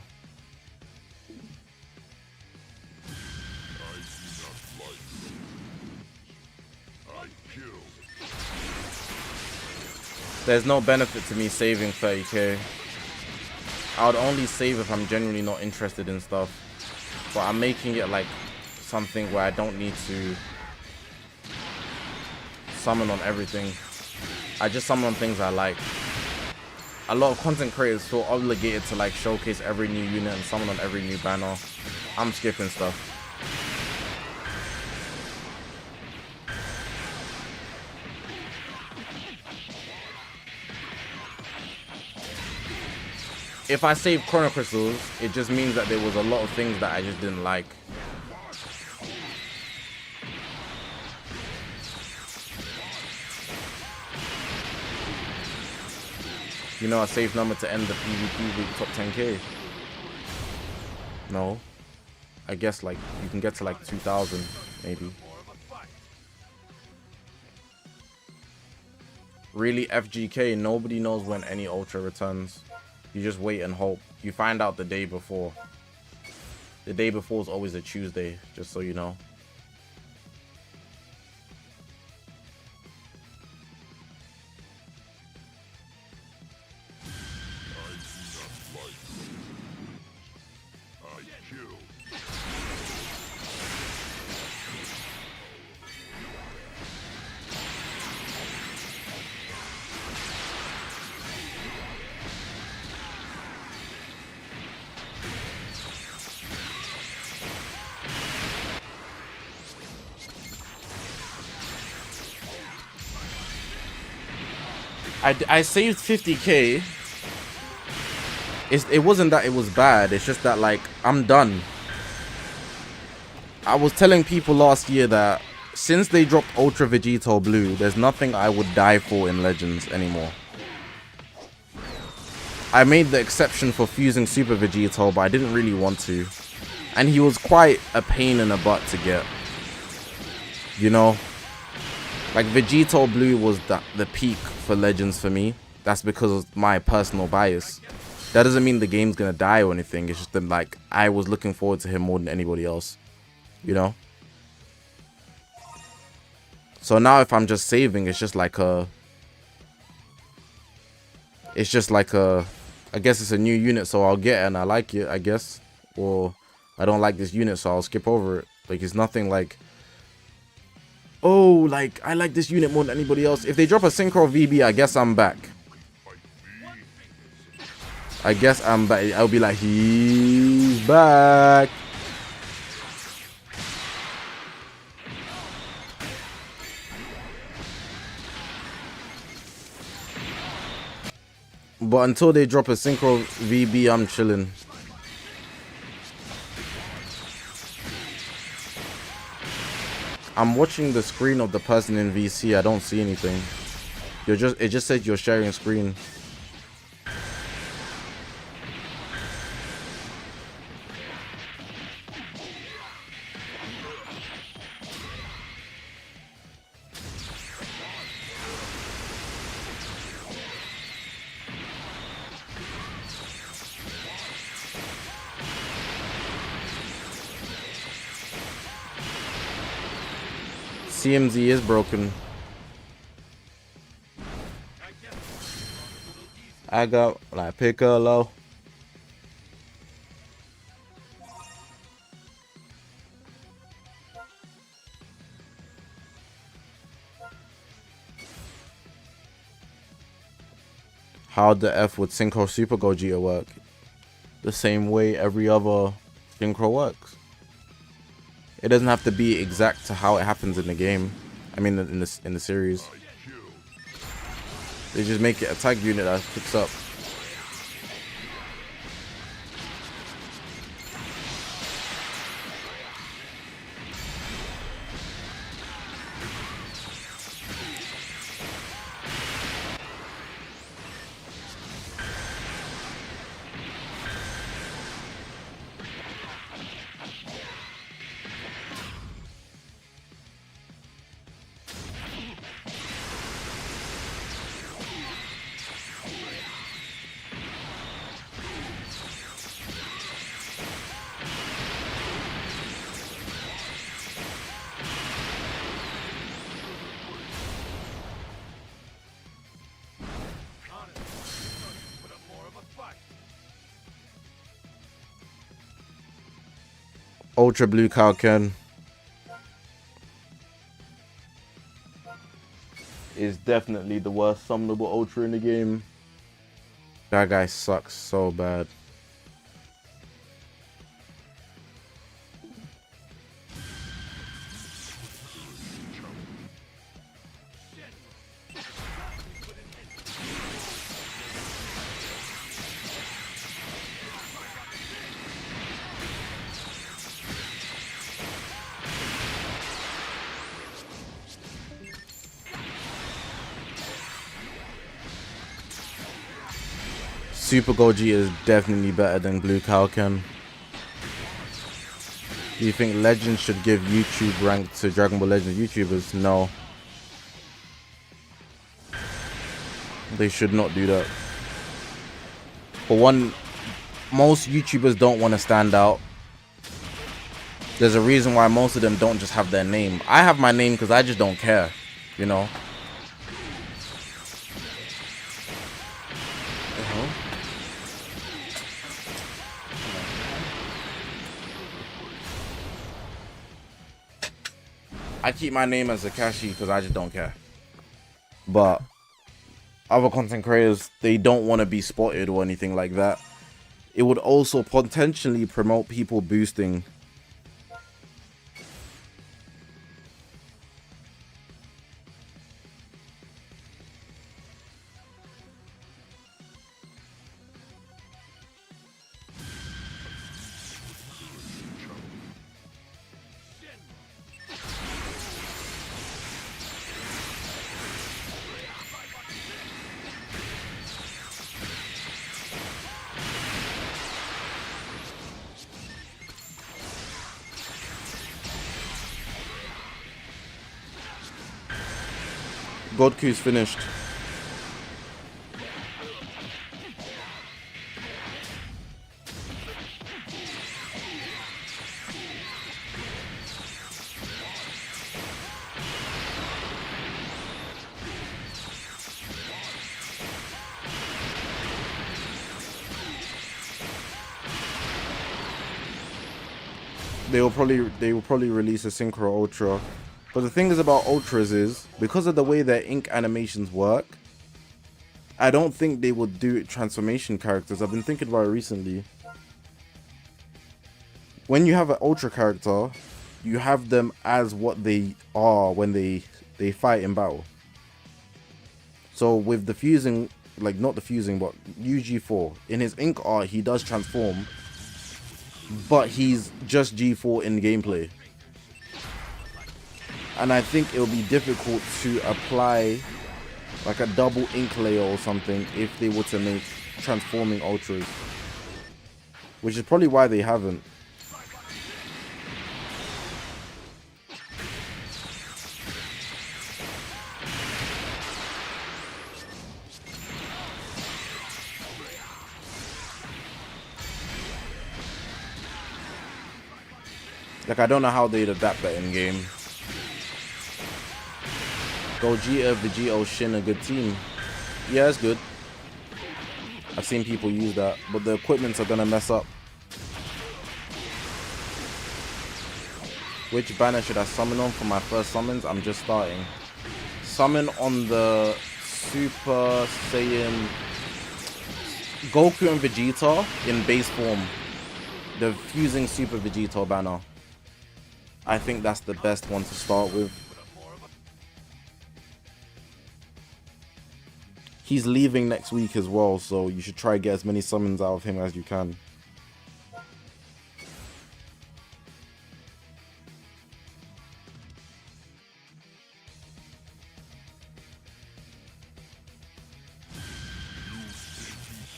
There's no benefit to me saving 30k. I would only save if I'm genuinely not interested in stuff. But I'm making it like something where I don't need to summon on everything. I just summon on things I like. A lot of content creators feel obligated to like showcase every new unit and summon on every new banner. I'm skipping stuff. If I save Chrono Crystals, it just means that there was a lot of things that I just didn't like. You know a safe number to end the PvP week top 10k? No. I guess like you can get to like 2,000 maybe. Really, FGK, nobody knows when any Ultra returns. You just wait and hope. You find out the day before. The day before is always a Tuesday, just so you know. I saved 50k. It wasn't that it was bad. It's just that like I'm done. I was telling people last year that since they dropped Ultra Vegito Blue, there's nothing I would die for in Legends anymore. I made the exception for fusing Super Vegito, but I didn't really want to. And he was quite a pain in the butt to get. You know? Like Vegito Blue was the peak for Legends for me. That's because of my personal bias. That doesn't mean the game's gonna die or anything. It's just that like I was looking forward to him more than anybody else. You know? So now if I'm just saving, it's just like a... It's just like a... I guess it's a new unit, so I'll get it and I like it, I guess. Or I don't like this unit, so I'll skip over it. Like it's nothing like... Oh, like, I like this unit more than anybody else. If they drop a Synchro VB, I guess I'm back. I guess I'm back. I'll be like, he's back. But until they drop a Synchro VB, I'm chilling. I'm watching the screen of the person in VC. I don't see anything. It just says you're sharing screen. CMZ is broken. I got like Piccolo. How the F would Synchro Super Gogeta work? The same way every other Synchro works. It doesn't have to be exact to how it happens in the game. I mean, in the series. They just make it a tag unit that picks up. Ultra Blue Kalken is definitely the worst summonable Ultra in the game. That guy sucks so bad. Super Goji is definitely better than Blue Kalken. Do you think Legends should give YouTube rank to Dragon Ball Legends YouTubers? No. They should not do that. For one, most YouTubers don't want to stand out. There's a reason why most of them don't just have their name. I have my name because I just don't care, you know. I keep my name as Zakashi because I just don't care. But other content creators, they don't want to be spotted or anything like that. It would also potentially promote people boosting. Godku's finished. They will probably release a Synchro Ultra. But the thing is about Ultras is, because of the way their ink animations work, I don't think they would do transformation characters. I've been thinking about it recently. When you have an Ultra character, you have them as what they are when they fight in battle. So with the fusing, like not the fusing, but UG4, in his ink art, he does transform, but he's just G4 in gameplay. And I think it'll be difficult to apply like a double ink layer or something if they were to make transforming Ultras. Which is probably why they haven't. Like, I don't know how they'd adapt that in game. Gogeta, Vegito, Shin, a good team. Yeah, it's good. I've seen people use that, but the equipments are gonna mess up. Which banner should I summon on for my first summons? I'm just starting. Summon on the Super Saiyan Goku and Vegeta in base form. The fusing Super Vegeta banner. I think that's the best one to start with. He's leaving next week as well, so you should try to get as many summons out of him as you can.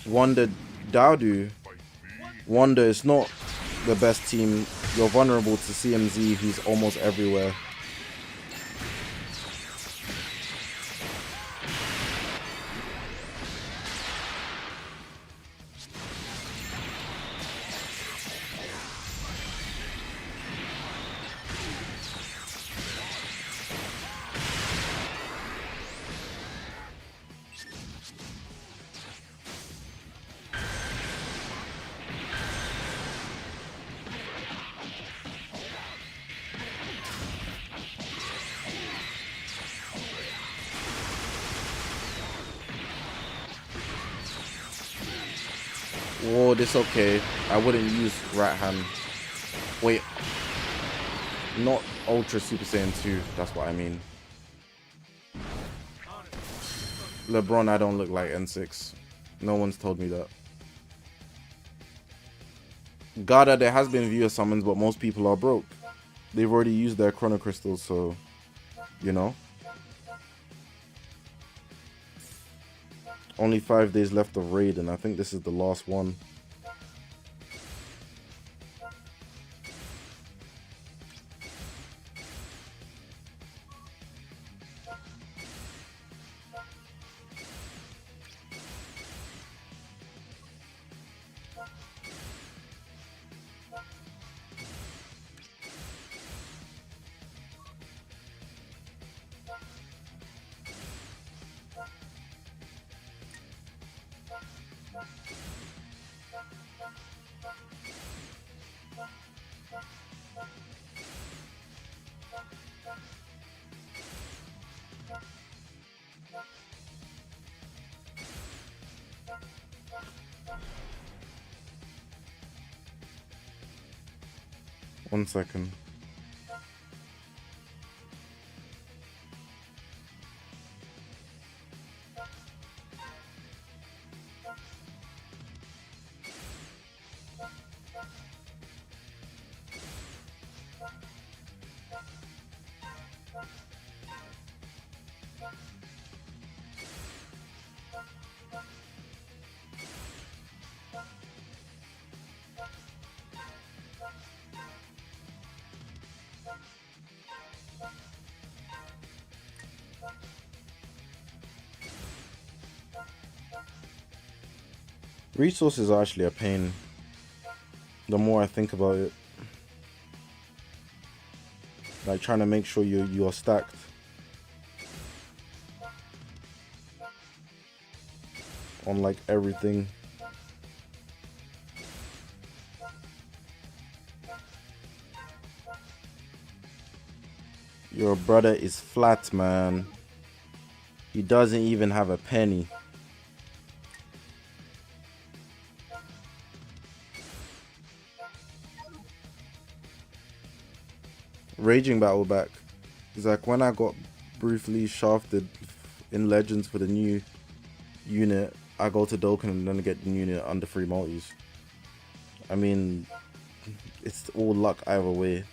Wonder Daudu. Wonder is not the best team. You're vulnerable to CMZ, who's almost everywhere. Whoa, this okay. I wouldn't use right hand. Wait. Not Ultra Super Saiyan 2. That's what I mean. LeBron, I don't look like N6. No one's told me that. Gada, there has been viewer summons, but most people are broke. They've already used their Chrono Crystals, so, you know. Only 5 days left of raid, and I think this is the last one. One second. Resources are actually a pain. The more I think about it, like trying to make sure you're stacked. On like everything. Your brother is flat, man. He doesn't even have a penny. Raging battle back. It's like when I got briefly shafted in Legends for the new unit, I go to Dokkan and then get the unit under 3 multis. I mean, it's all luck either way.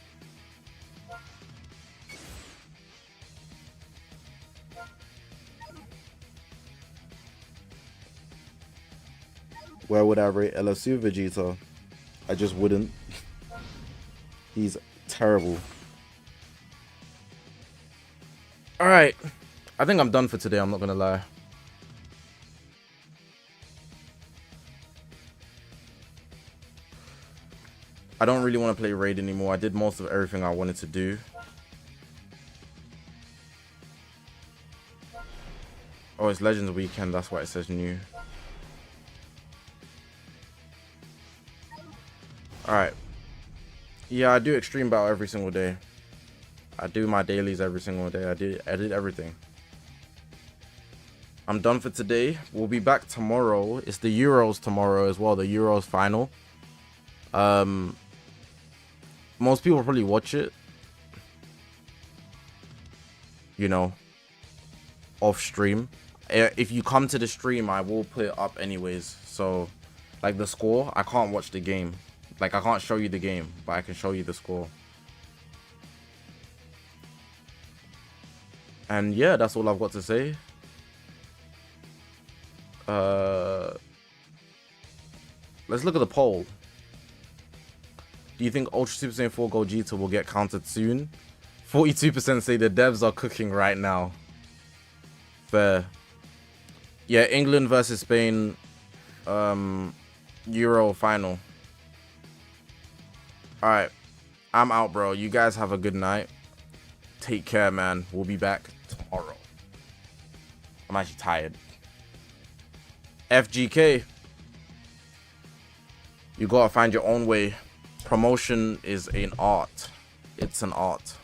Where would I rate LSU Vegeta? I just wouldn't. He's terrible. Alright, I think I'm done for today, I'm not gonna lie. I don't really want to play Raid anymore. I did most of everything I wanted to do. Oh, it's Legends Weekend, that's why it says new. Alright. Yeah, I do extreme battle every single day. I do my dailies every single day. I did everything. I'm done for today. We'll be back tomorrow. It's the Euros tomorrow as well. The Euros final. Most people probably watch it, you know, off stream. If you come to the stream, I will put it up anyways. So, like the score, I can't watch the game. Like, I can't show you the game, but I can show you the score. And yeah, that's all I've got to say. Let's look at the poll. Do you think Ultra Super Saiyan 4 GOGETA will get counted soon? 42% say the devs are cooking right now. Fair. Yeah, England versus Spain Euro final. Alright. I'm out, bro. You guys have a good night. Take care, man. We'll be back tomorrow. I'm actually tired. FGK. You gotta find your own way. Promotion is an art. It's an art.